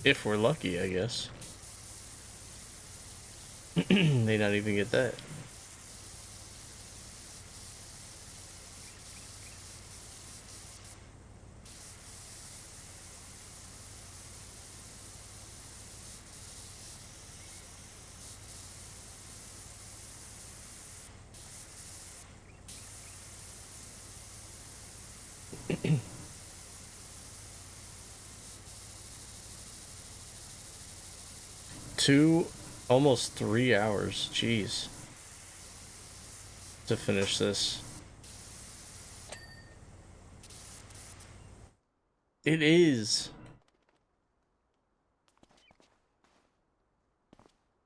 If we're lucky, I guess. May not even get that. Almost 3 hours, jeez, to finish this. It is.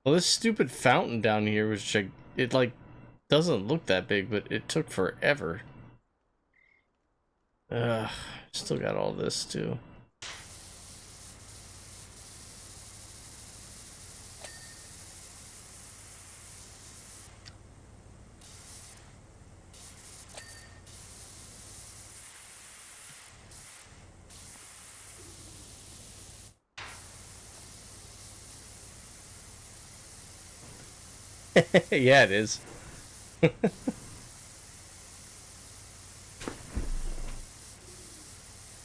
Well, this stupid fountain down here was it like doesn't look that big, but it took forever. Ugh, still got all this too. Yeah, it is.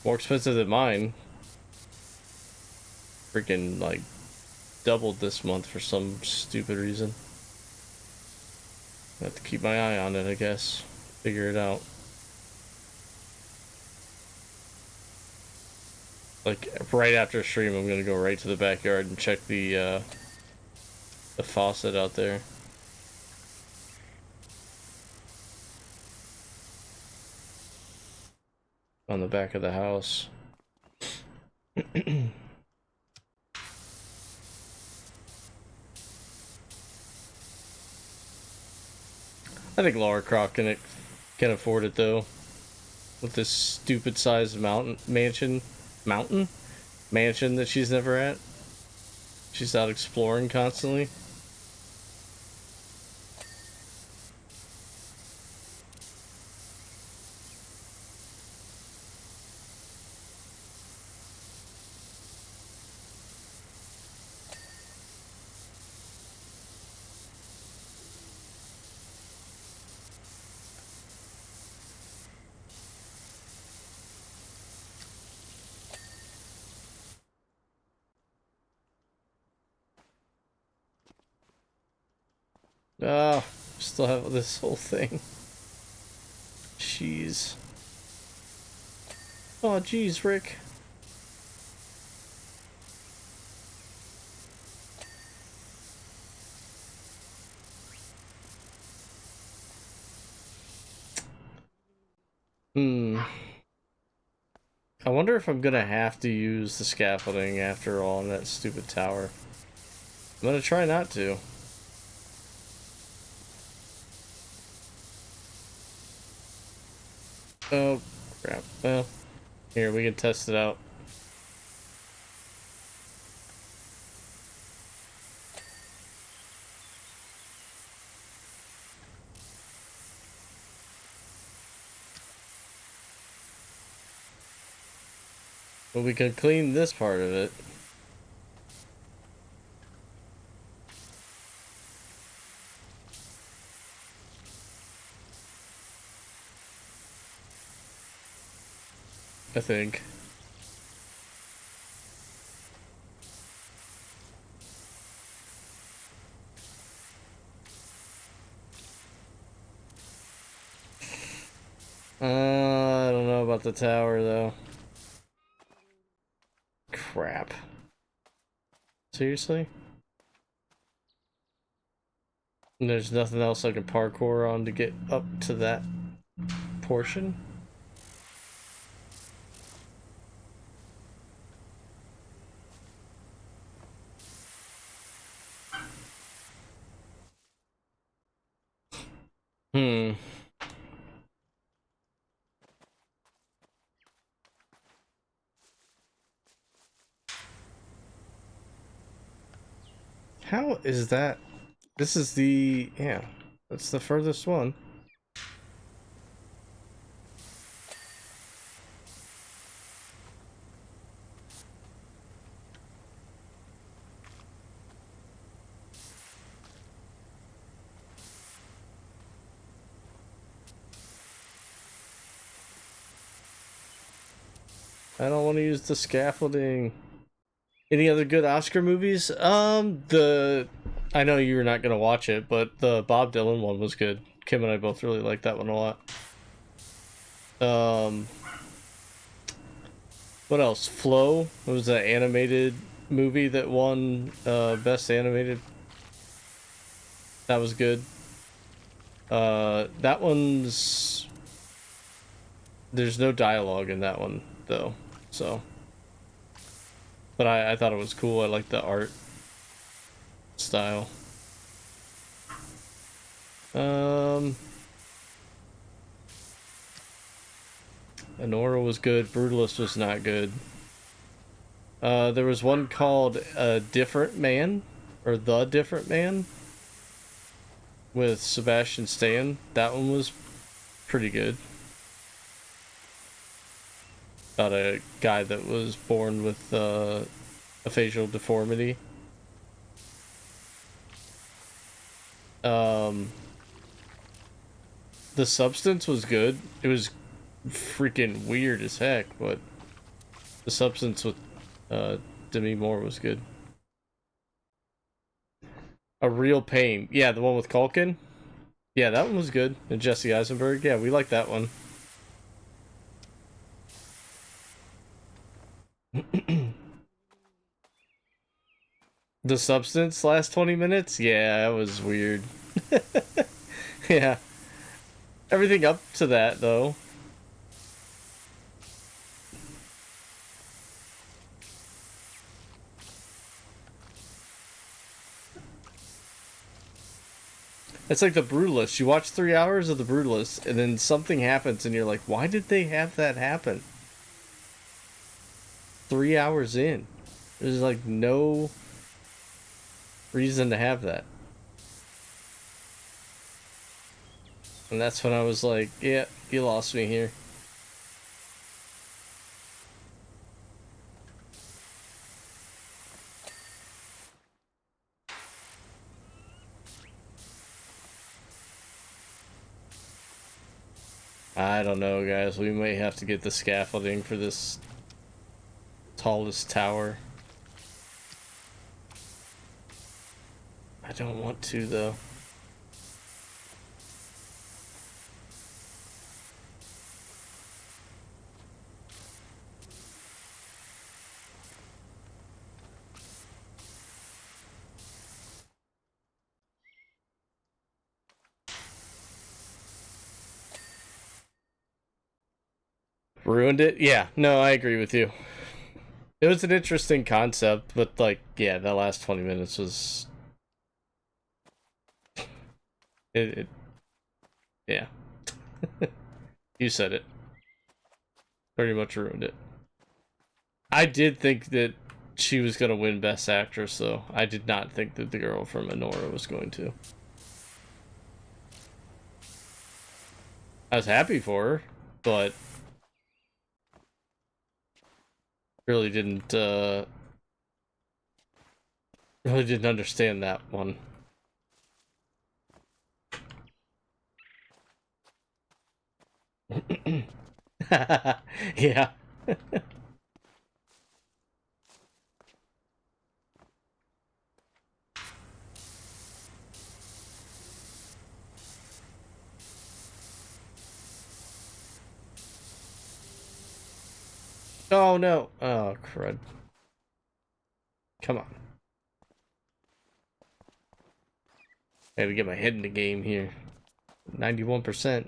More expensive than mine. Freaking like doubled this month for some stupid reason. I have to keep my eye on it, I guess. Figure it out. Like right after stream, I'm gonna go right to the backyard and check the faucet out there. On the back of the house. I think Lara Croft can afford it though. With this stupid sized mansion that she's never at. She's out exploring constantly. Ah, still have this whole thing. Jeez. Oh, jeez, Rick. I wonder if I'm gonna have to use the scaffolding after all in that stupid tower. I'm gonna try not to. Oh, crap. Well, here, we can test it out. But we can clean this part of it. I think. I don't know about the tower though. Crap. Seriously? And there's nothing else I can parkour on to get up to that portion? How is that? This is the... yeah, that's the furthest one. I don't want to use the scaffolding. Any other good Oscar movies? I know you're not gonna watch it, but the Bob Dylan one was good. Kim and I both really liked that one a lot. What else? Flow. It was an animated movie that won Best Animated. That was good. That one's... there's no dialogue in that one, though, so... but I thought it was cool. I liked the art style. Anora was good. Brutalist was not good. There was one called A Different Man, or The Different Man, with Sebastian Stan. That one was pretty good. About a guy that was born with a facial deformity. The Substance was good. It was freaking weird as heck, but The Substance with Demi Moore was good. A Real Pain. Yeah, the one with Culkin. Yeah, that one was good. And Jesse Eisenberg. Yeah, we like that one. The Substance last 20 minutes? Yeah, that was weird. Yeah. Everything up to that, though. It's like The Brutalist. You watch 3 hours of The Brutalist, and then something happens, and you're like, why did they have that happen? 3 hours in. There's like no reason to have that. And that's when I was like, yeah, you lost me here. I don't know, guys. We may have to get the scaffolding for this tallest tower. I don't want to, though. Ruined it? Yeah, no, I agree with you. It was an interesting concept, but like, yeah, that last 20 minutes was... yeah. You said it. Pretty much ruined it. I did think that she was going to win Best Actress, though. I did not think that the girl from Anora was going to. I was happy for her, but... really didn't understand that one. Yeah. Oh no. Oh crud. Come on. I gotta get my head in the game here. 91%.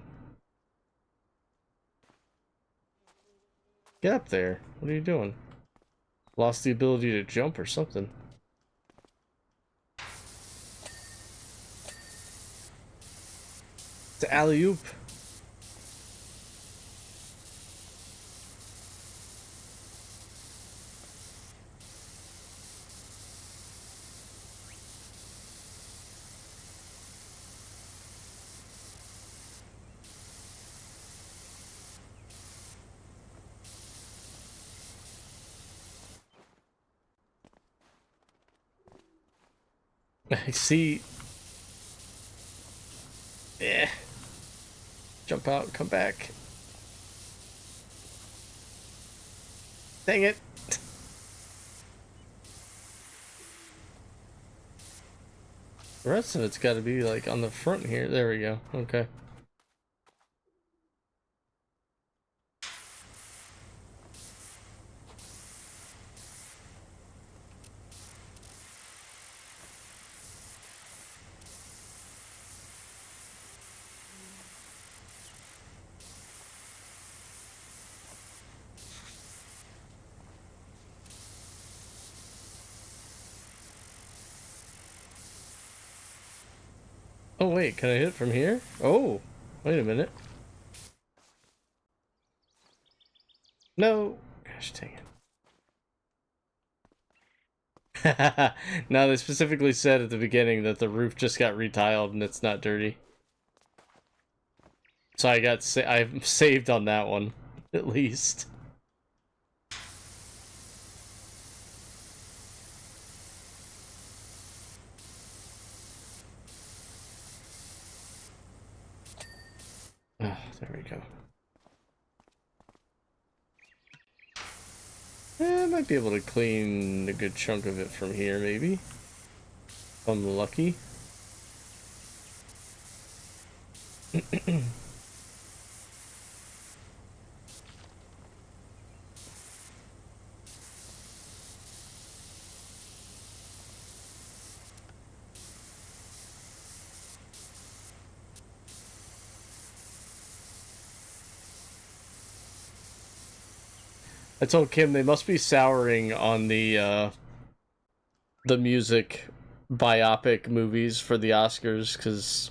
Get up there. What are you doing? Lost the ability to jump or something. It's alley-oop. I see. Eh. Jump out, come back. Dang it. The rest of it's got to be like on the front here. There we go. Okay. Oh wait, can I hit from here? Oh, wait a minute. No. Gosh dang it. Now they specifically said at the beginning that the roof just got retiled and it's not dirty. So I'm saved on that one, at least. Oh, there we go. I might be able to clean a good chunk of it from here, maybe. If I'm lucky. I told Kim they must be souring on the music biopic movies for the Oscars, because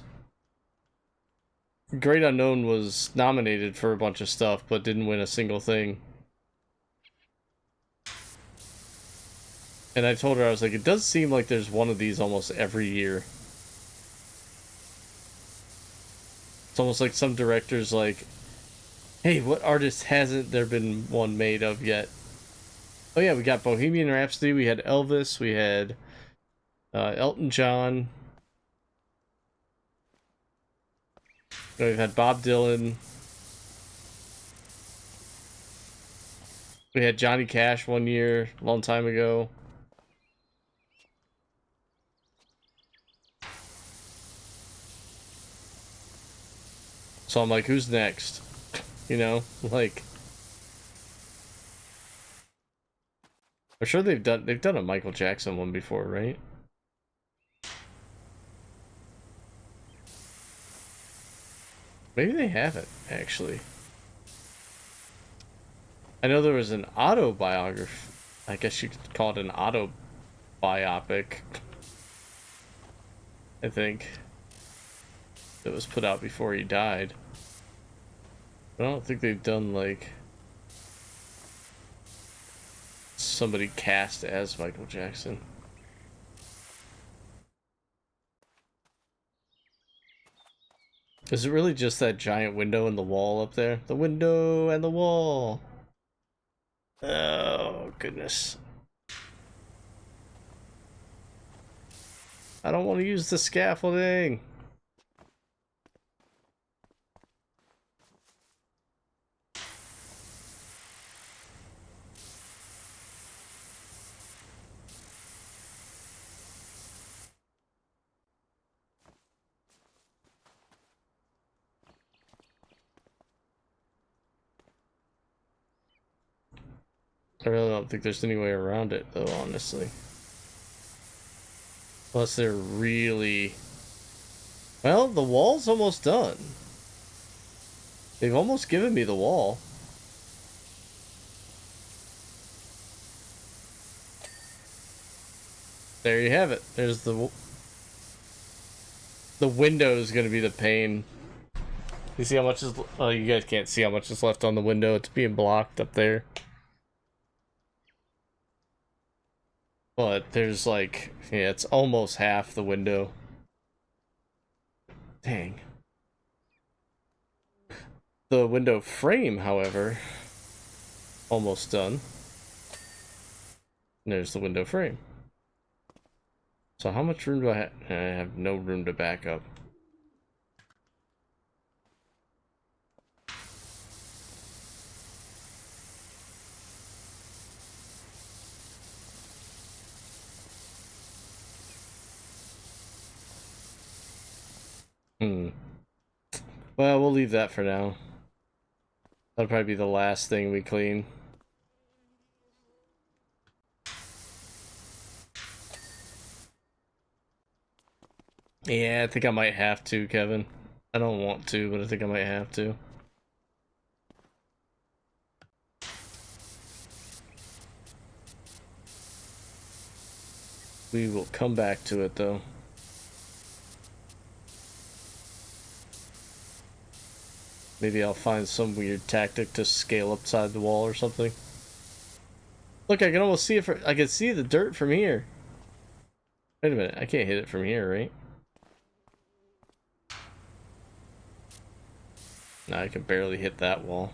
Great Unknown was nominated for a bunch of stuff but didn't win a single thing. And I told her, I was like, it does seem like there's one of these almost every year. It's almost like some directors like, hey, what artist hasn't there been one made of yet? Oh yeah, we got Bohemian Rhapsody, we had Elvis, we had Elton John. We've had Bob Dylan. We had Johnny Cash one year, a long time ago. So I'm like, who's next? You know, like, I'm sure they've done a Michael Jackson one before, right? Maybe they haven't, actually. I know there was an autobiography. I guess you could call it an autobiopic. I think. That was put out before he died. I don't think they've done, like, somebody cast as Michael Jackson. Is it really just that giant window in the wall up there? The window and the wall. Oh, goodness. I don't want to use the scaffolding. I really don't think there's any way around it, though, honestly. Unless they're really... Well, the wall's almost done. They've almost given me the wall. There you have it. There's the window is going to be the pain. You see how much is... Oh, you guys can't see how much is left on the window. It's being blocked up there. But there's like, yeah, it's almost half the window. Dang. The window frame, however, almost done. And there's the window frame. So how much room do I have? I have no room to back up. Well, we'll leave that for now. That'll probably be the last thing we clean. Yeah, I think I might have to, Kevin. I don't want to, but I think I might have to. We will come back to it, though. Maybe I'll find some weird tactic to scale upside the wall or something. Look, I can almost see it I can see the dirt from here. Wait a minute, I can't hit it from here, right? No, I can barely hit that wall.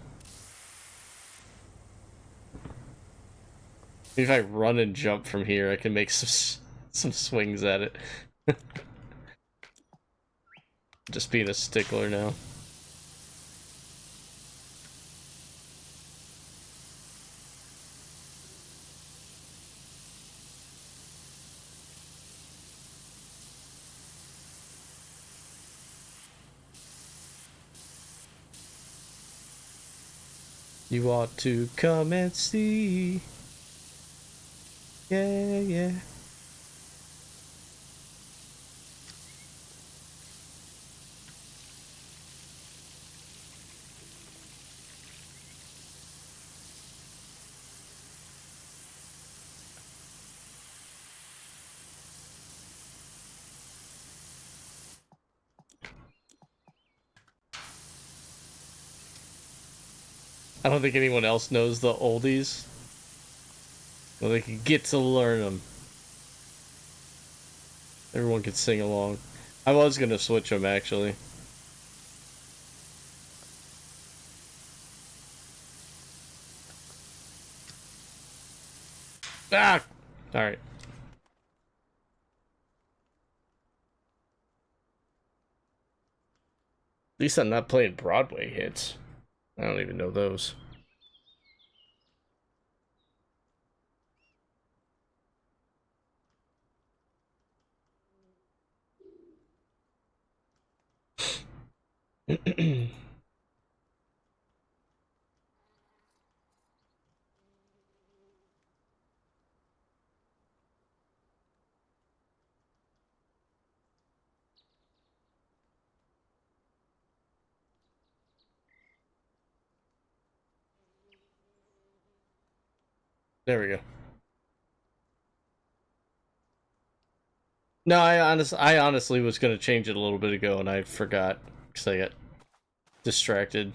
Maybe if I run and jump from here, I can make some swings at it. Just being a stickler now. You ought to come and see. Yeah, yeah. I don't think anyone else knows the oldies. Well, they can get to learn them. Everyone can sing along. I was gonna switch them, actually. Ah! Alright. At least I'm not playing Broadway hits. I don't even know those. There we go. No, I honestly was gonna change it a little bit ago, and I forgot because I got distracted.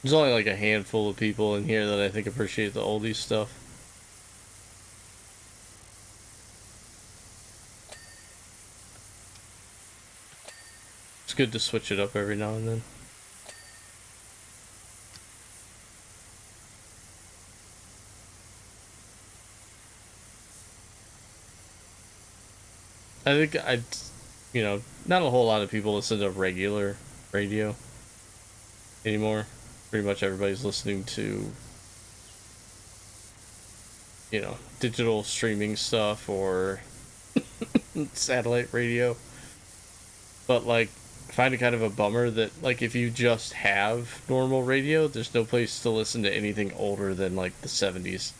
There's only like a handful of people in here that I think appreciate the oldies stuff. It's good to switch it up every now and then. I think you know, not a whole lot of people listen to regular radio anymore. Pretty much everybody's listening to, you know, digital streaming stuff or satellite radio. But like, I find it kind of a bummer that like if you just have normal radio, there's no place to listen to anything older than like the 70s.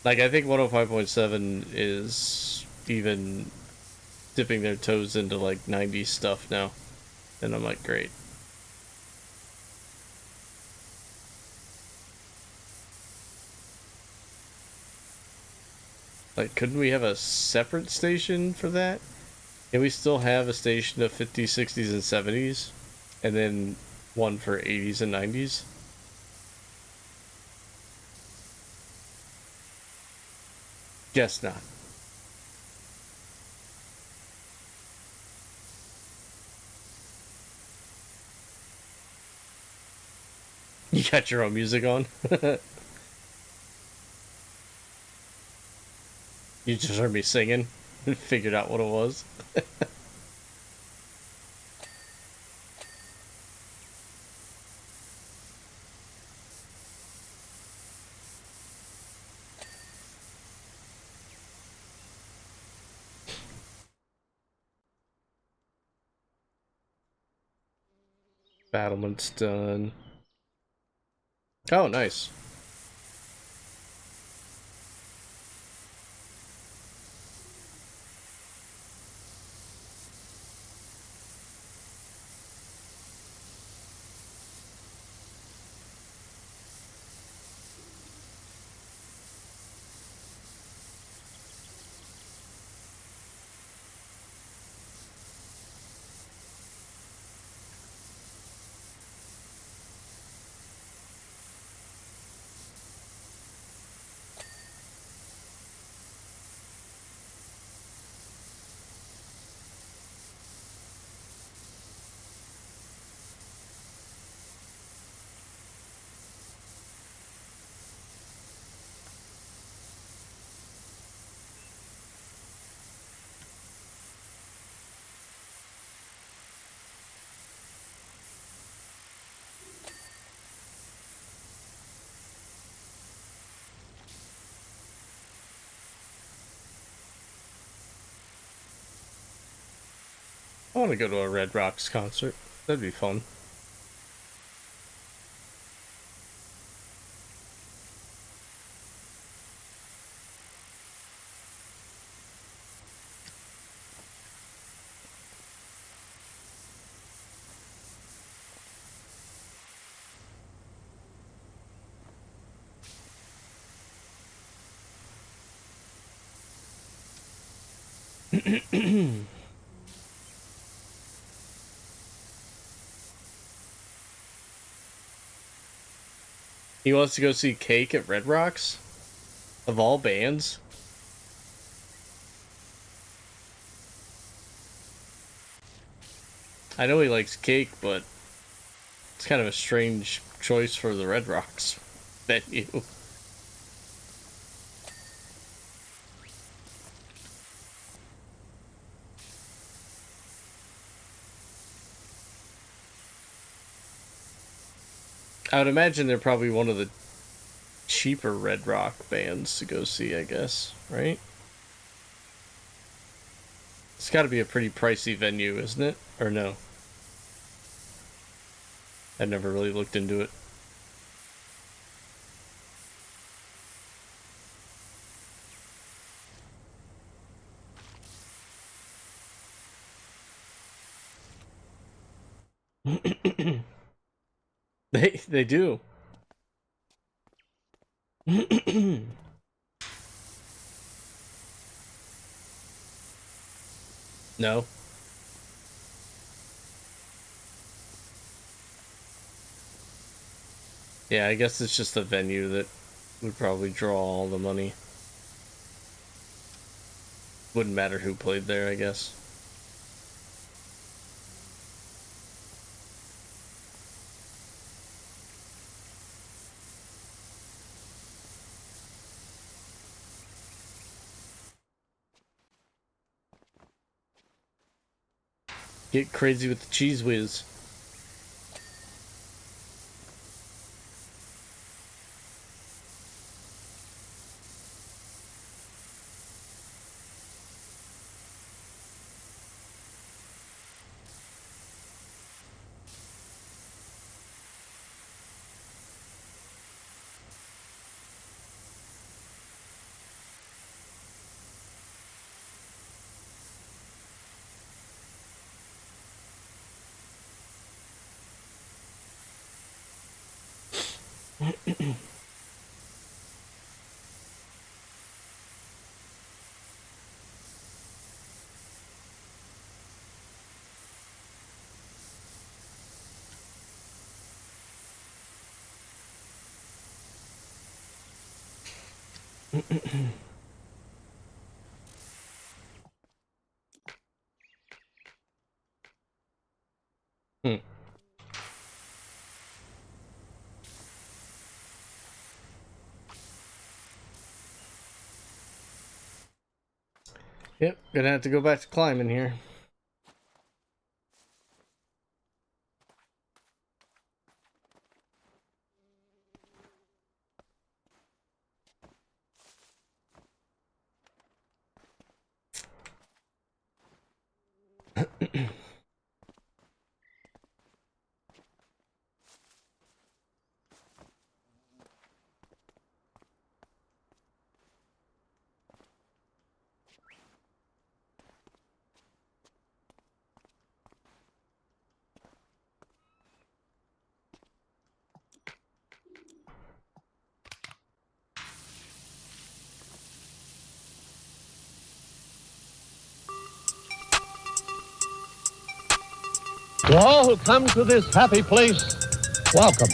Like I think 105.7 is even dipping their toes into like 90s stuff now. And I'm like, great. Like, couldn't we have a separate station for that? Can we still have a station of 50s, 60s, and 70s? And then one for 80s and 90s? Guess not. You got your own music on? You just heard me singing and figured out what it was. Battlement's done. Oh, nice. I want to go to a Red Rocks concert. That'd be fun. He wants to go see Cake at Red Rocks? Of all bands? I know he likes Cake, but it's kind of a strange choice for the Red Rocks venue. I would imagine they're probably one of the cheaper Red Rock bands to go see, I guess, right? It's got to be a pretty pricey venue, isn't it? Or no? I never really looked into it. They do. No. Yeah, I guess it's just the venue that would probably draw all the money. Wouldn't matter who played there, I guess. Get crazy with the cheese whiz. Hmm. Yep, gonna have to go back to climbing here.
To all who come to this happy place, welcome.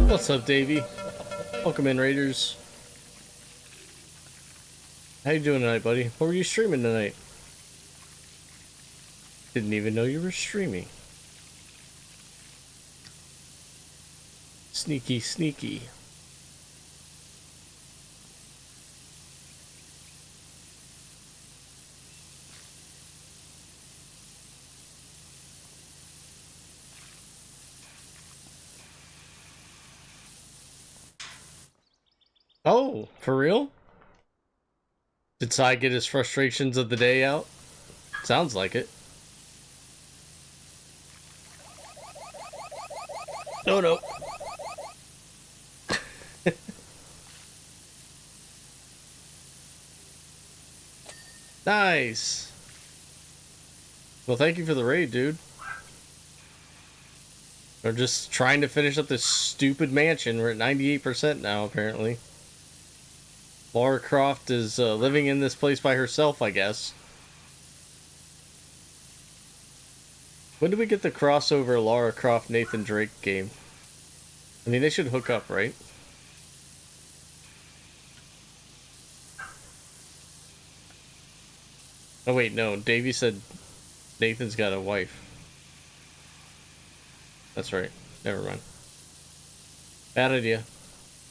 What's up, Davey? Welcome in, Raiders. How you doing tonight, buddy? What were you streaming tonight? Didn't even know you were streaming. Sneaky, sneaky. Oh, for real? Did Sai get his frustrations of the day out? Sounds like it. No, no. Nice. Well, thank you for the raid, dude. We're just trying to finish up this stupid mansion. We're at 98% now, apparently. Lara Croft is living in this place by herself, I guess. When do we get the crossover Lara Croft Nathan Drake game? I mean, they should hook up, right? Oh wait, no. Davey said Nathan's got a wife. That's right. Never mind. Bad idea.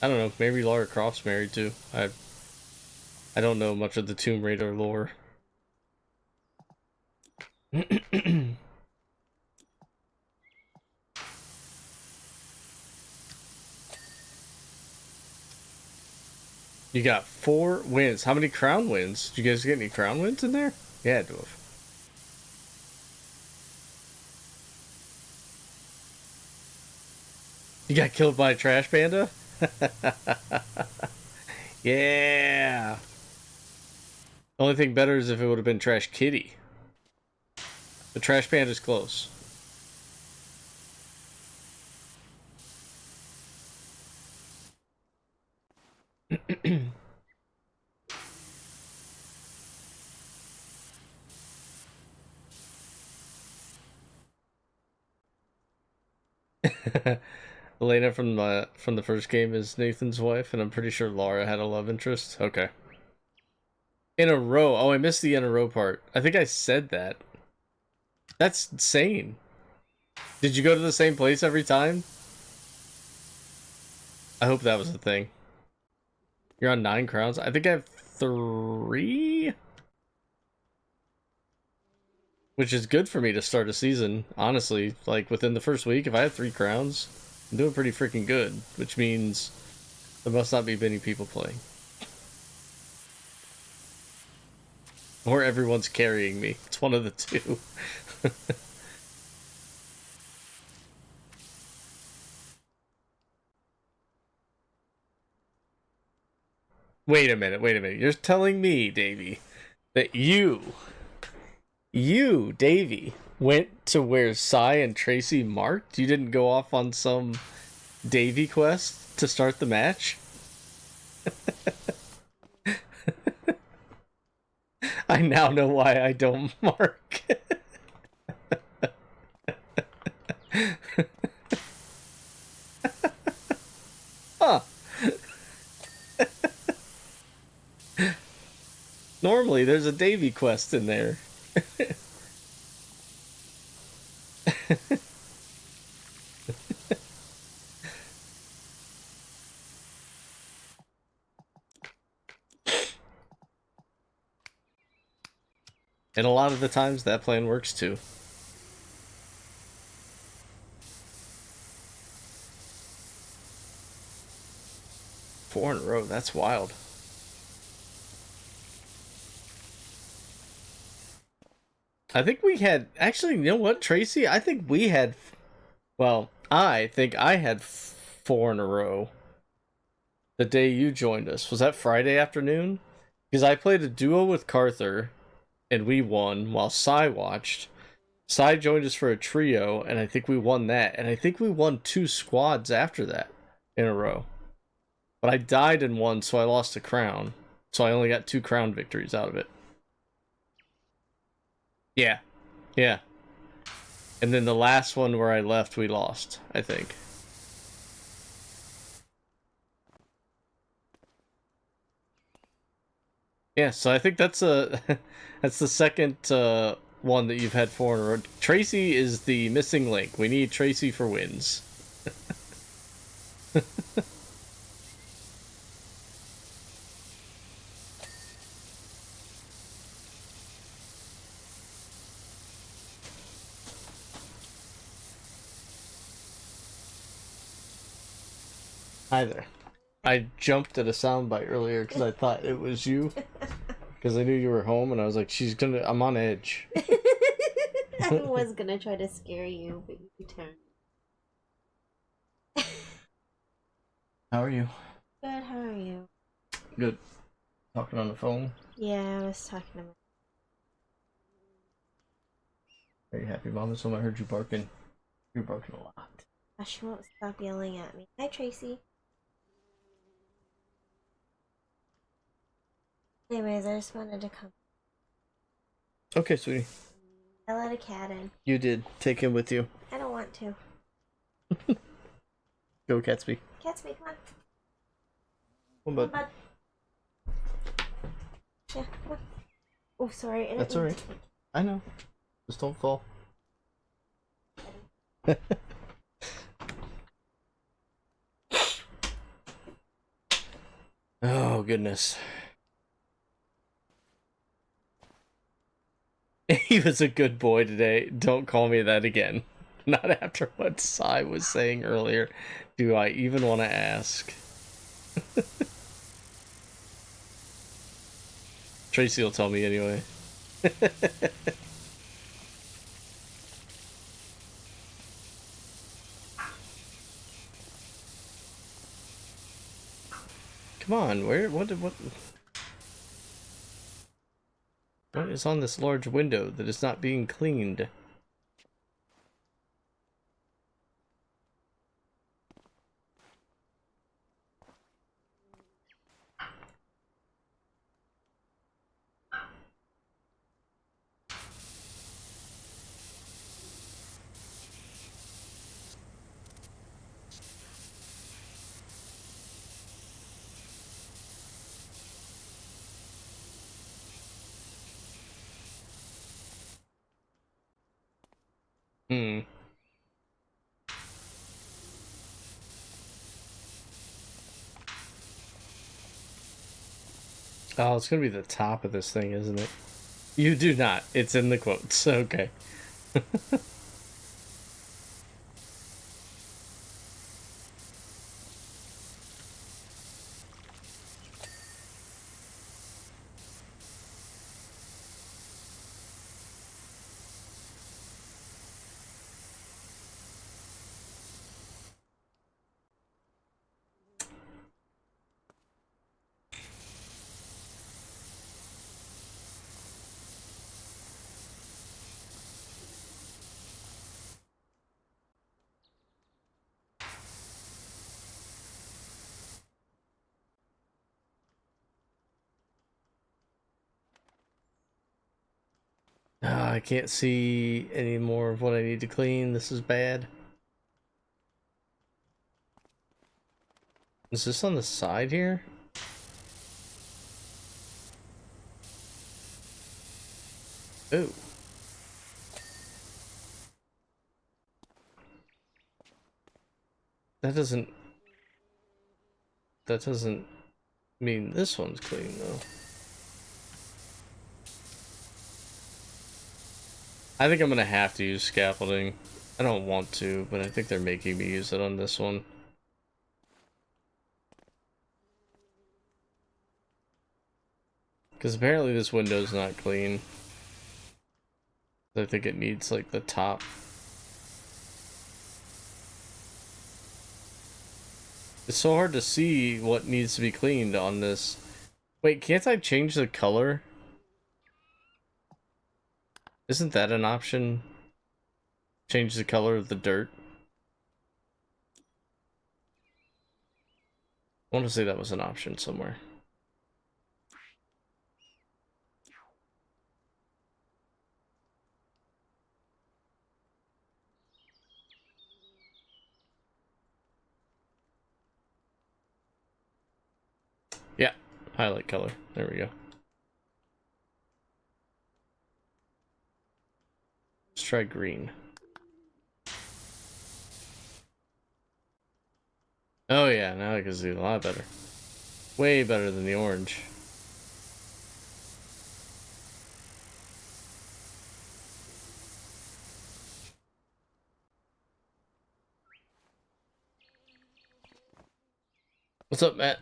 I don't know. Maybe Lara Croft's married too. I don't know much of the Tomb Raider lore. You got 4 wins. How many crown wins? Did you guys get any crown wins in there? You had to have. You got killed by a trash panda? Yeah. The only thing better is if it would have been Trash Kitty. The trash panda's close. Elena from the first game is Nathan's wife, and I'm pretty sure Lara had a love interest. Okay. In a row. Oh, I missed the in a row part. I think I said that. That's insane. Did you go to the same place every time? I hope that was the thing. You're on 9 crowns. I think I have 3? Which is good for me to start a season, honestly. Like, within the first week, if I have 3 crowns, I'm doing pretty freaking good. Which means there must not be many people playing. Or everyone's carrying me. It's one of the two. Wait a minute. You're telling me, Davey, that you, Davey, went to where Sai and Tracy marked? You didn't go off on some Davey quest to start the match? I now know why I don't mark. Huh. Normally, there's a Davy quest in there. And a lot of the times, that plan works too. Four in a row, that's wild. I think we had, actually, you know what, Tracy? I think we had, well, I think I had 4 in a row the day you joined us. Was that Friday afternoon? Because I played a duo with Carther, and we won while Sai watched. Sai joined us for a trio, and I think we won that. And I think we won 2 squads after that in a row. But I died in one, so I lost a crown. So I only got 2 crown victories out of it. Yeah. Yeah. And then the last one where I left, we lost, I think. Yeah, so I think that's that's the second one that you've had 4 in a row. Tracy is the missing link. We need Tracy for wins. Hi there. I jumped at a soundbite earlier because I thought it was you. Because I knew you were home, and I was like, I'm on edge.
I was gonna try to scare you, but you turned.
How are you?
Good, how are you?
Good. Talking on the phone?
Yeah, I was talking to my...
Are you happy, Mama? Someone heard you barking. You're barking a lot.
She won't stop yelling at me. Hi, Tracy. Anyways, I just wanted to come.
Okay, sweetie.
I let a cat in.
You did. Take him with you.
I don't want to.
Go, Catsby.
Catsby, come on.
Come on, bud.
Come on, bud. Yeah, come on. Oh, sorry.
That's alright. I know. Just don't fall. Oh, goodness. He was a good boy today. Don't call me that again. Not after what Sai was saying earlier. Do I even want to ask? Tracy will tell me anyway. Come on, what is on this large window that is not being cleaned? Hmm. Oh, it's gonna be the top of this thing, isn't it? You do not. It's in the quotes. Okay. I can't see any more of what I need to clean. This is bad. Is this on the side here? Ooh. That doesn't mean this one's clean though. I think I'm gonna have to use scaffolding. I don't want to, but I think they're making me use it on this one. Because apparently this window's not clean. I think it needs like the top. It's so hard to see what needs to be cleaned on this. Wait, can't I change the color? Isn't that an option? Change the color of the dirt? I want to say that was an option somewhere. Yeah, highlight color. There we go. Let's try green. Oh yeah, now I can see a lot better. Way better than the orange. What's up, Matt?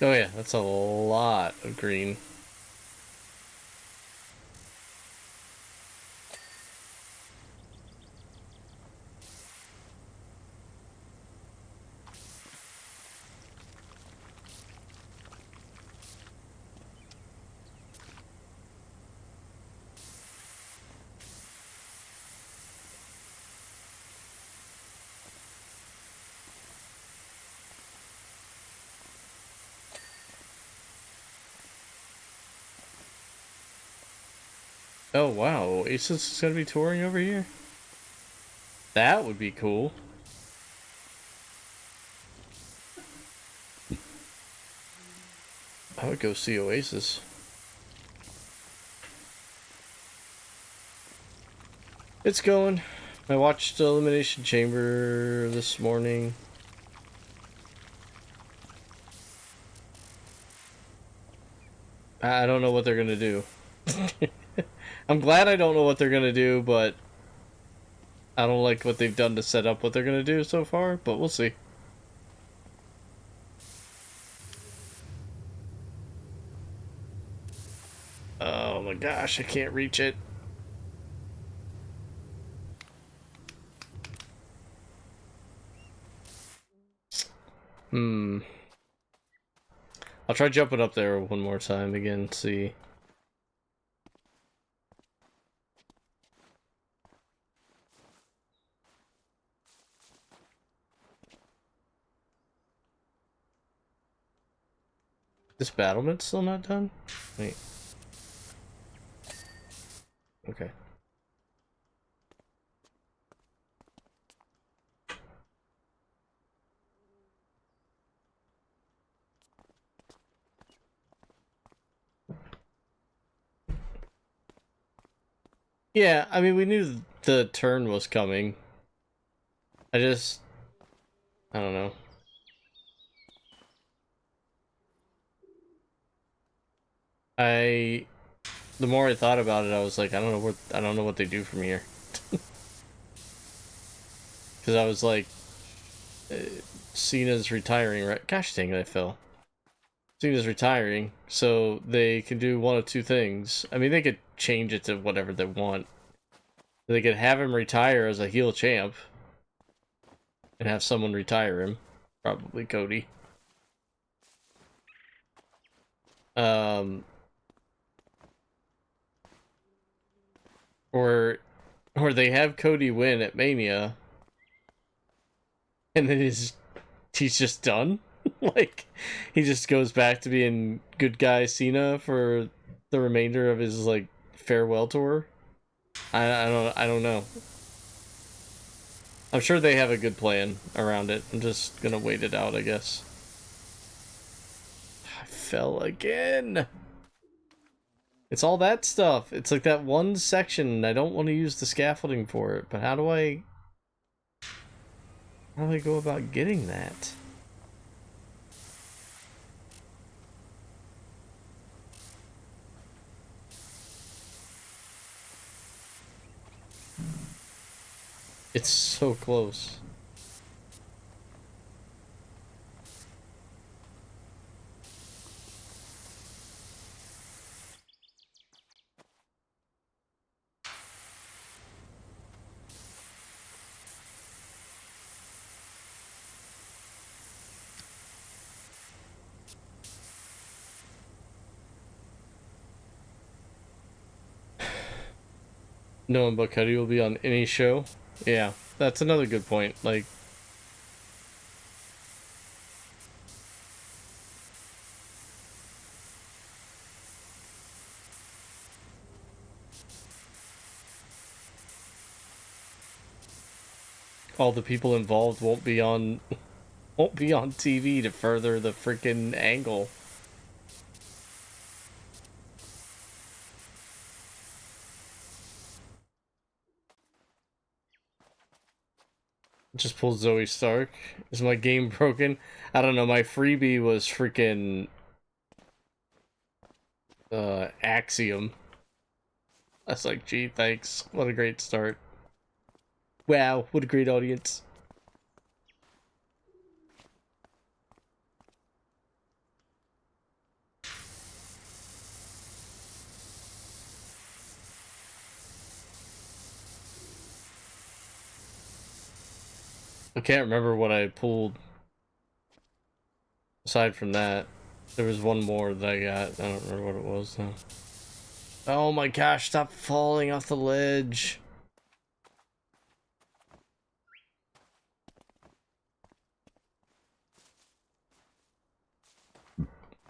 Oh yeah, that's a lot of green. Oh wow, Oasis is gonna be touring over here? That would be cool. I would go see Oasis. It's going. I watched Elimination Chamber this morning. I don't know what they're gonna do. I'm glad I don't know what they're gonna do, but I don't like what they've done to set up what they're gonna do so far, but we'll see. Oh my gosh, I can't reach it. I'll try jumping up there one more time again, see. This battlement's still not done? Wait. Okay. Yeah, I mean, we knew the turn was coming. I don't know. The more I thought about it, I was like, I don't know what they do from here. Because I was like, Cena's retiring, right? Gosh dang it, I fell. Cena's retiring, so they can do one of two things. I mean, they could change it to whatever they want. They could have him retire as a heel champ, and have someone retire him. Probably Cody. Um, or they have Cody win at Mania, and then he's just done. Like, he just goes back to being good guy Cena for the remainder of his like farewell tour. I don't know. I'm sure they have a good plan around it. I'm just gonna wait it out, I guess. I fell again. It's all that stuff. It's like that one section. I don't want to use the scaffolding for it, but how do I go about getting that? It's so close. Knowing but Cuddy will be on any show. Yeah, that's another good point. Like, all the people involved won't be on TV to further the freaking angle. Just pull Zoe Stark. Is my game broken? I don't know. My freebie was freaking Axiom. I was like, gee, thanks. What a great start. Wow, what a great audience. I can't remember what I pulled. Aside from that, there was one more that I got. I don't remember what it was though. Oh my gosh, stop falling off the ledge.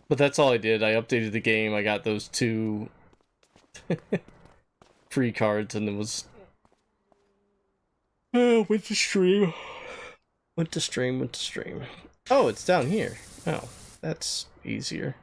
But that's all I did. I updated the game. I got those 2 free cards and it was... went to stream. Went to stream. Oh, it's down here. Oh, that's easier.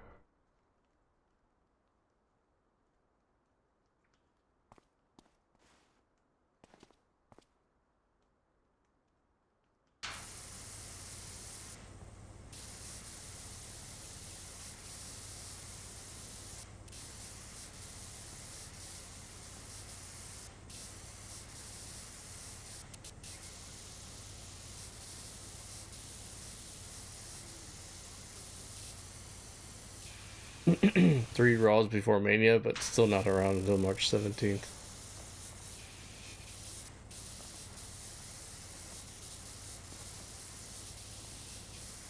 Three Raws before Mania, but still not around until March 17th.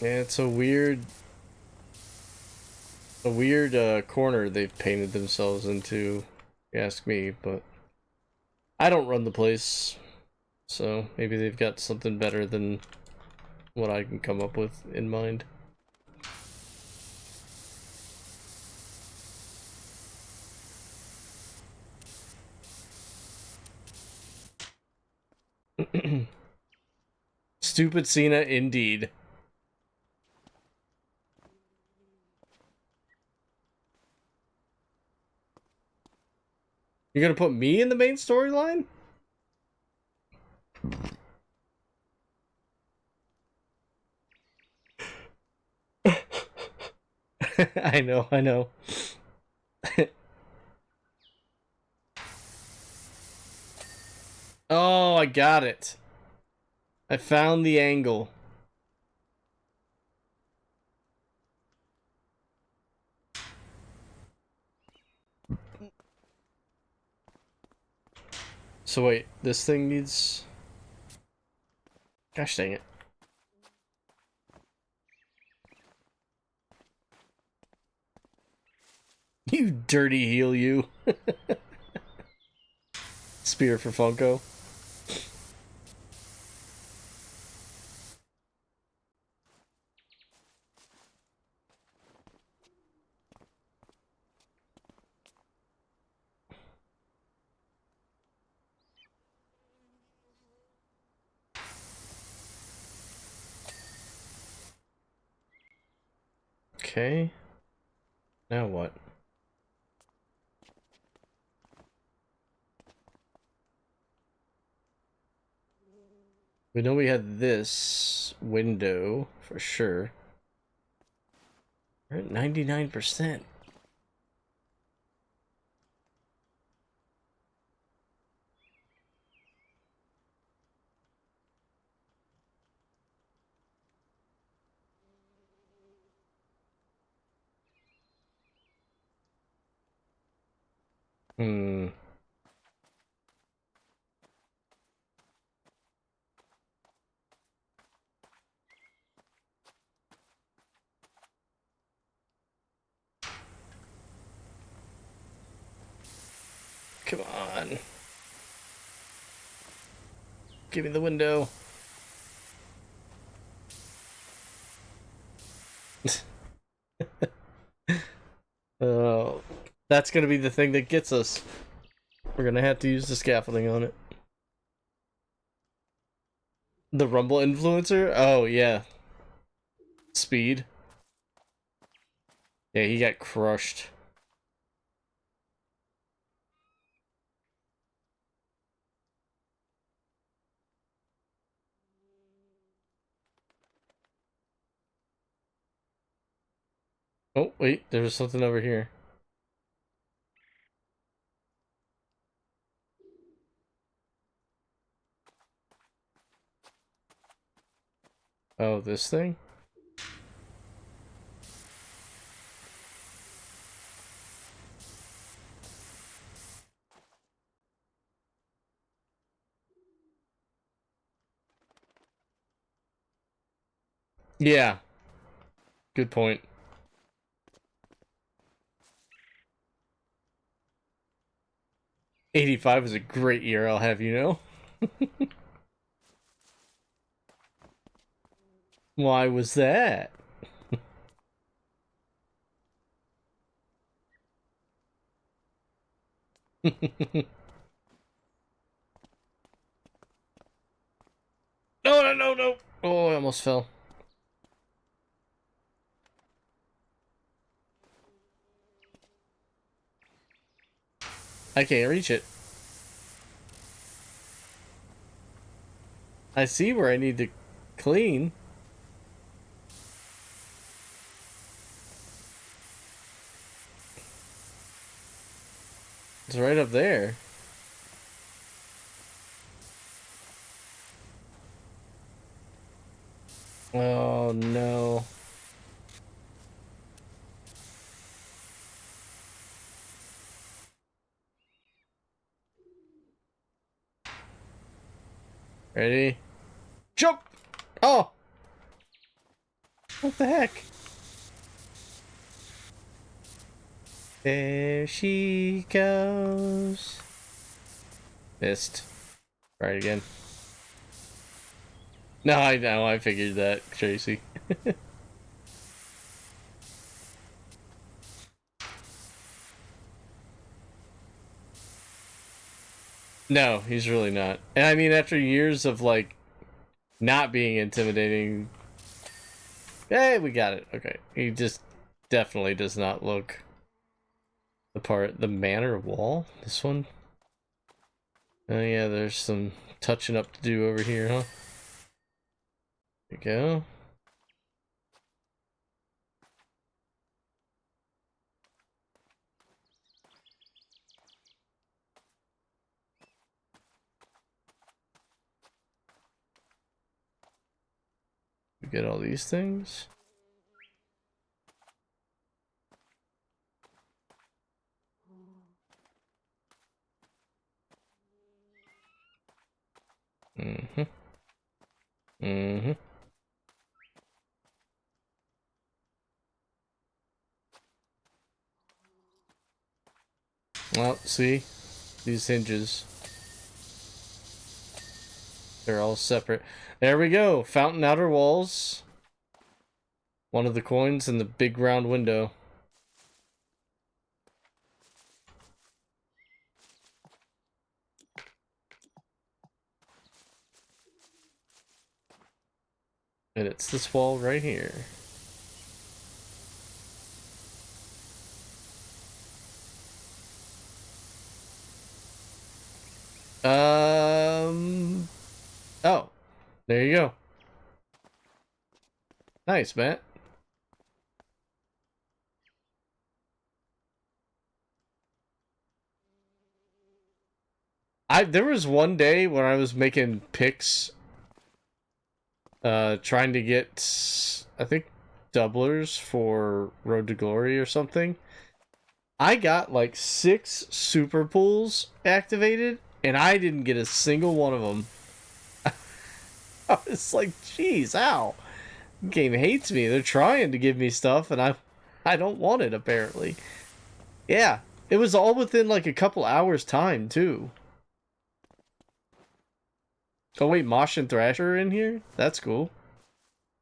Yeah, it's a weird corner they've painted themselves into, if you ask me, but I don't run the place, so maybe they've got something better than what I can come up with in mind. Stupid Cena, indeed. You're gonna put me in the main storyline? I know. Oh, I got it. I found the angle. So wait, this thing needs... Gosh dang it. You dirty heel, you. Spear for Funko. Okay. Now what? We know we had this window for sure. We're at 99%. Hmm. Come on. Give me the window. Oh, that's gonna be the thing that gets us. We're gonna have to use the scaffolding on it. The Rumble influencer? Oh, yeah. Speed. Yeah, he got crushed. Oh, wait, there's something over here. Oh, this thing? Yeah. Good point. 85 was a great year, I'll have you know. Why was that? No, no, no, no! Oh, I almost fell. I can't reach it. I see where I need to clean. It's right up there. Oh, no. Ready? Jump! Oh! What the heck? There she goes. Missed. Try it again. No, I know, I figured that, Tracy. No, he's really not. And I mean, after years of, like, not being intimidating... Hey, we got it. Okay. He just definitely does not look the part. The manor wall? This one? Oh yeah, there's some touching up to do over here, huh? There we go. We get all these things. Mm-hmm. Mm-hmm. Well, see? These hinges. They're all separate. There we go. Fountain outer walls. One of the coins in the big round window. And it's this wall right here. Oh, there you go. Nice, Matt. There was one day when I was making picks, trying to get, I think, doublers for Road to Glory or something. I got like 6 super pools activated, and I didn't get a single one of them. I was like, geez, ow. The game hates me. They're trying to give me stuff, and I don't want it, apparently. Yeah, it was all within like a couple hours time, too. Oh wait, Mosh and Thrasher are in here? That's cool.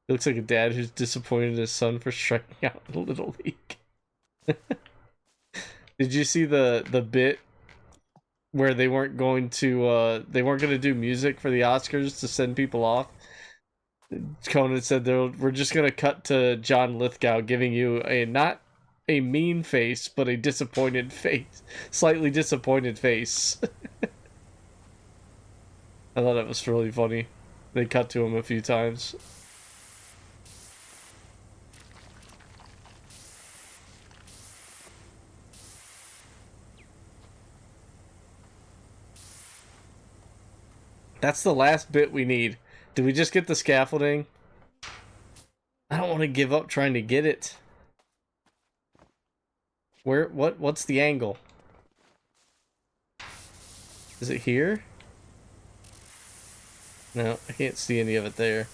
It looks like a dad who's disappointed in his son for striking out in the Little League. Did you see the bit where they weren't going to do music for the Oscars to send people off? Conan said we're just gonna cut to John Lithgow giving you not a mean face, but a disappointed face, slightly disappointed face. I thought that was really funny. They cut to him a few times. That's the last bit we need. Did we just get the scaffolding? I don't want to give up trying to get it. What's the angle? Is it here? No, I can't see any of it there.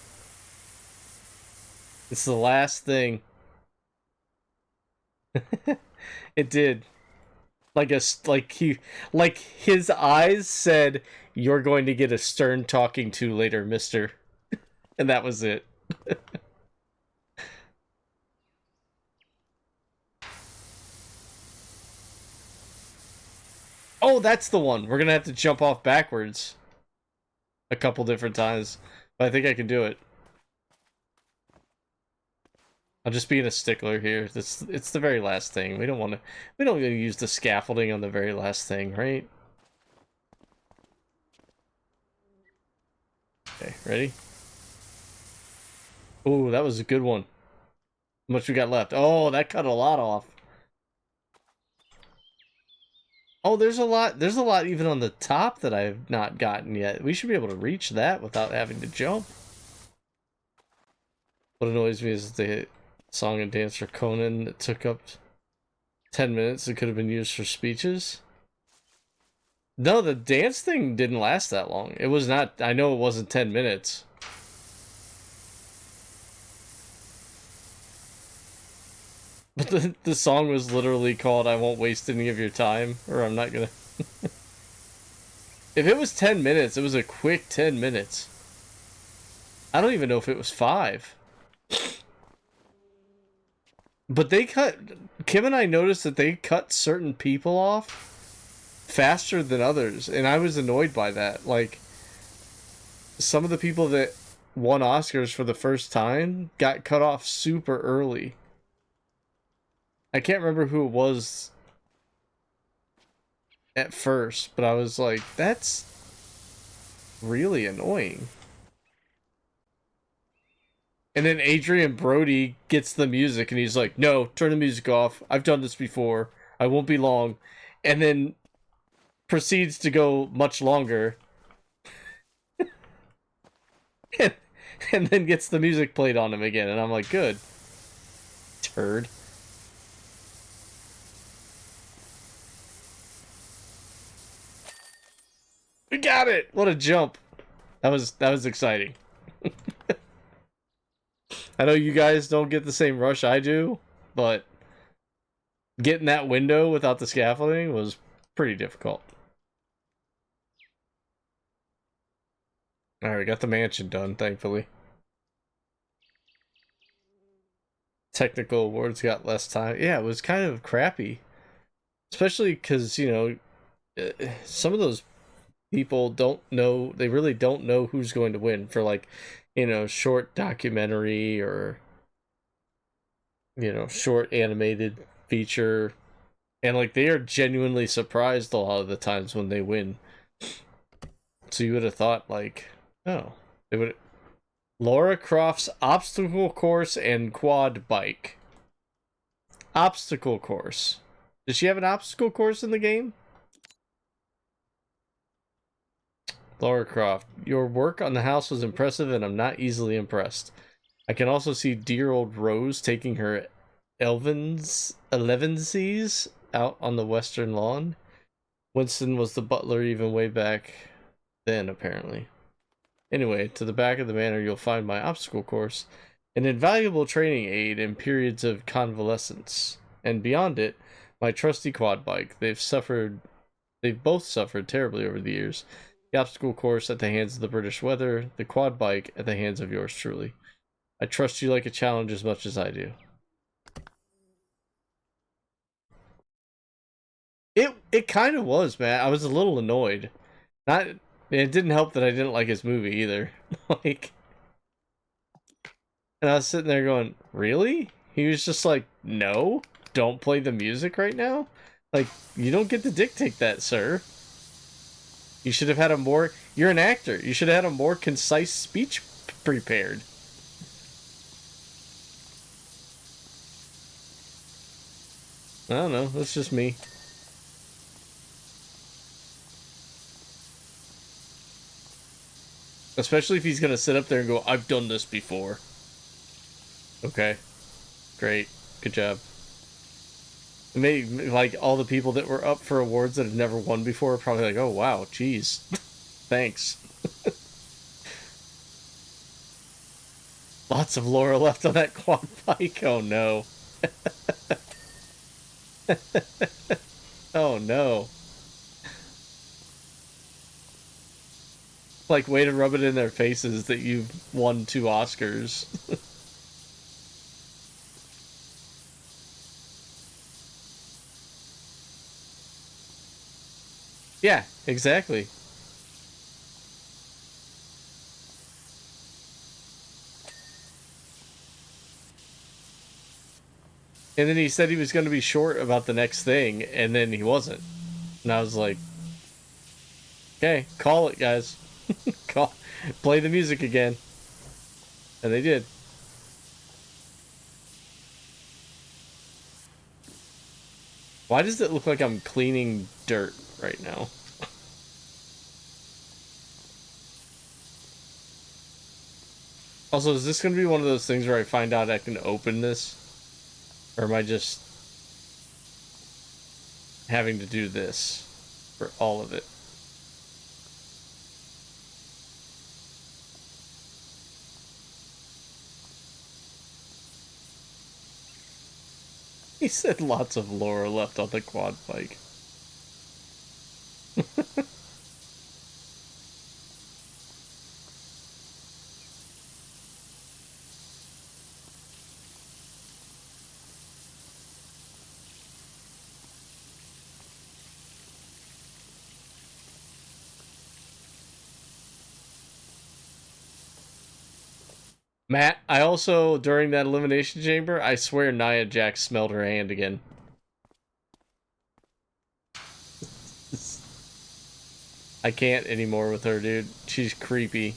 It's the last thing. It did. Like his eyes said, "You're going to get a stern talking to later, mister." And that was it. Oh, that's the one. We're gonna have to jump off backwards a couple different times, but I think I can do it. I'm just being a stickler here. It's the very last thing. We don't want to use the scaffolding on the very last thing, right? Okay, ready? Ooh, that was a good one. How much we got left? Oh, that cut a lot off. Oh, there's a lot even on the top that I've not gotten yet. We should be able to reach that without having to jump. What annoys me is the song and dance for Conan that took up 10 minutes that could have been used for speeches. No, the dance thing didn't last that long. It was not, I know it wasn't 10 minutes. But the song was literally called "I Won't Waste Any of Your Time," or "I'm Not Gonna." If it was 10 minutes, it was a quick 10 minutes. I don't even know if it was 5. But Kim and I noticed that they cut certain people off faster than others, and I was annoyed by that. Like, some of the people that won Oscars for the first time got cut off super early. I can't remember who it was at first, but I was like, that's really annoying. And then Adrian Brody gets the music and he's like, "No, turn the music off. I've done this before. I won't be long." And then proceeds to go much longer. and then gets the music played on him again. And I'm like, good. Turd. We got it! What a jump. That was exciting. I know you guys don't get the same rush I do, but getting that window without the scaffolding was pretty difficult. Alright, we got the mansion done, thankfully. Technical awards got less time. Yeah, it was kind of crappy. Especially because, you know, some of those people don't know, they really don't know who's going to win for, like, you know, short documentary or, you know, short animated feature. And, like, they are genuinely surprised a lot of the times when they win. So you would have thought, like, oh, they would. Lara Croft's obstacle course and quad bike. Obstacle course. Does she have an obstacle course in the game? Lara Croft, your work on the house was impressive and I'm not easily impressed. I can also see dear old Rose taking her elevensies out on the western lawn. Winston was the butler even way back then, apparently. Anyway, to the back of the manor you'll find my obstacle course, an invaluable training aid in periods of convalescence. And beyond it, my trusty quad bike. They've both suffered terribly over the years. The obstacle course at the hands of the British weather, the quad bike at the hands of yours truly. I trust you like a challenge as much as I do. It kind of was, man. I was a little annoyed. It didn't help that I didn't like his movie either. Like, and I was sitting there going, really? He was just like, no, don't play the music right now? Like, you don't get to dictate that, sir. You should have had a more... You're an actor. You should have had a more concise speech prepared. I don't know. That's just me. Especially if he's going to sit up there and go, I've done this before. Okay. Great. Good job. Maybe, like, all the people that were up for awards that have never won before are probably like, oh, wow, geez. Thanks. Lots of Lara left on that quad bike. Oh, no. Oh, no. Like, way to rub it in their faces that you've won 2 Oscars. Yeah, exactly. And then he said he was going to be short about the next thing, and then he wasn't. And I was like, okay, call it, guys. Play the music again. And they did. Why does it look like I'm cleaning dirt right now? Also, is this going to be one of those things where I find out I can open this? Or am I just having to do this for all of it? He said lots of Lara left on the quad bike. Matt, I also, during that elimination chamber, I swear Nia Jax smelled her hand again. I can't anymore with her, dude. She's creepy.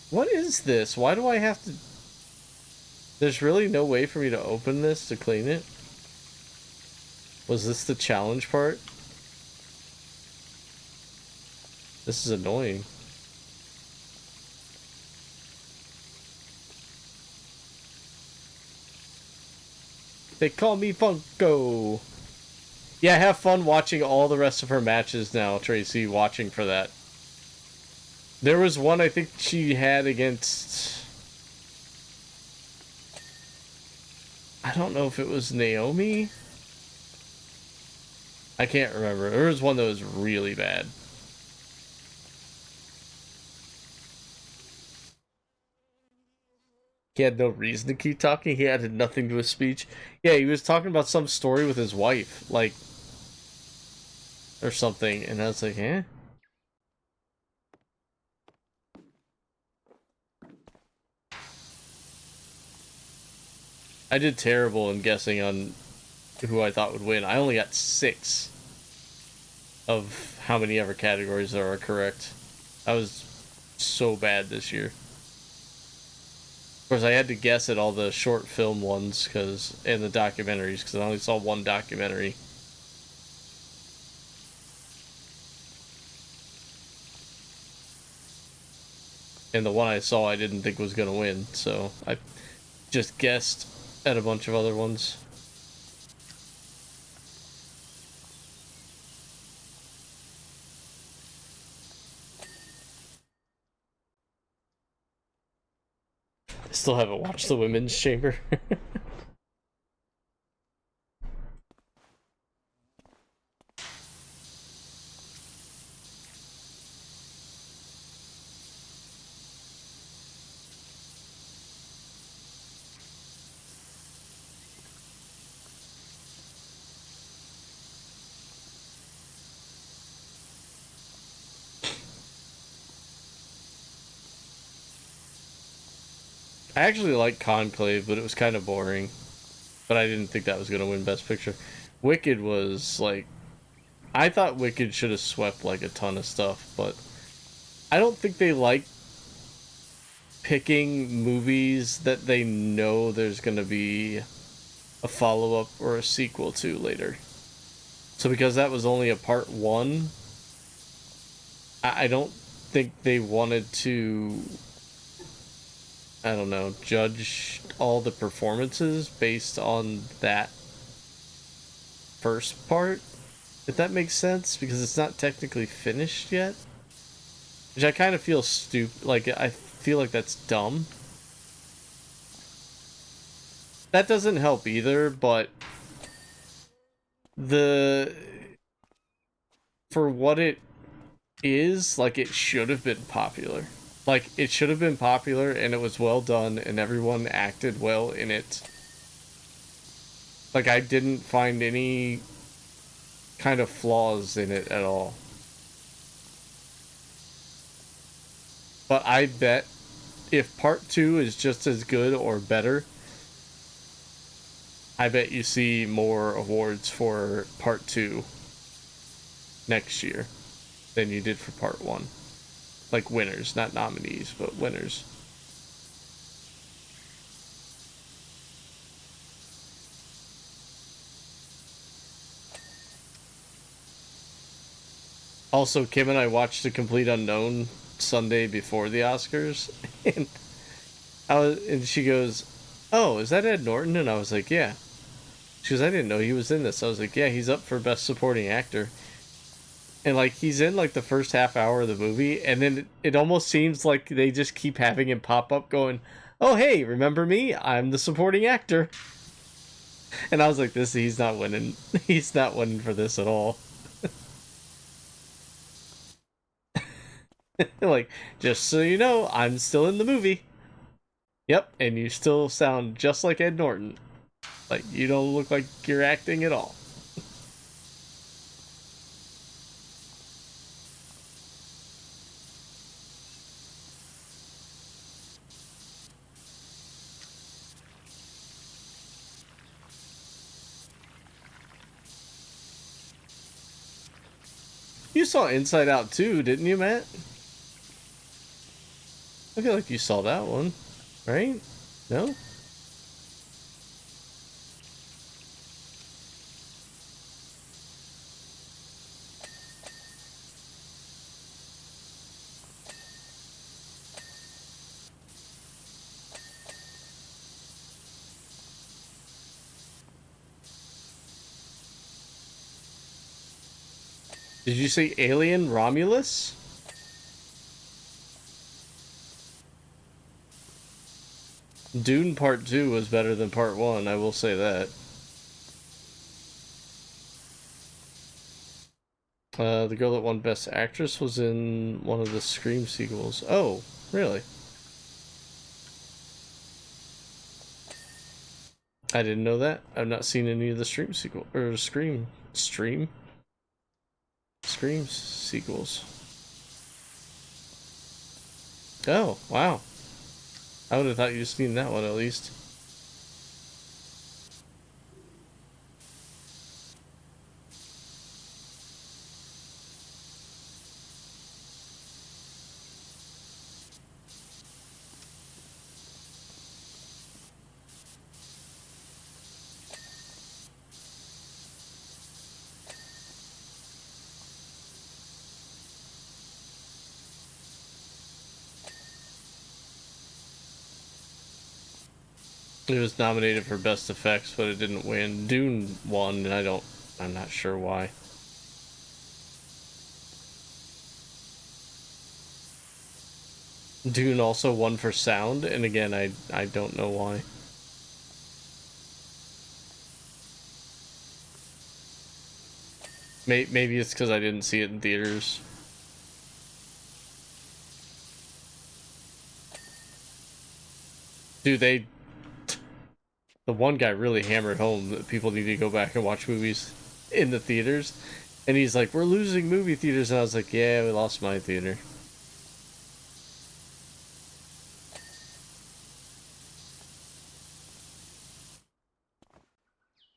What is this? Why do I have to... There's really no way for me to open this to clean it? Was this the challenge part? This is annoying. They call me Funko. Yeah, have fun watching all the rest of her matches now, Tracy, watching for that. There was one I think she had against... I don't know if it was Naomi. I can't remember. There was one that was really bad. He had no reason to keep talking. He added nothing to his speech. Yeah, he was talking about some story with his wife, like, or something, and I was like, eh? I did terrible in guessing on who I thought would win. I only got 6 of how many ever categories there are correct. I was so bad this year. Of course, I had to guess at all the short film ones and the documentaries because I only saw one documentary. And the one I saw I didn't think was going to win, so I just guessed at a bunch of other ones. I still haven't watched the Women's Chamber. I actually like Conclave, but it was kind of boring. But I didn't think that was going to win Best Picture. Wicked was, like... I thought Wicked should have swept, like, a ton of stuff, but... I don't think they like picking movies that they know there's going to be a follow-up or a sequel to later. So because that was only a part 1, I don't think they wanted to... I don't know, judge all the performances based on that first part, if that makes sense, because it's not technically finished yet. Which I kind of feel stupid, like, I feel like that's dumb. That doesn't help either, but for what it is, like, it should have been popular. Like, it should have been popular, and it was well done, and everyone acted well in it. Like, I didn't find any kind of flaws in it at all. But I bet if part 2 is just as good or better, I bet you see more awards for part 2 next year than you did for part 1. Like winners, not nominees, but winners. Also, Kim and I watched The Complete Unknown Sunday before the Oscars, and she goes, "Oh, is that Ed Norton?" And I was like, "Yeah." She goes, "I didn't know he was in this." I was like, "Yeah, he's up for Best Supporting Actor." And, like, he's in, like, the first half hour of the movie, and then it almost seems like they just keep having him pop up going, "Oh, hey, remember me? I'm the supporting actor." And I was like, he's not winning. He's not winning for this at all. Like, just so you know, I'm still in the movie. Yep, and you still sound just like Ed Norton. Like, you don't look like you're acting at all. You saw Inside Out too, didn't you, Matt? I feel like you saw that one, right? No? Did you say Alien Romulus? Dune Part 2 was better than Part 1, I will say that. The girl that won Best Actress was in one of the Scream sequels. Oh, really? I didn't know that. I've not seen any of the Scream sequel or Scream sequels. Oh, wow. I would have thought you'd seen that one at least. It was nominated for Best Effects, but it didn't win. Dune won, and I'm not sure why. Dune also won for sound, and again, I don't know why. Maybe it's because I didn't see it in theaters. Dude, the one guy really hammered home that people need to go back and watch movies in the theaters. And he's like, we're losing movie theaters. And I was like, yeah, we lost my theater.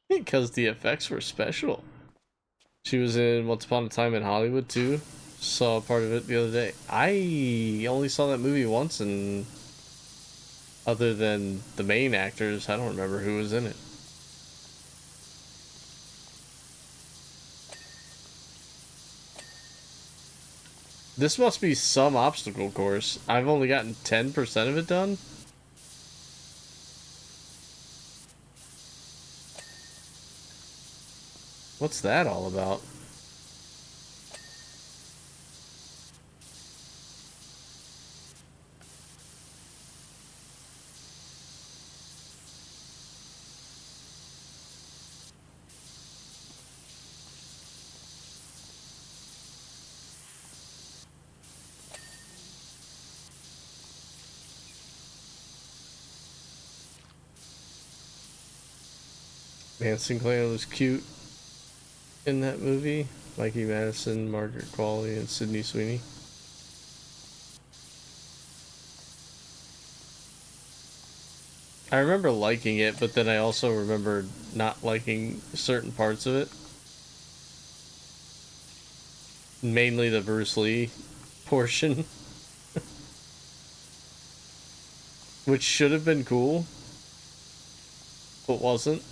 Because the effects were special. She was in Once Upon a Time in Hollywood too. Saw part of it the other day. I only saw that movie once, and other than the main actors, I don't remember who was in it. This must be some obstacle course. I've only gotten 10% of it done. What's that all about? Man, Sinclair was cute in that movie. Mikey Madison, Margaret Qualley, and Sydney Sweeney. I remember liking it, but then I also remember not liking certain parts of it. Mainly the Bruce Lee portion. Which should have been cool, but wasn't.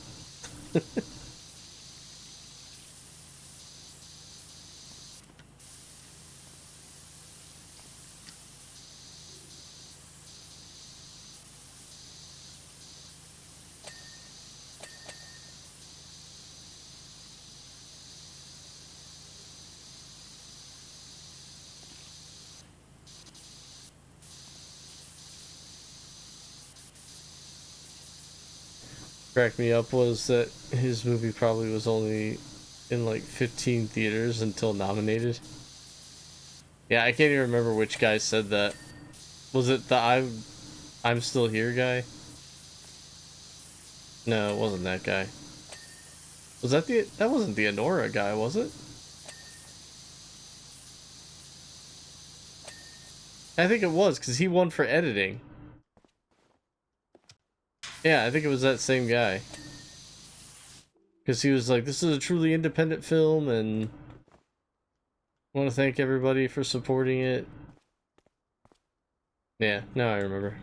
Cracked me up was that his movie probably was only in like 15 theaters until nominated. Yeah, I can't even remember which guy said that. Was it the I'm Still Here guy? No, it wasn't that guy. Was that that wasn't the Honora guy, was it? I think it was, because he won for editing. Yeah, I think it was that same guy. Because he was like, this is a truly independent film, and I want to thank everybody for supporting it. Yeah, now I remember.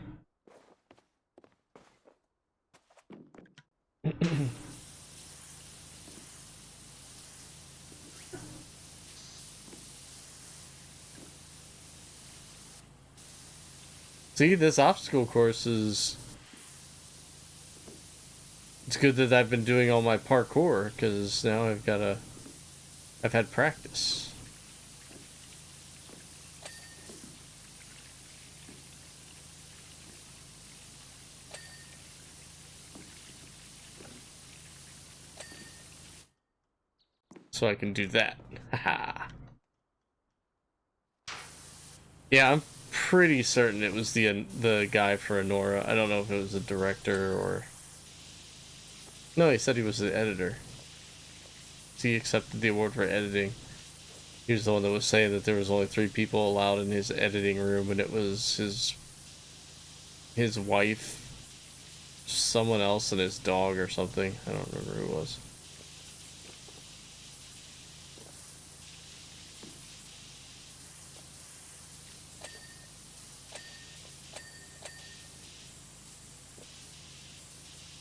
See, this obstacle course is... It's good that I've been doing all my parkour, because now I've had practice. so I can do that. Haha. Yeah, I'm pretty certain it was the guy for Anora. I don't know if it was the director or... No, he said he was the editor. He accepted the award for editing. He was the one that was saying that there was only 3 people allowed in his editing room, and it was his wife, someone else, and his dog or something. I don't remember who it was.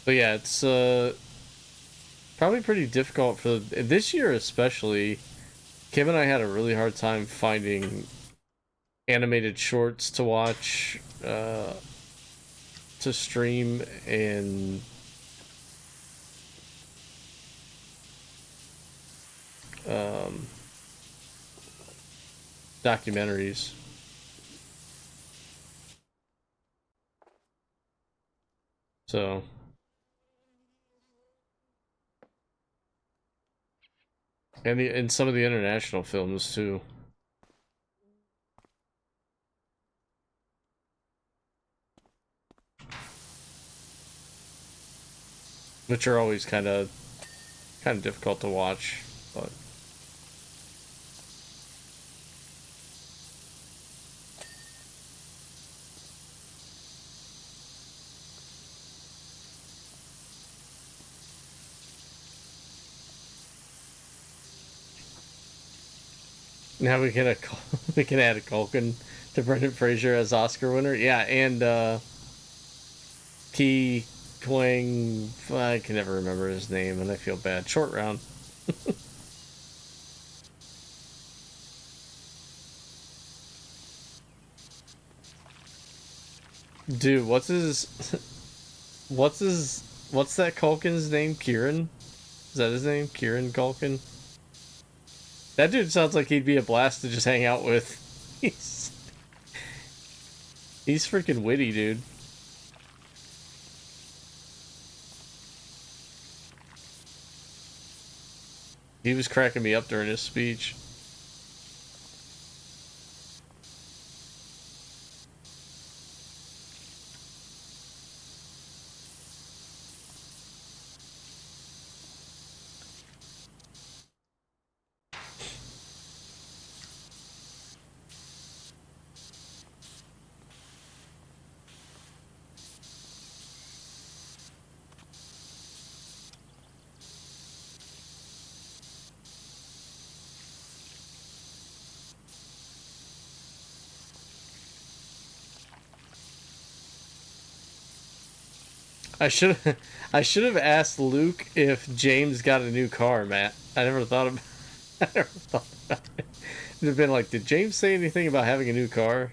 But yeah, it's probably pretty difficult for this year especially. Kim and I had a really hard time finding animated shorts to watch, to stream, and documentaries. So and some of the international films too. Which are always kind of difficult to watch, but now we can we can add a Culkin to Brendan Fraser as Oscar winner. Yeah, and T Twang, I can never remember his name, and I feel bad. Short Round. Dude, what's that Culkin's name? Kieran? Is that his name? Kieran Culkin? That dude sounds like he'd be a blast to just hang out with. He's freaking witty, dude. He was cracking me up during his speech. I should have asked Luke if James got a new car, Matt. I never thought about it. It'd have been like, did James say anything about having a new car?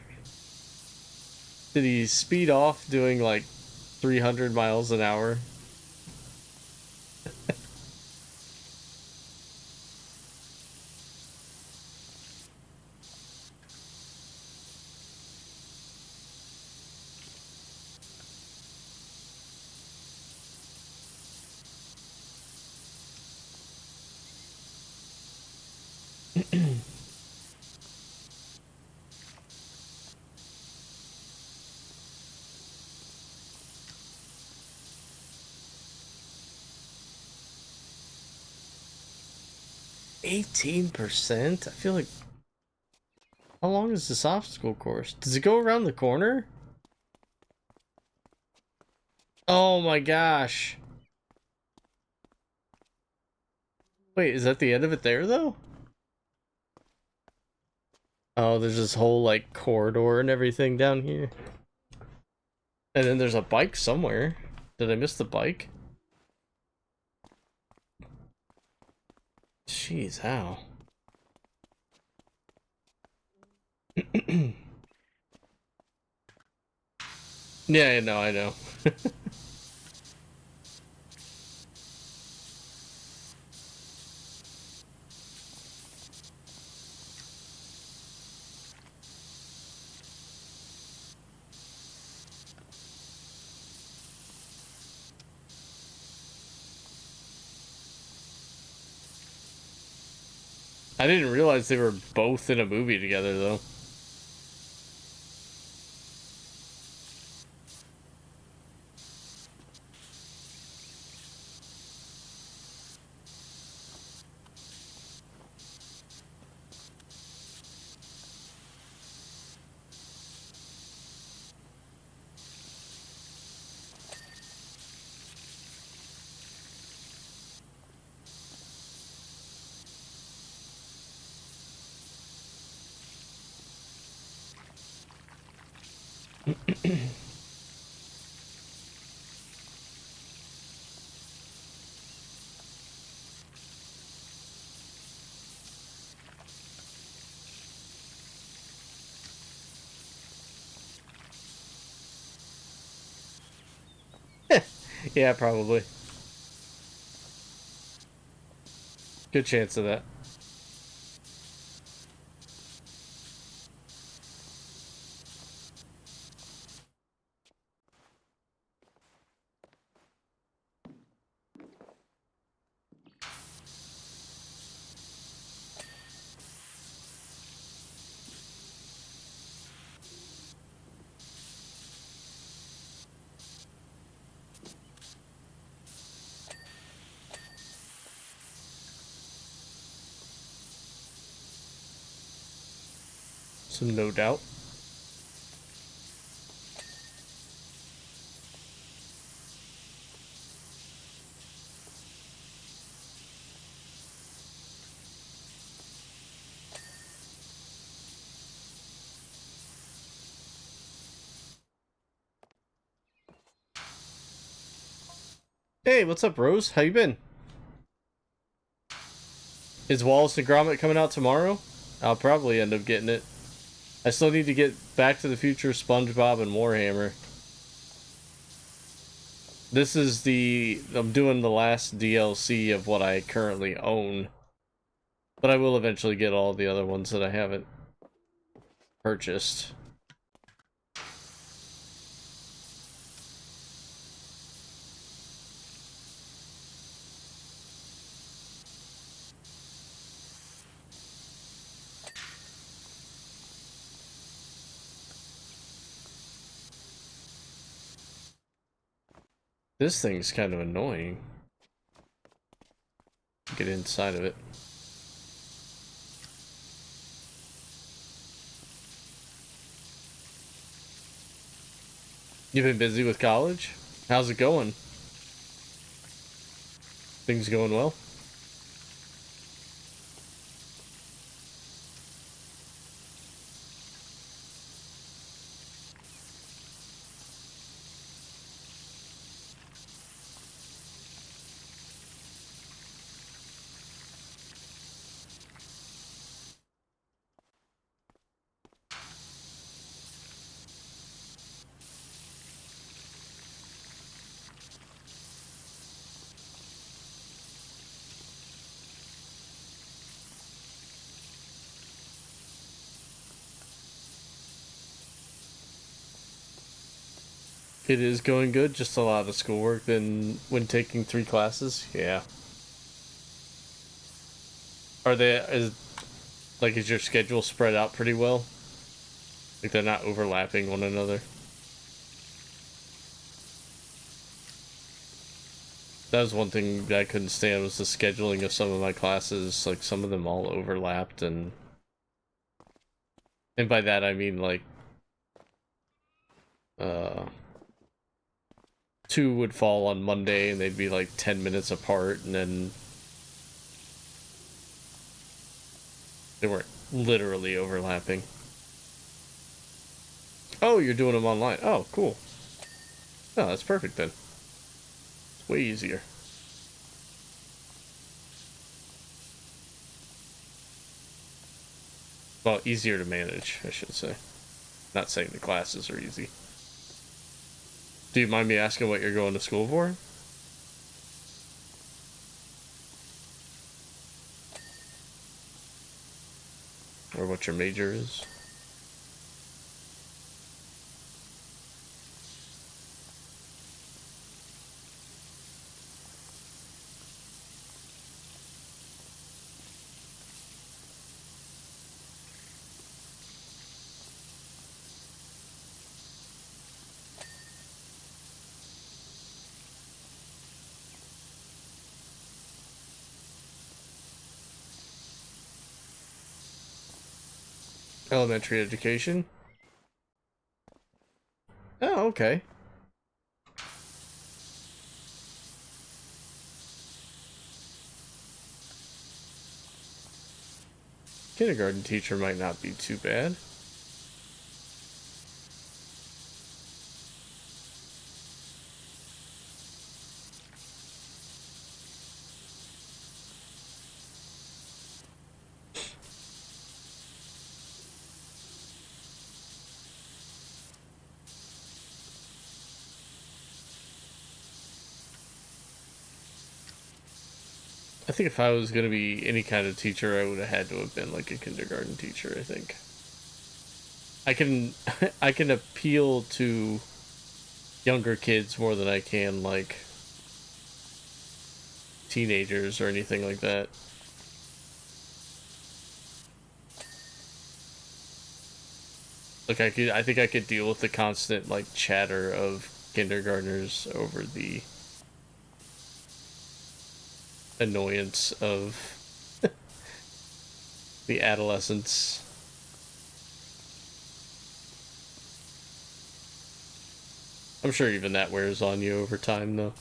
Did he speed off doing like 300 miles an hour? %? I feel like... How long is this obstacle course? Does it go around the corner? Oh my gosh. Wait, is that the end of it there, though? Oh, there's this whole, like, corridor and everything down here. And then there's a bike somewhere. Did I miss the bike? Jeez, how? Yeah, no, I know. I didn't realize they were both in a movie together, though. Yeah, probably. Good chance of that. So no doubt. Hey, what's up, Rose? How you been? Is Wallace and Gromit coming out tomorrow? I'll probably end up getting it. I still need to get Back to the Future, SpongeBob, and Warhammer. This is I'm doing the last DLC of what I currently own. But I will eventually get all the other ones that I haven't purchased. This thing's kind of annoying. Get inside of it. You've been busy with college? How's it going? Things going well? It is going good, just a lot of schoolwork than when taking 3 classes. Yeah. Is your schedule spread out pretty well? Like they're not overlapping one another? That was one thing that I couldn't stand, was the scheduling of some of my classes. Like, some of them all overlapped, and by that I mean, like, 2 would fall on Monday, and they'd be like 10 minutes apart, and then they weren't literally overlapping. Oh, you're doing them online. Oh, cool. Oh, that's perfect then. It's way easier. Well, easier to manage, I should say. Not saying the classes are easy. Do you mind me asking what you're going to school for? Or what your major is? Elementary education. Oh, okay. Kindergarten teacher might not be too bad. I think if I was going to be any kind of teacher, I would have had to have been like a kindergarten teacher, I think. I can I can appeal to younger kids more than I can like teenagers or anything like that. Like I think I could deal with the constant like chatter of kindergartners over the annoyance of the adolescents. I'm sure even that wears on you over time, though.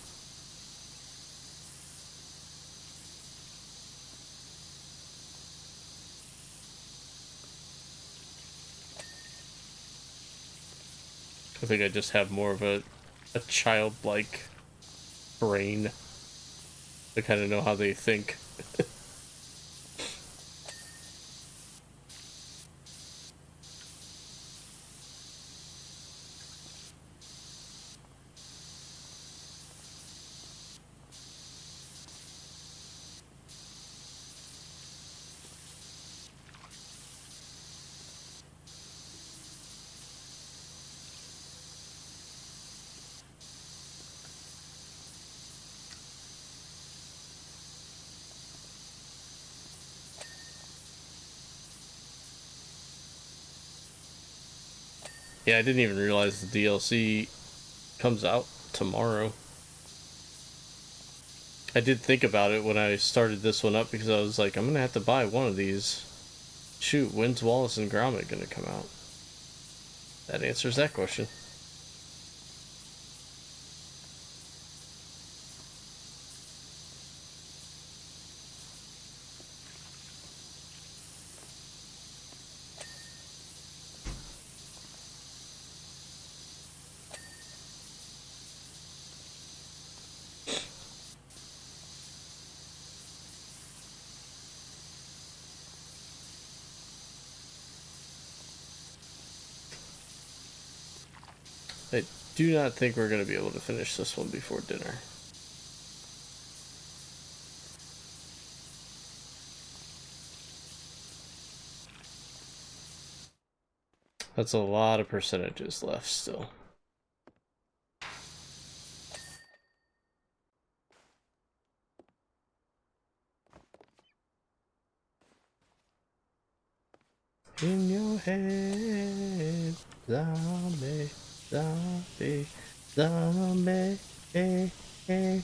I think I just have more of a childlike brain. I kind of know how they think. Yeah, I didn't even realize the DLC comes out tomorrow. I did think about it when I started this one up because I was like, I'm gonna have to buy one of these. Shoot, when's Wallace and Gromit gonna come out? That answers that question. I do not think we're going to be able to finish this one before dinner. That's a lot of percentages left still. In your head, zombie, zombie, zombie, eh, eh.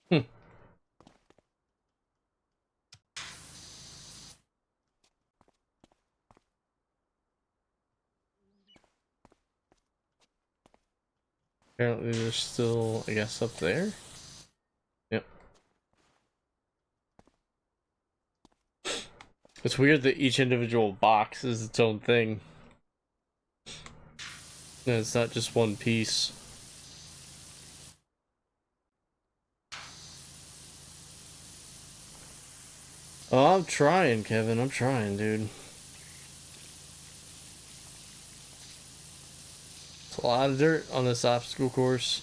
Hmm. Apparently there's still, I guess, up there? Yep. It's weird that each individual box is its own thing. And it's not just one piece. Oh, I'm trying, Kevin. I'm trying, dude. It's a lot of dirt on this obstacle course.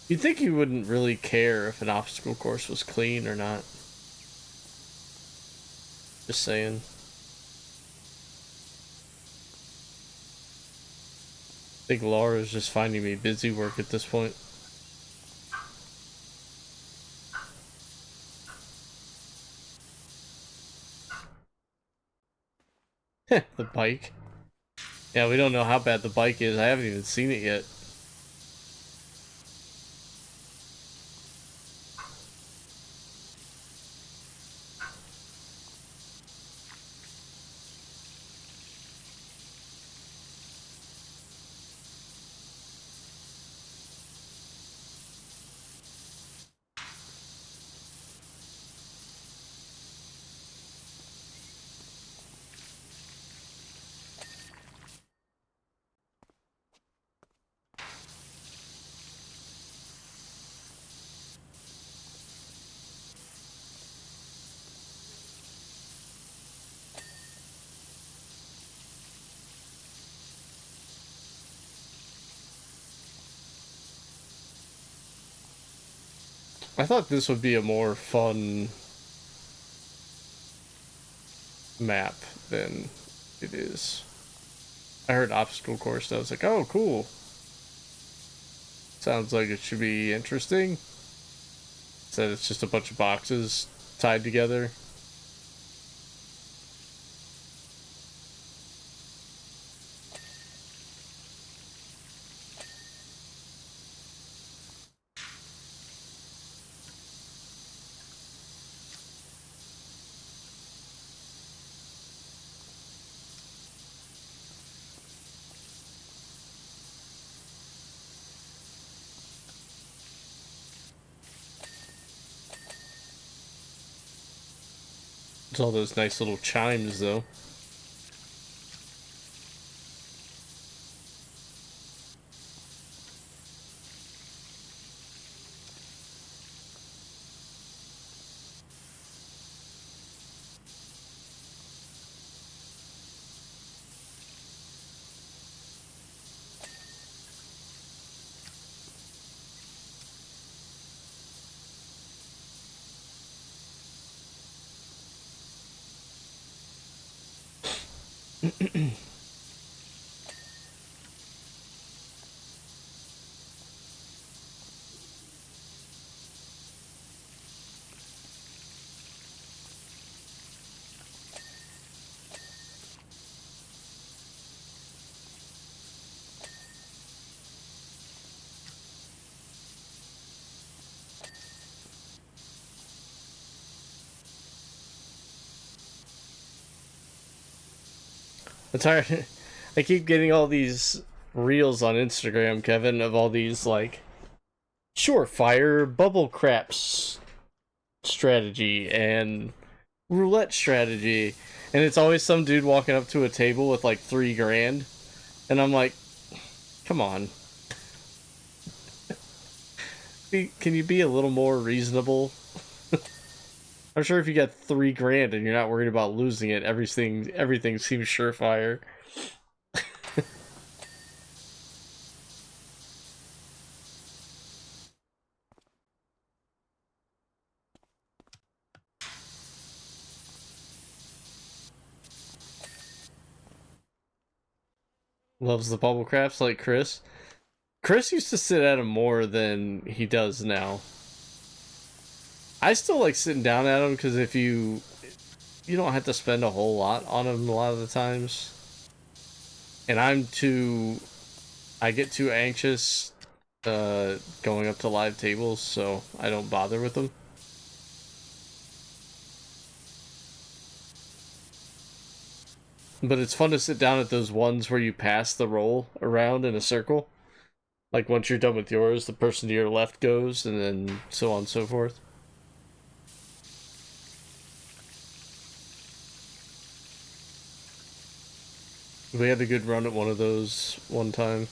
You'd think you wouldn't really care if an obstacle course was clean or not. Just saying. I think Lara's just finding me busy work at this point. The bike. Yeah, we don't know how bad the bike is. I haven't even seen it yet. I thought this would be a more fun map than it is. I heard obstacle course and I was like, oh, cool. Sounds like it should be interesting. Said it's just a bunch of boxes tied together. There's all those nice little chimes, though. I'm tired. I keep getting all these reels on Instagram, Kevin, of all these, like, surefire bubble craps strategy and roulette strategy. And it's always some dude walking up to a table with, like, $3,000. And I'm like, come on. Can you be a little more reasonable? I'm sure if you got $3,000 and you're not worried about losing it, everything seems surefire. Loves the bubble crafts like Chris. Chris used to sit at him more than he does now. I still like sitting down at them because if you don't have to spend a whole lot on them a lot of the times. And I get too anxious going up to live tables, so I don't bother with them. But it's fun to sit down at those ones where you pass the roll around in a circle. Like once you're done with yours, the person to your left goes, and then so on and so forth. We had a good run at one of those one time.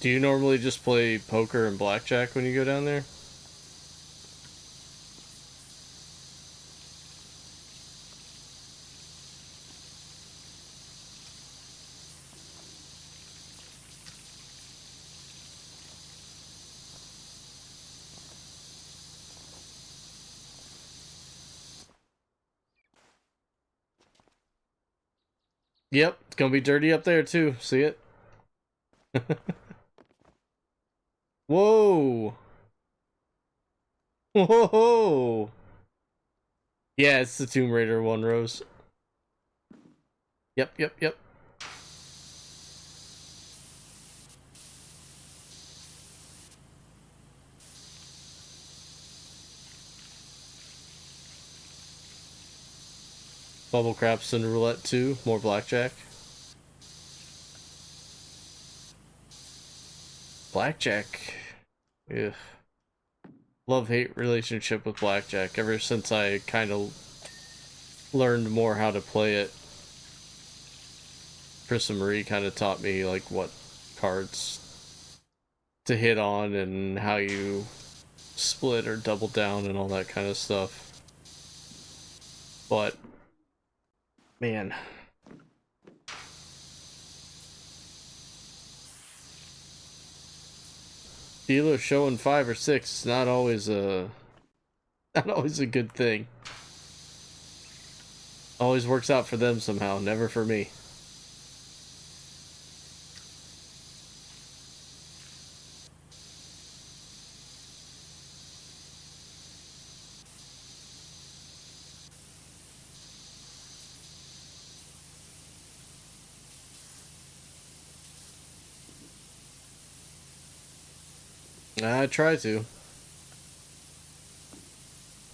Do you normally just play poker and blackjack when you go down there? Yep, it's gonna be dirty up there too. See it? Whoa! Whoa! Yeah, it's the Tomb Raider one, Rose. Yep, yep, yep. Bubble Craps and Roulette 2, more blackjack. Blackjack. Ugh. Love-hate relationship with blackjack ever since I kind of learned more how to play it. Chris and Marie kind of taught me like what cards to hit on and how you split or double down and all that kind of stuff. But man, dealer showing 5 or 6 is not always a good thing. Always works out for them somehow, never for me. I try to.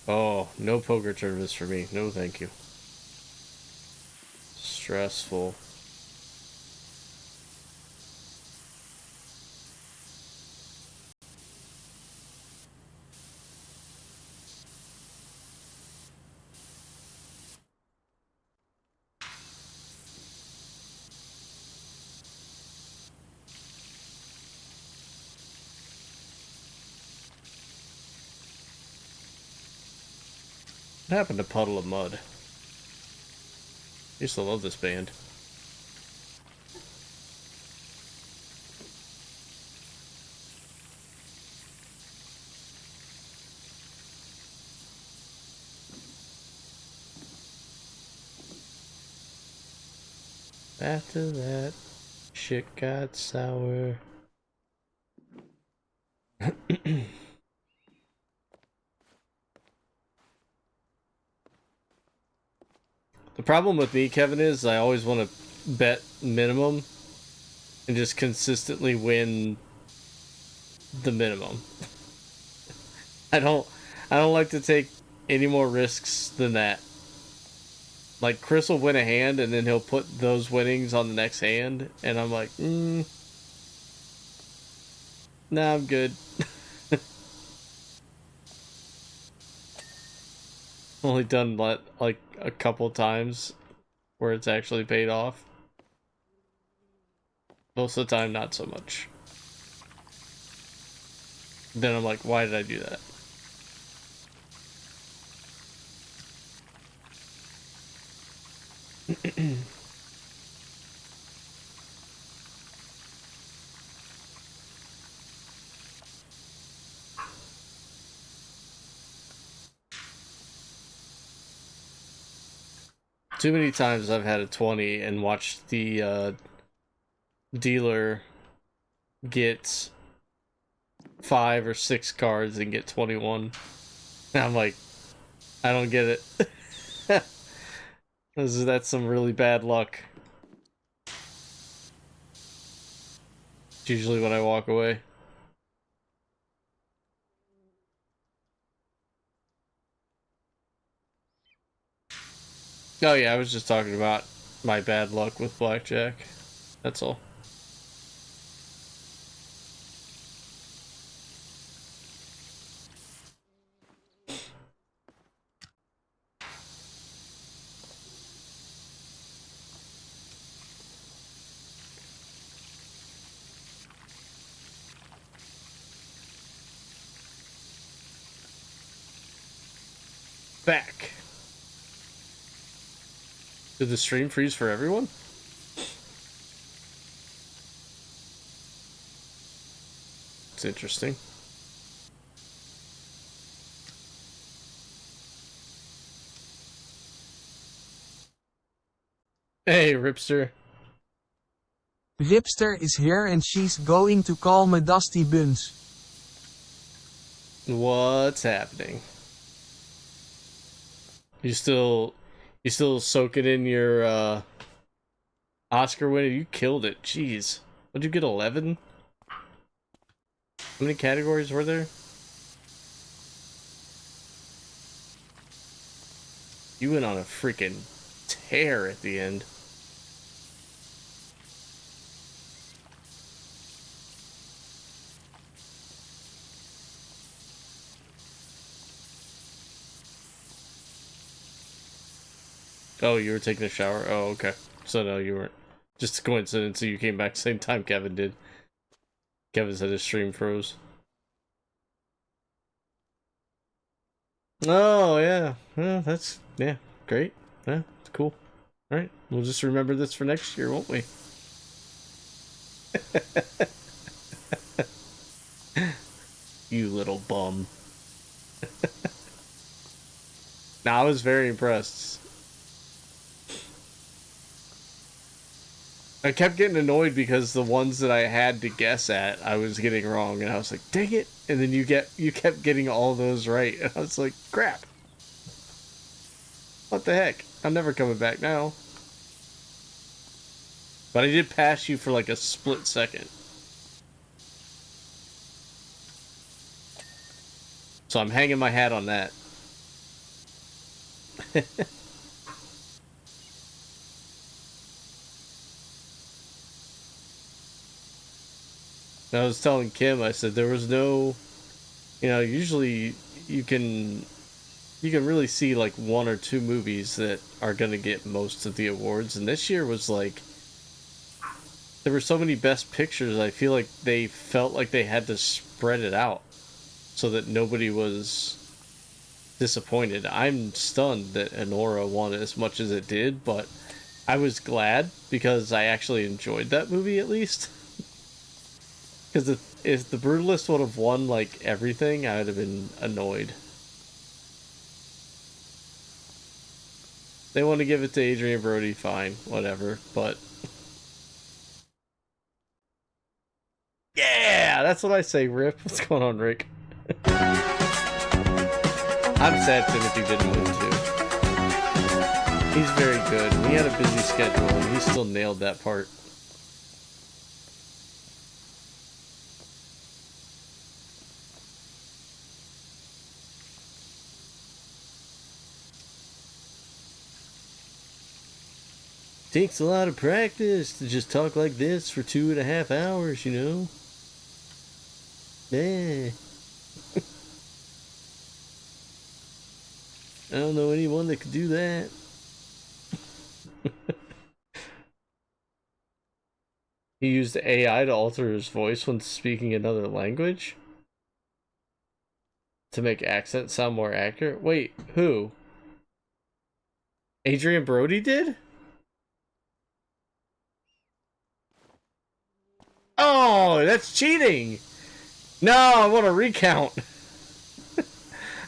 Oh, no poker tournaments for me. No, thank you. Stressful. What happened to Puddle of Mud? I used to love this band. After that, shit got sour. The problem with me, Kevin, is I always want to bet minimum and just consistently win the minimum. I don't like to take any more risks than that. Like, Chris will win a hand and then he'll put those winnings on the next hand, and I'm like, nah, I'm good. Only done like a couple times where it's actually paid off. Most of the time, not so much. Then I'm like, why did I do that? Too many times I've had a 20 and watched the dealer get 5 or 6 cards and get 21. And I'm like, I don't get it. That's some really bad luck. It's usually when I walk away. Oh yeah, I was just talking about my bad luck with blackjack. That's all. Back. Did the stream freeze for everyone? It's interesting. Hey, Ripster.
Ripster is here and she's going to call me Dusty Buns.
What's happening? You still soaking in your Oscar winner? You killed it. Jeez. What'd you get, 11? How many categories were there? You went on a freaking tear at the end. Oh, you were taking a shower? Oh, okay. So no, you weren't. Just a coincidence that you came back the same time Kevin did. Kevin said his stream froze. Oh, yeah. Yeah, that's, yeah, great. Yeah, it's cool. Alright, we'll just remember this for next year, won't we? You little bum. Nah, I was very impressed. I kept getting annoyed because the ones that I had to guess at, I was getting wrong, and I was like, dang it! And then you kept getting all those right, and I was like, crap. What the heck? I'm never coming back now. But I did pass you for like a split second. So I'm hanging my hat on that. I was telling Kim, I said there was no, usually you can really see like 1 or 2 movies that are gonna get most of the awards, and this year was like, there were so many best pictures, I feel like they felt like they had to spread it out so that nobody was disappointed. I'm stunned that Anora won as much as it did, but I was glad because I actually enjoyed that movie at least. Because if the Brutalist would have won, like, everything, I would have been annoyed. They want to give it to Adrian Brody, fine, whatever, but... Yeah! That's what I say, Rip. What's going on, Rick? I'm sad Timothy didn't win, too. He's very good. He had a busy schedule, and he still nailed that part. Takes a lot of practice to just talk like this for 2.5 hours, you know? Yeah. I don't know anyone that could do that. He used AI to alter his voice when speaking another language? To make accents sound more accurate? Wait, who? Adrian Brody did? Oh, that's cheating! No, I want a recount.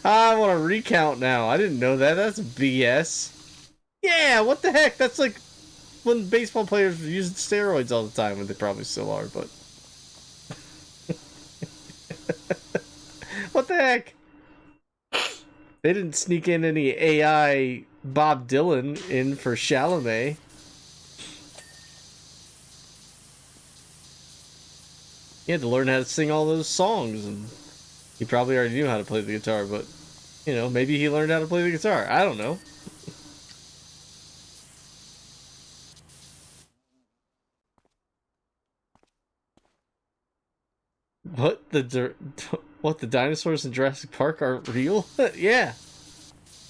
I want a recount now. I didn't know that. That's BS. Yeah, what the heck? That's like when baseball players were using steroids all the time, and they probably still are, but... What the heck? They didn't sneak in any AI Bob Dylan in for Chalamet. He had to learn how to sing all those songs, and he probably already knew how to play the guitar, but, you know, maybe he learned how to play the guitar. I don't know. What, the dinosaurs in Jurassic Park aren't real? Yeah.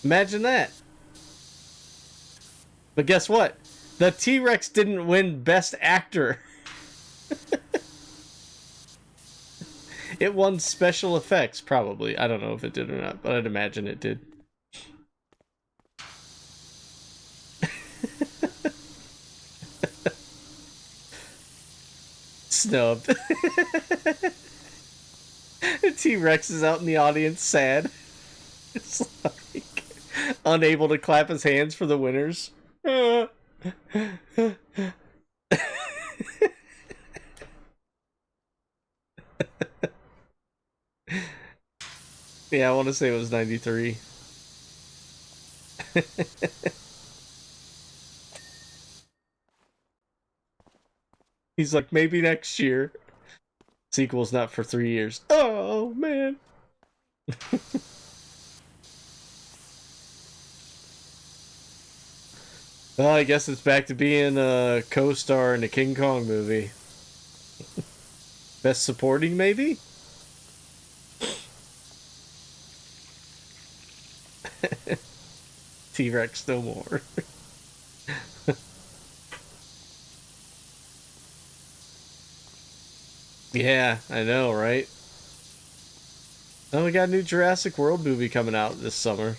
Imagine that. But guess what? The T-Rex didn't win Best Actor. It won Special Effects, probably. I don't know if it did or not, but I'd imagine it did. Snubbed. The T-Rex is out in the audience, sad. It's like unable to clap his hands for the winners. Yeah, I want to say it was 93. He's like, maybe next year. Sequel's not for 3 years. Oh, man. Well, I guess it's back to being a co-star in a King Kong movie. Best supporting, maybe? T-Rex no more. Yeah, I know, right? Oh, we got a new Jurassic World movie coming out this summer.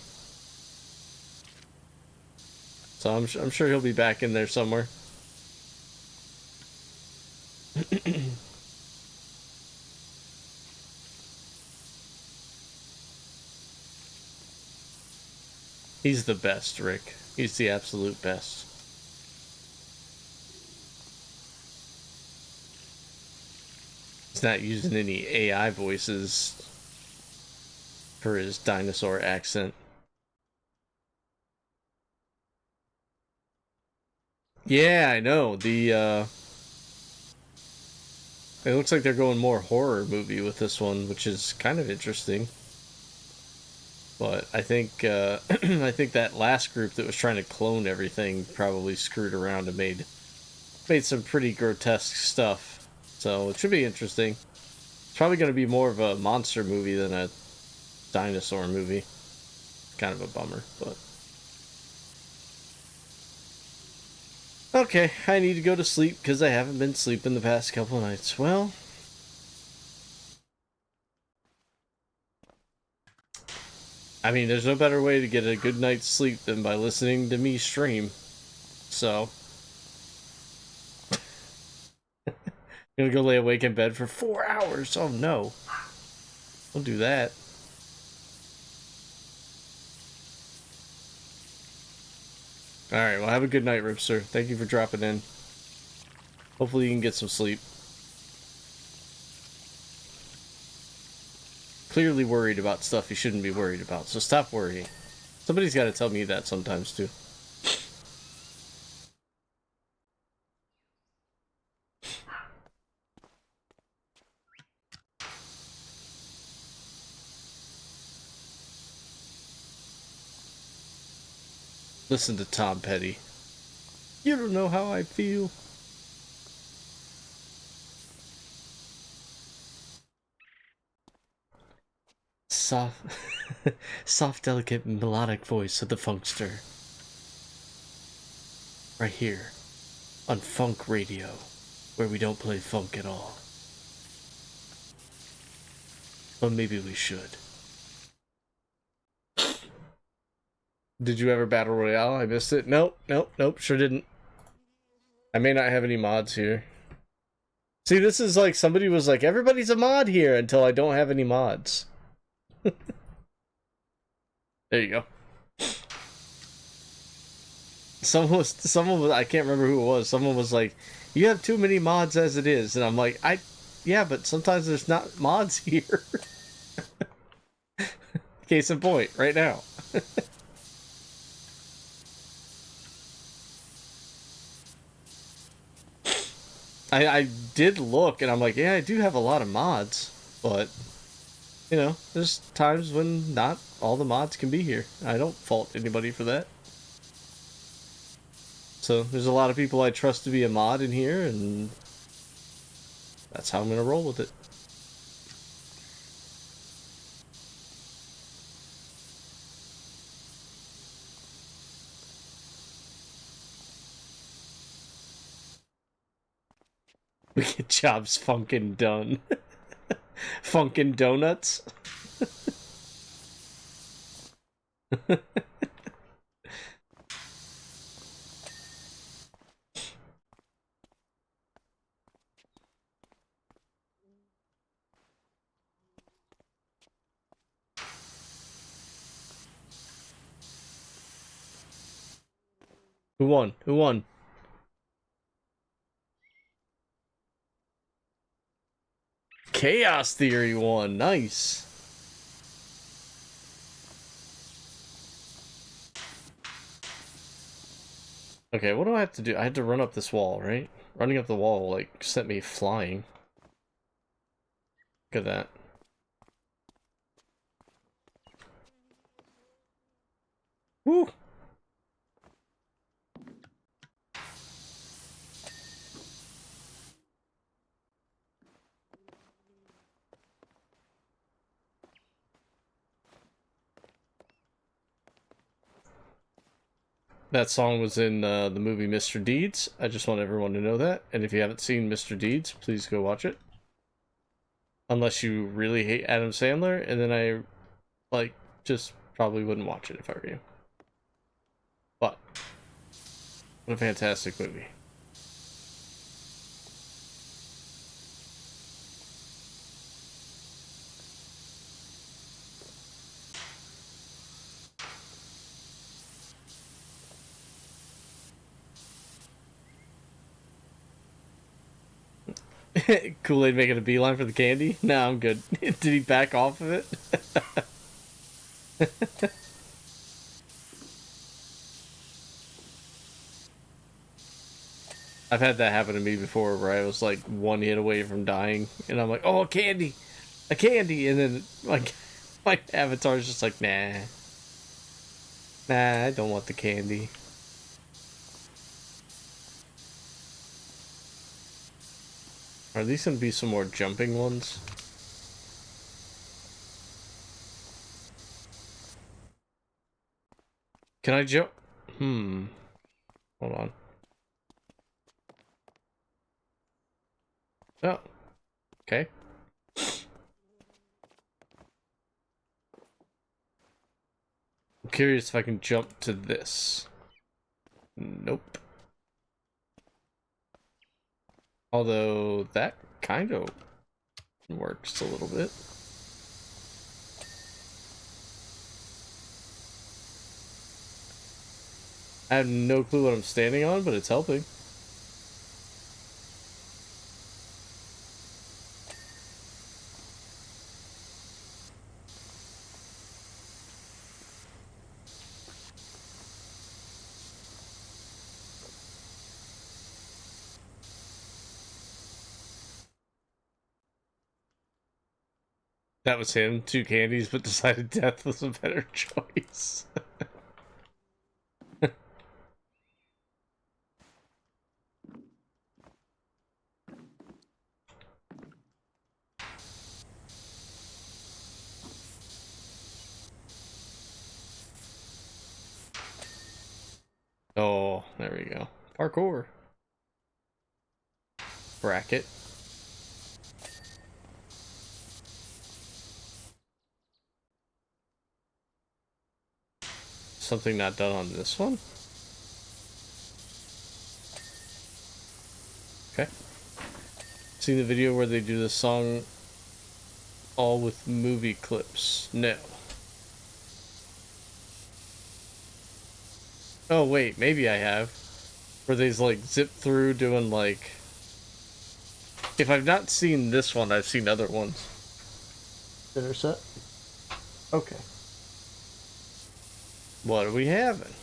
So I'm sure he'll be back in there somewhere. He's the best, Rick. He's the absolute best. He's not using any AI voices for his dinosaur accent. Yeah, I know. It looks like they're going more horror movie with this one, which is kind of interesting. But I think I think that last group that was trying to clone everything probably screwed around and made some pretty grotesque stuff. So it should be interesting. It's probably going to be more of a monster movie than a dinosaur movie. Kind of a bummer, but... Okay, I need to go to sleep because I haven't been sleeping the past couple of nights. Well... I mean, there's no better way to get a good night's sleep than by listening to me stream. So... Gonna go lay awake in bed for 4 hours. Oh no. Don't do that. Alright, well have a good night, Ripster. Thank you for dropping in. Hopefully you can get some sleep. Clearly worried about stuff you shouldn't be worried about, so stop worrying. Somebody's gotta tell me that sometimes too. Listen to Tom Petty. You don't know how I feel. Soft, delicate, melodic voice of the funkster. Right here, on Funk Radio, where we don't play funk at all. But maybe we should. Did you ever Battle Royale? I missed it. Nope, sure didn't. I may not have any mods here. See, this is like somebody was like, everybody's a mod here until I don't have any mods. There you go. someone was, I can't remember who it was. Someone was like, "You have too many mods as it is," and I'm like, yeah, but sometimes there's not mods here. Case in point, right now. I did look, and I'm like, yeah, I do have a lot of mods, but, you know, there's times when not all the mods can be here. I don't fault anybody for that. So, there's a lot of people I trust to be a mod in here, and that's how I'm gonna roll with it. We get jobs funkin' done. Funkin' donuts. Who won? Who won? Chaos Theory won. Nice. Okay, what do I have to do? I had to run up this wall, right? Running up the wall, like, sent me flying. Look at that. Woo! That song was in the movie Mr. Deeds. I just want everyone to know that. And if you haven't seen Mr. Deeds, please go watch it. Unless you really hate Adam Sandler, and then I, like, just probably wouldn't watch it if I were you. But, what a fantastic movie. Kool-Aid making a beeline for the candy? No, I'm good. Did he back off of it? I've had that happen to me before where I was like one hit away from dying and I'm like, oh, a candy! A candy! And then like my avatar's just like, nah. Nah, I don't want the candy. Are these gonna be some more jumping ones? Can I jump? Hold on. Oh. Okay. I'm curious if I can jump to this. Nope. Although that kind of works a little bit. I have no clue what I'm standing on, but it's helping. That was him, 2 candies, but decided death was a better choice. Oh, there we go. Parkour. Bracket. Something not done on this one? Okay. Seen the video where they do the song all with movie clips? No. Oh wait, maybe I have. Where these like zip through doing like... If I've not seen this one, I've seen other ones. Dinner set? Okay. What are we having?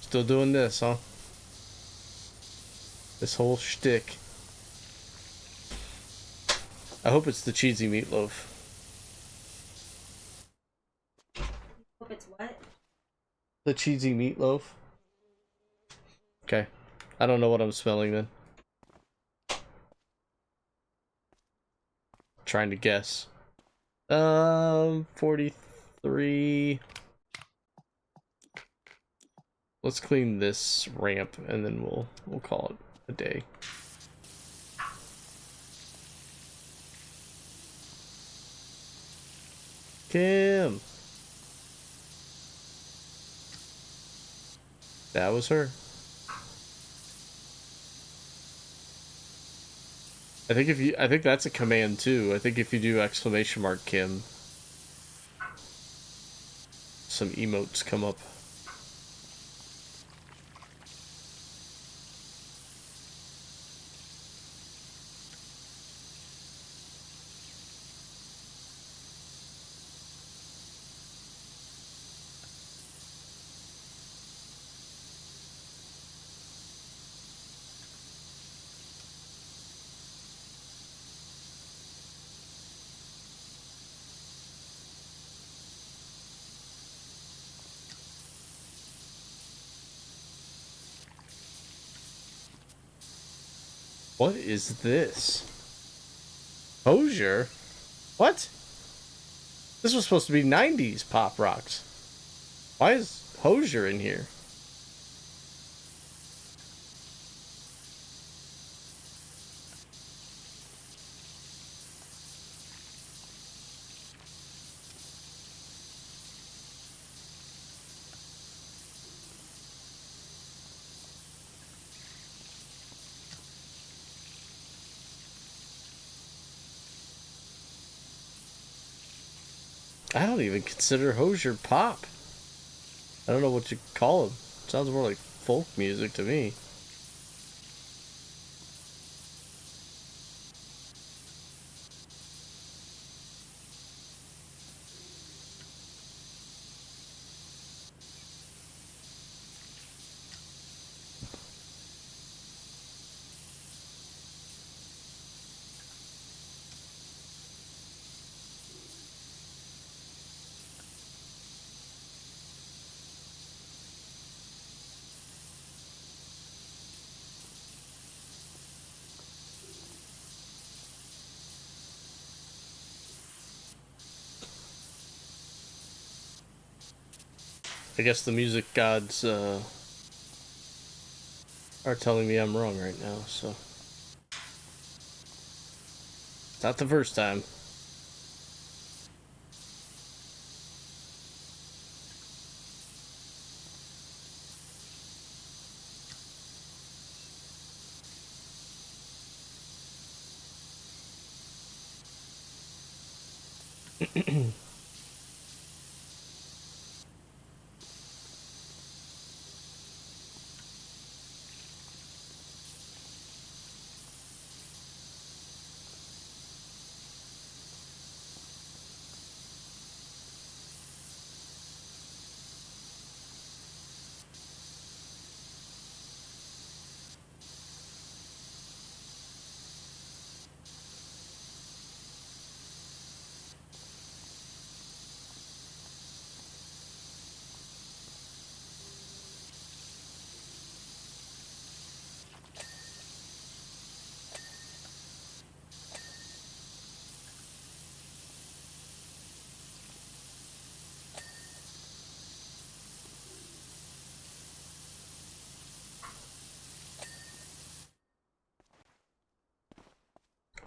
Still doing this, huh? This whole shtick. I hope it's the cheesy meatloaf.
Hope it's what?
The cheesy meatloaf. Okay. I don't know what I'm smelling then. Trying to guess. 43. Let's clean this ramp and then we'll call it a day. Kim. That was her. I think that's a command too. I think if you do exclamation mark Kim, some emotes come up. What is this? Hosier? What? This was supposed to be 90s pop rocks. Why is Hosier in here? I don't even consider Hosier pop. I don't know what you call him. Sounds more like folk music to me. I guess the music gods are telling me I'm wrong right now, so. Not the first time.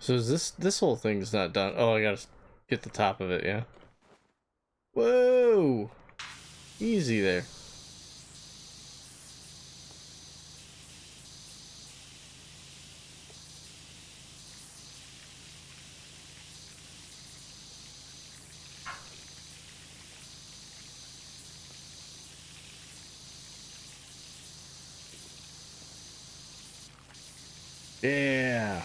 So is this whole thing's not done? Oh, I gotta get the top of it, yeah? Whoa! Easy there. Yeah.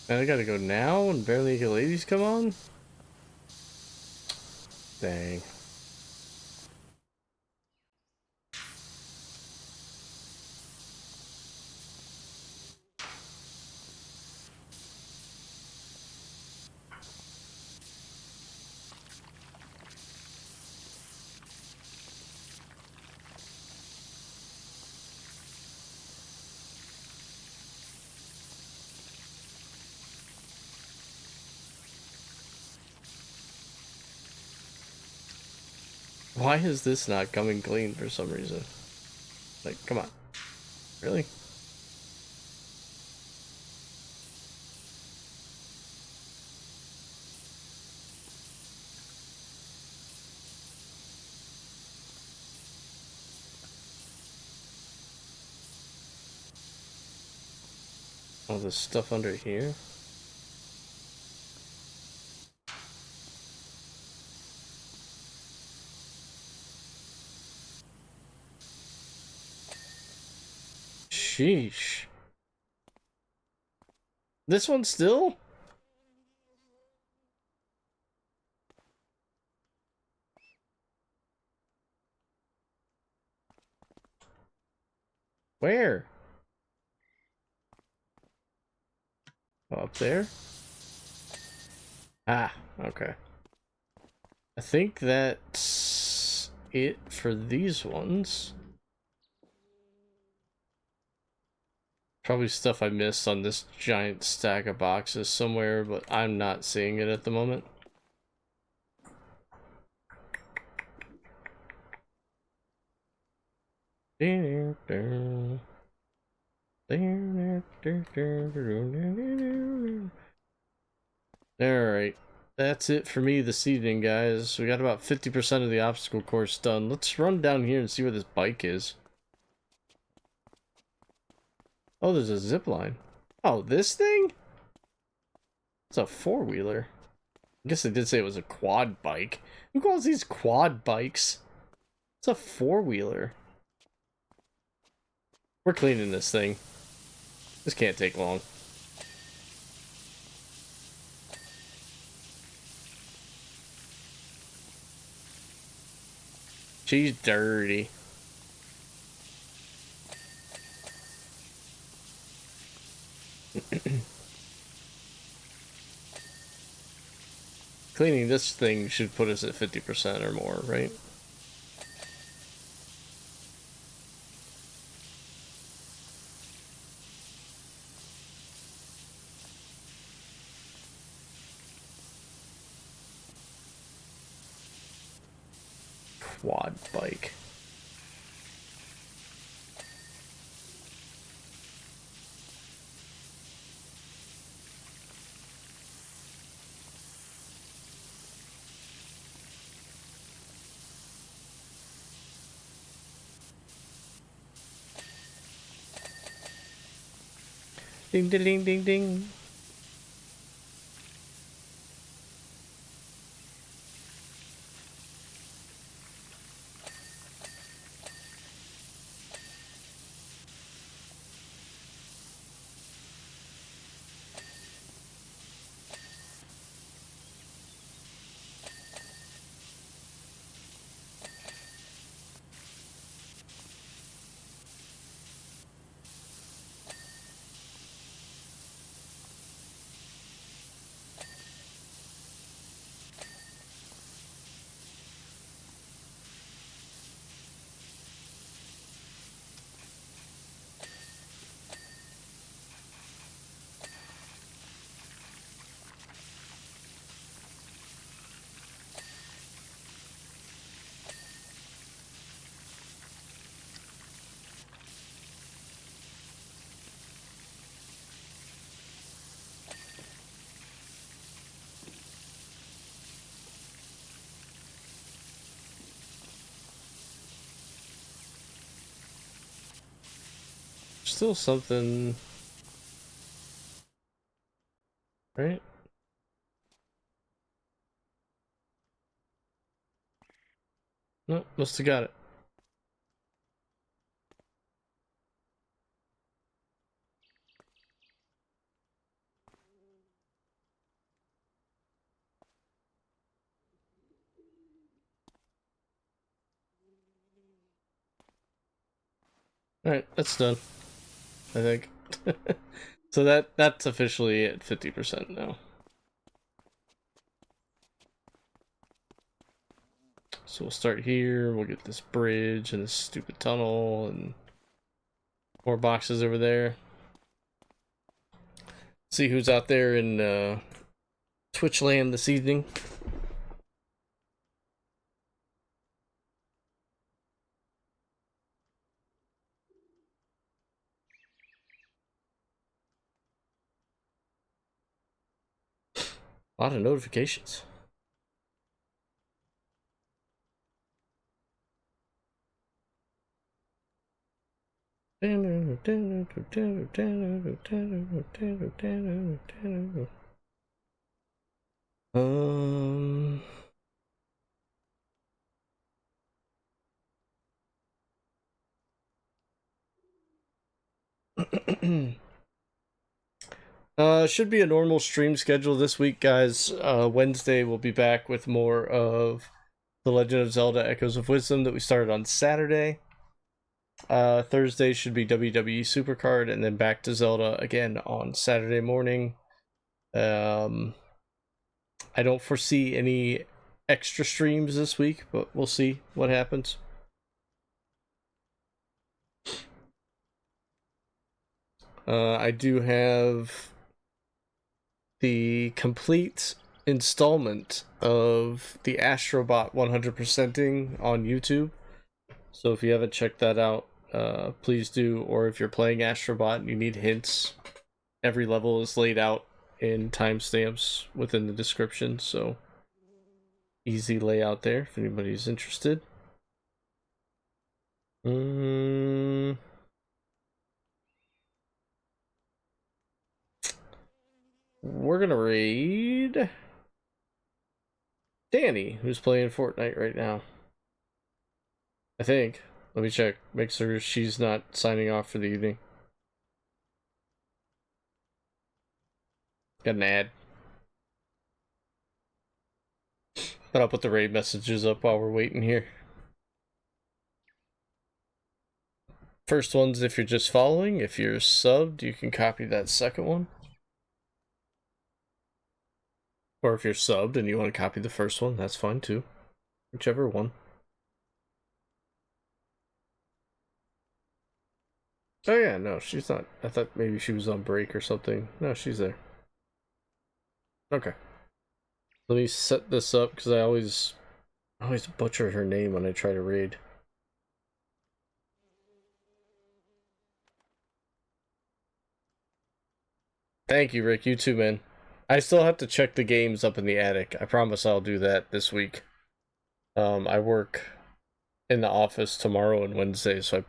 And I gotta go now when Barely Naked Ladies come on? Dang. Why is this not coming clean for some reason? Like, come on. Really? All this stuff under here? Sheesh. This one still? Where? Oh, up there? Ah, okay. I think that's it for these ones. Probably stuff I missed on this giant stack of boxes somewhere, but I'm not seeing it at the moment. Alright, that's it for me this evening, guys. We got about 50% of the obstacle course done. Let's run down here and see where this bike is. Oh, there's a zip line. Oh, this thing? It's a four-wheeler. I guess they did say it was a quad bike. Who calls these quad bikes? It's a four-wheeler. We're cleaning this thing. This can't take long. She's dirty. Cleaning this thing should put us at 50% or more, right? Quad bike. Ding ding ding ding ding. Still something, right? No, must have got it. Alright, that's done. I think. So that's officially at 50% now. So we'll start here, we'll get this bridge and this stupid tunnel and more boxes over there. See who's out there in Twitch land this evening. A lot of notifications. Should be a normal stream schedule this week, guys. Wednesday we'll be back with more of The Legend of Zelda Echoes of Wisdom that we started on Saturday. Thursday should be WWE Supercard, and then back to Zelda again on Saturday morning. I don't foresee any extra streams this week, but we'll see what happens. I do have the complete installment of the Astrobot 100%ing on YouTube. So if you haven't checked that out, please do. Or if you're playing Astrobot and you need hints, every level is laid out in timestamps within the description. So easy layout there if anybody's interested. We're gonna raid Danny, who's playing Fortnite right now. I think. Let me check. Make sure she's not signing off for the evening. Got an ad. But I'll put the raid messages up while we're waiting here. First one's if you're just following. If you're subbed, you can copy that second one. Or if you're subbed and you want to copy the first one, that's fine too. Whichever one. Oh yeah, no, she's not. I thought maybe she was on break or something. No, she's there. Okay. Let me set this up because I always butcher her name when I try to raid. Thank you, Rick. You too, man. I still have to check the games up in the attic. I promise I'll do that this week. I work in the office tomorrow and Wednesday, so I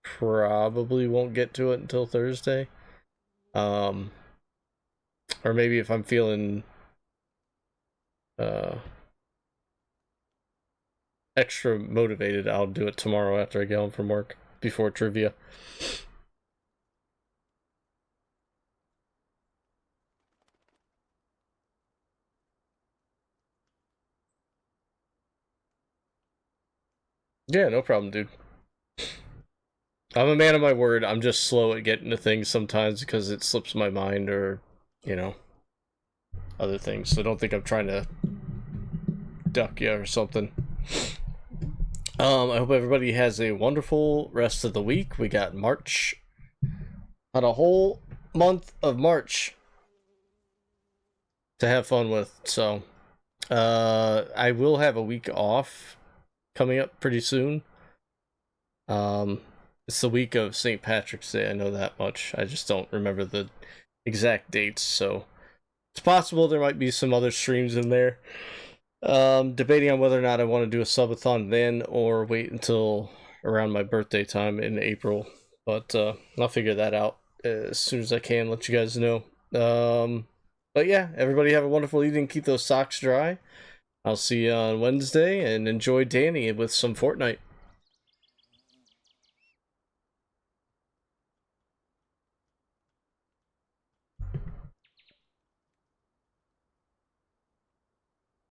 probably won't get to it until Thursday. Or maybe if I'm feeling extra motivated, I'll do it tomorrow after I get home from work before trivia. Yeah, no problem, dude. I'm a man of my word. I'm just slow at getting to things sometimes because it slips my mind or, you know, other things. So don't think I'm trying to duck you or something. I hope everybody has a wonderful rest of the week. We got March. Had a whole month of March to have fun with. So, I will have a week off coming up pretty soon. It's the week of St. Patrick's Day, I know that much. I just don't remember the exact dates, so it's possible there might be some other streams in there. Debating on whether or not I want to do a subathon then or wait until around my birthday time in April, but I'll figure that out as soon as I can, let you guys know. But yeah, everybody have a wonderful evening. Keep those socks dry. I'll see you on Wednesday, and enjoy Danny with some Fortnite.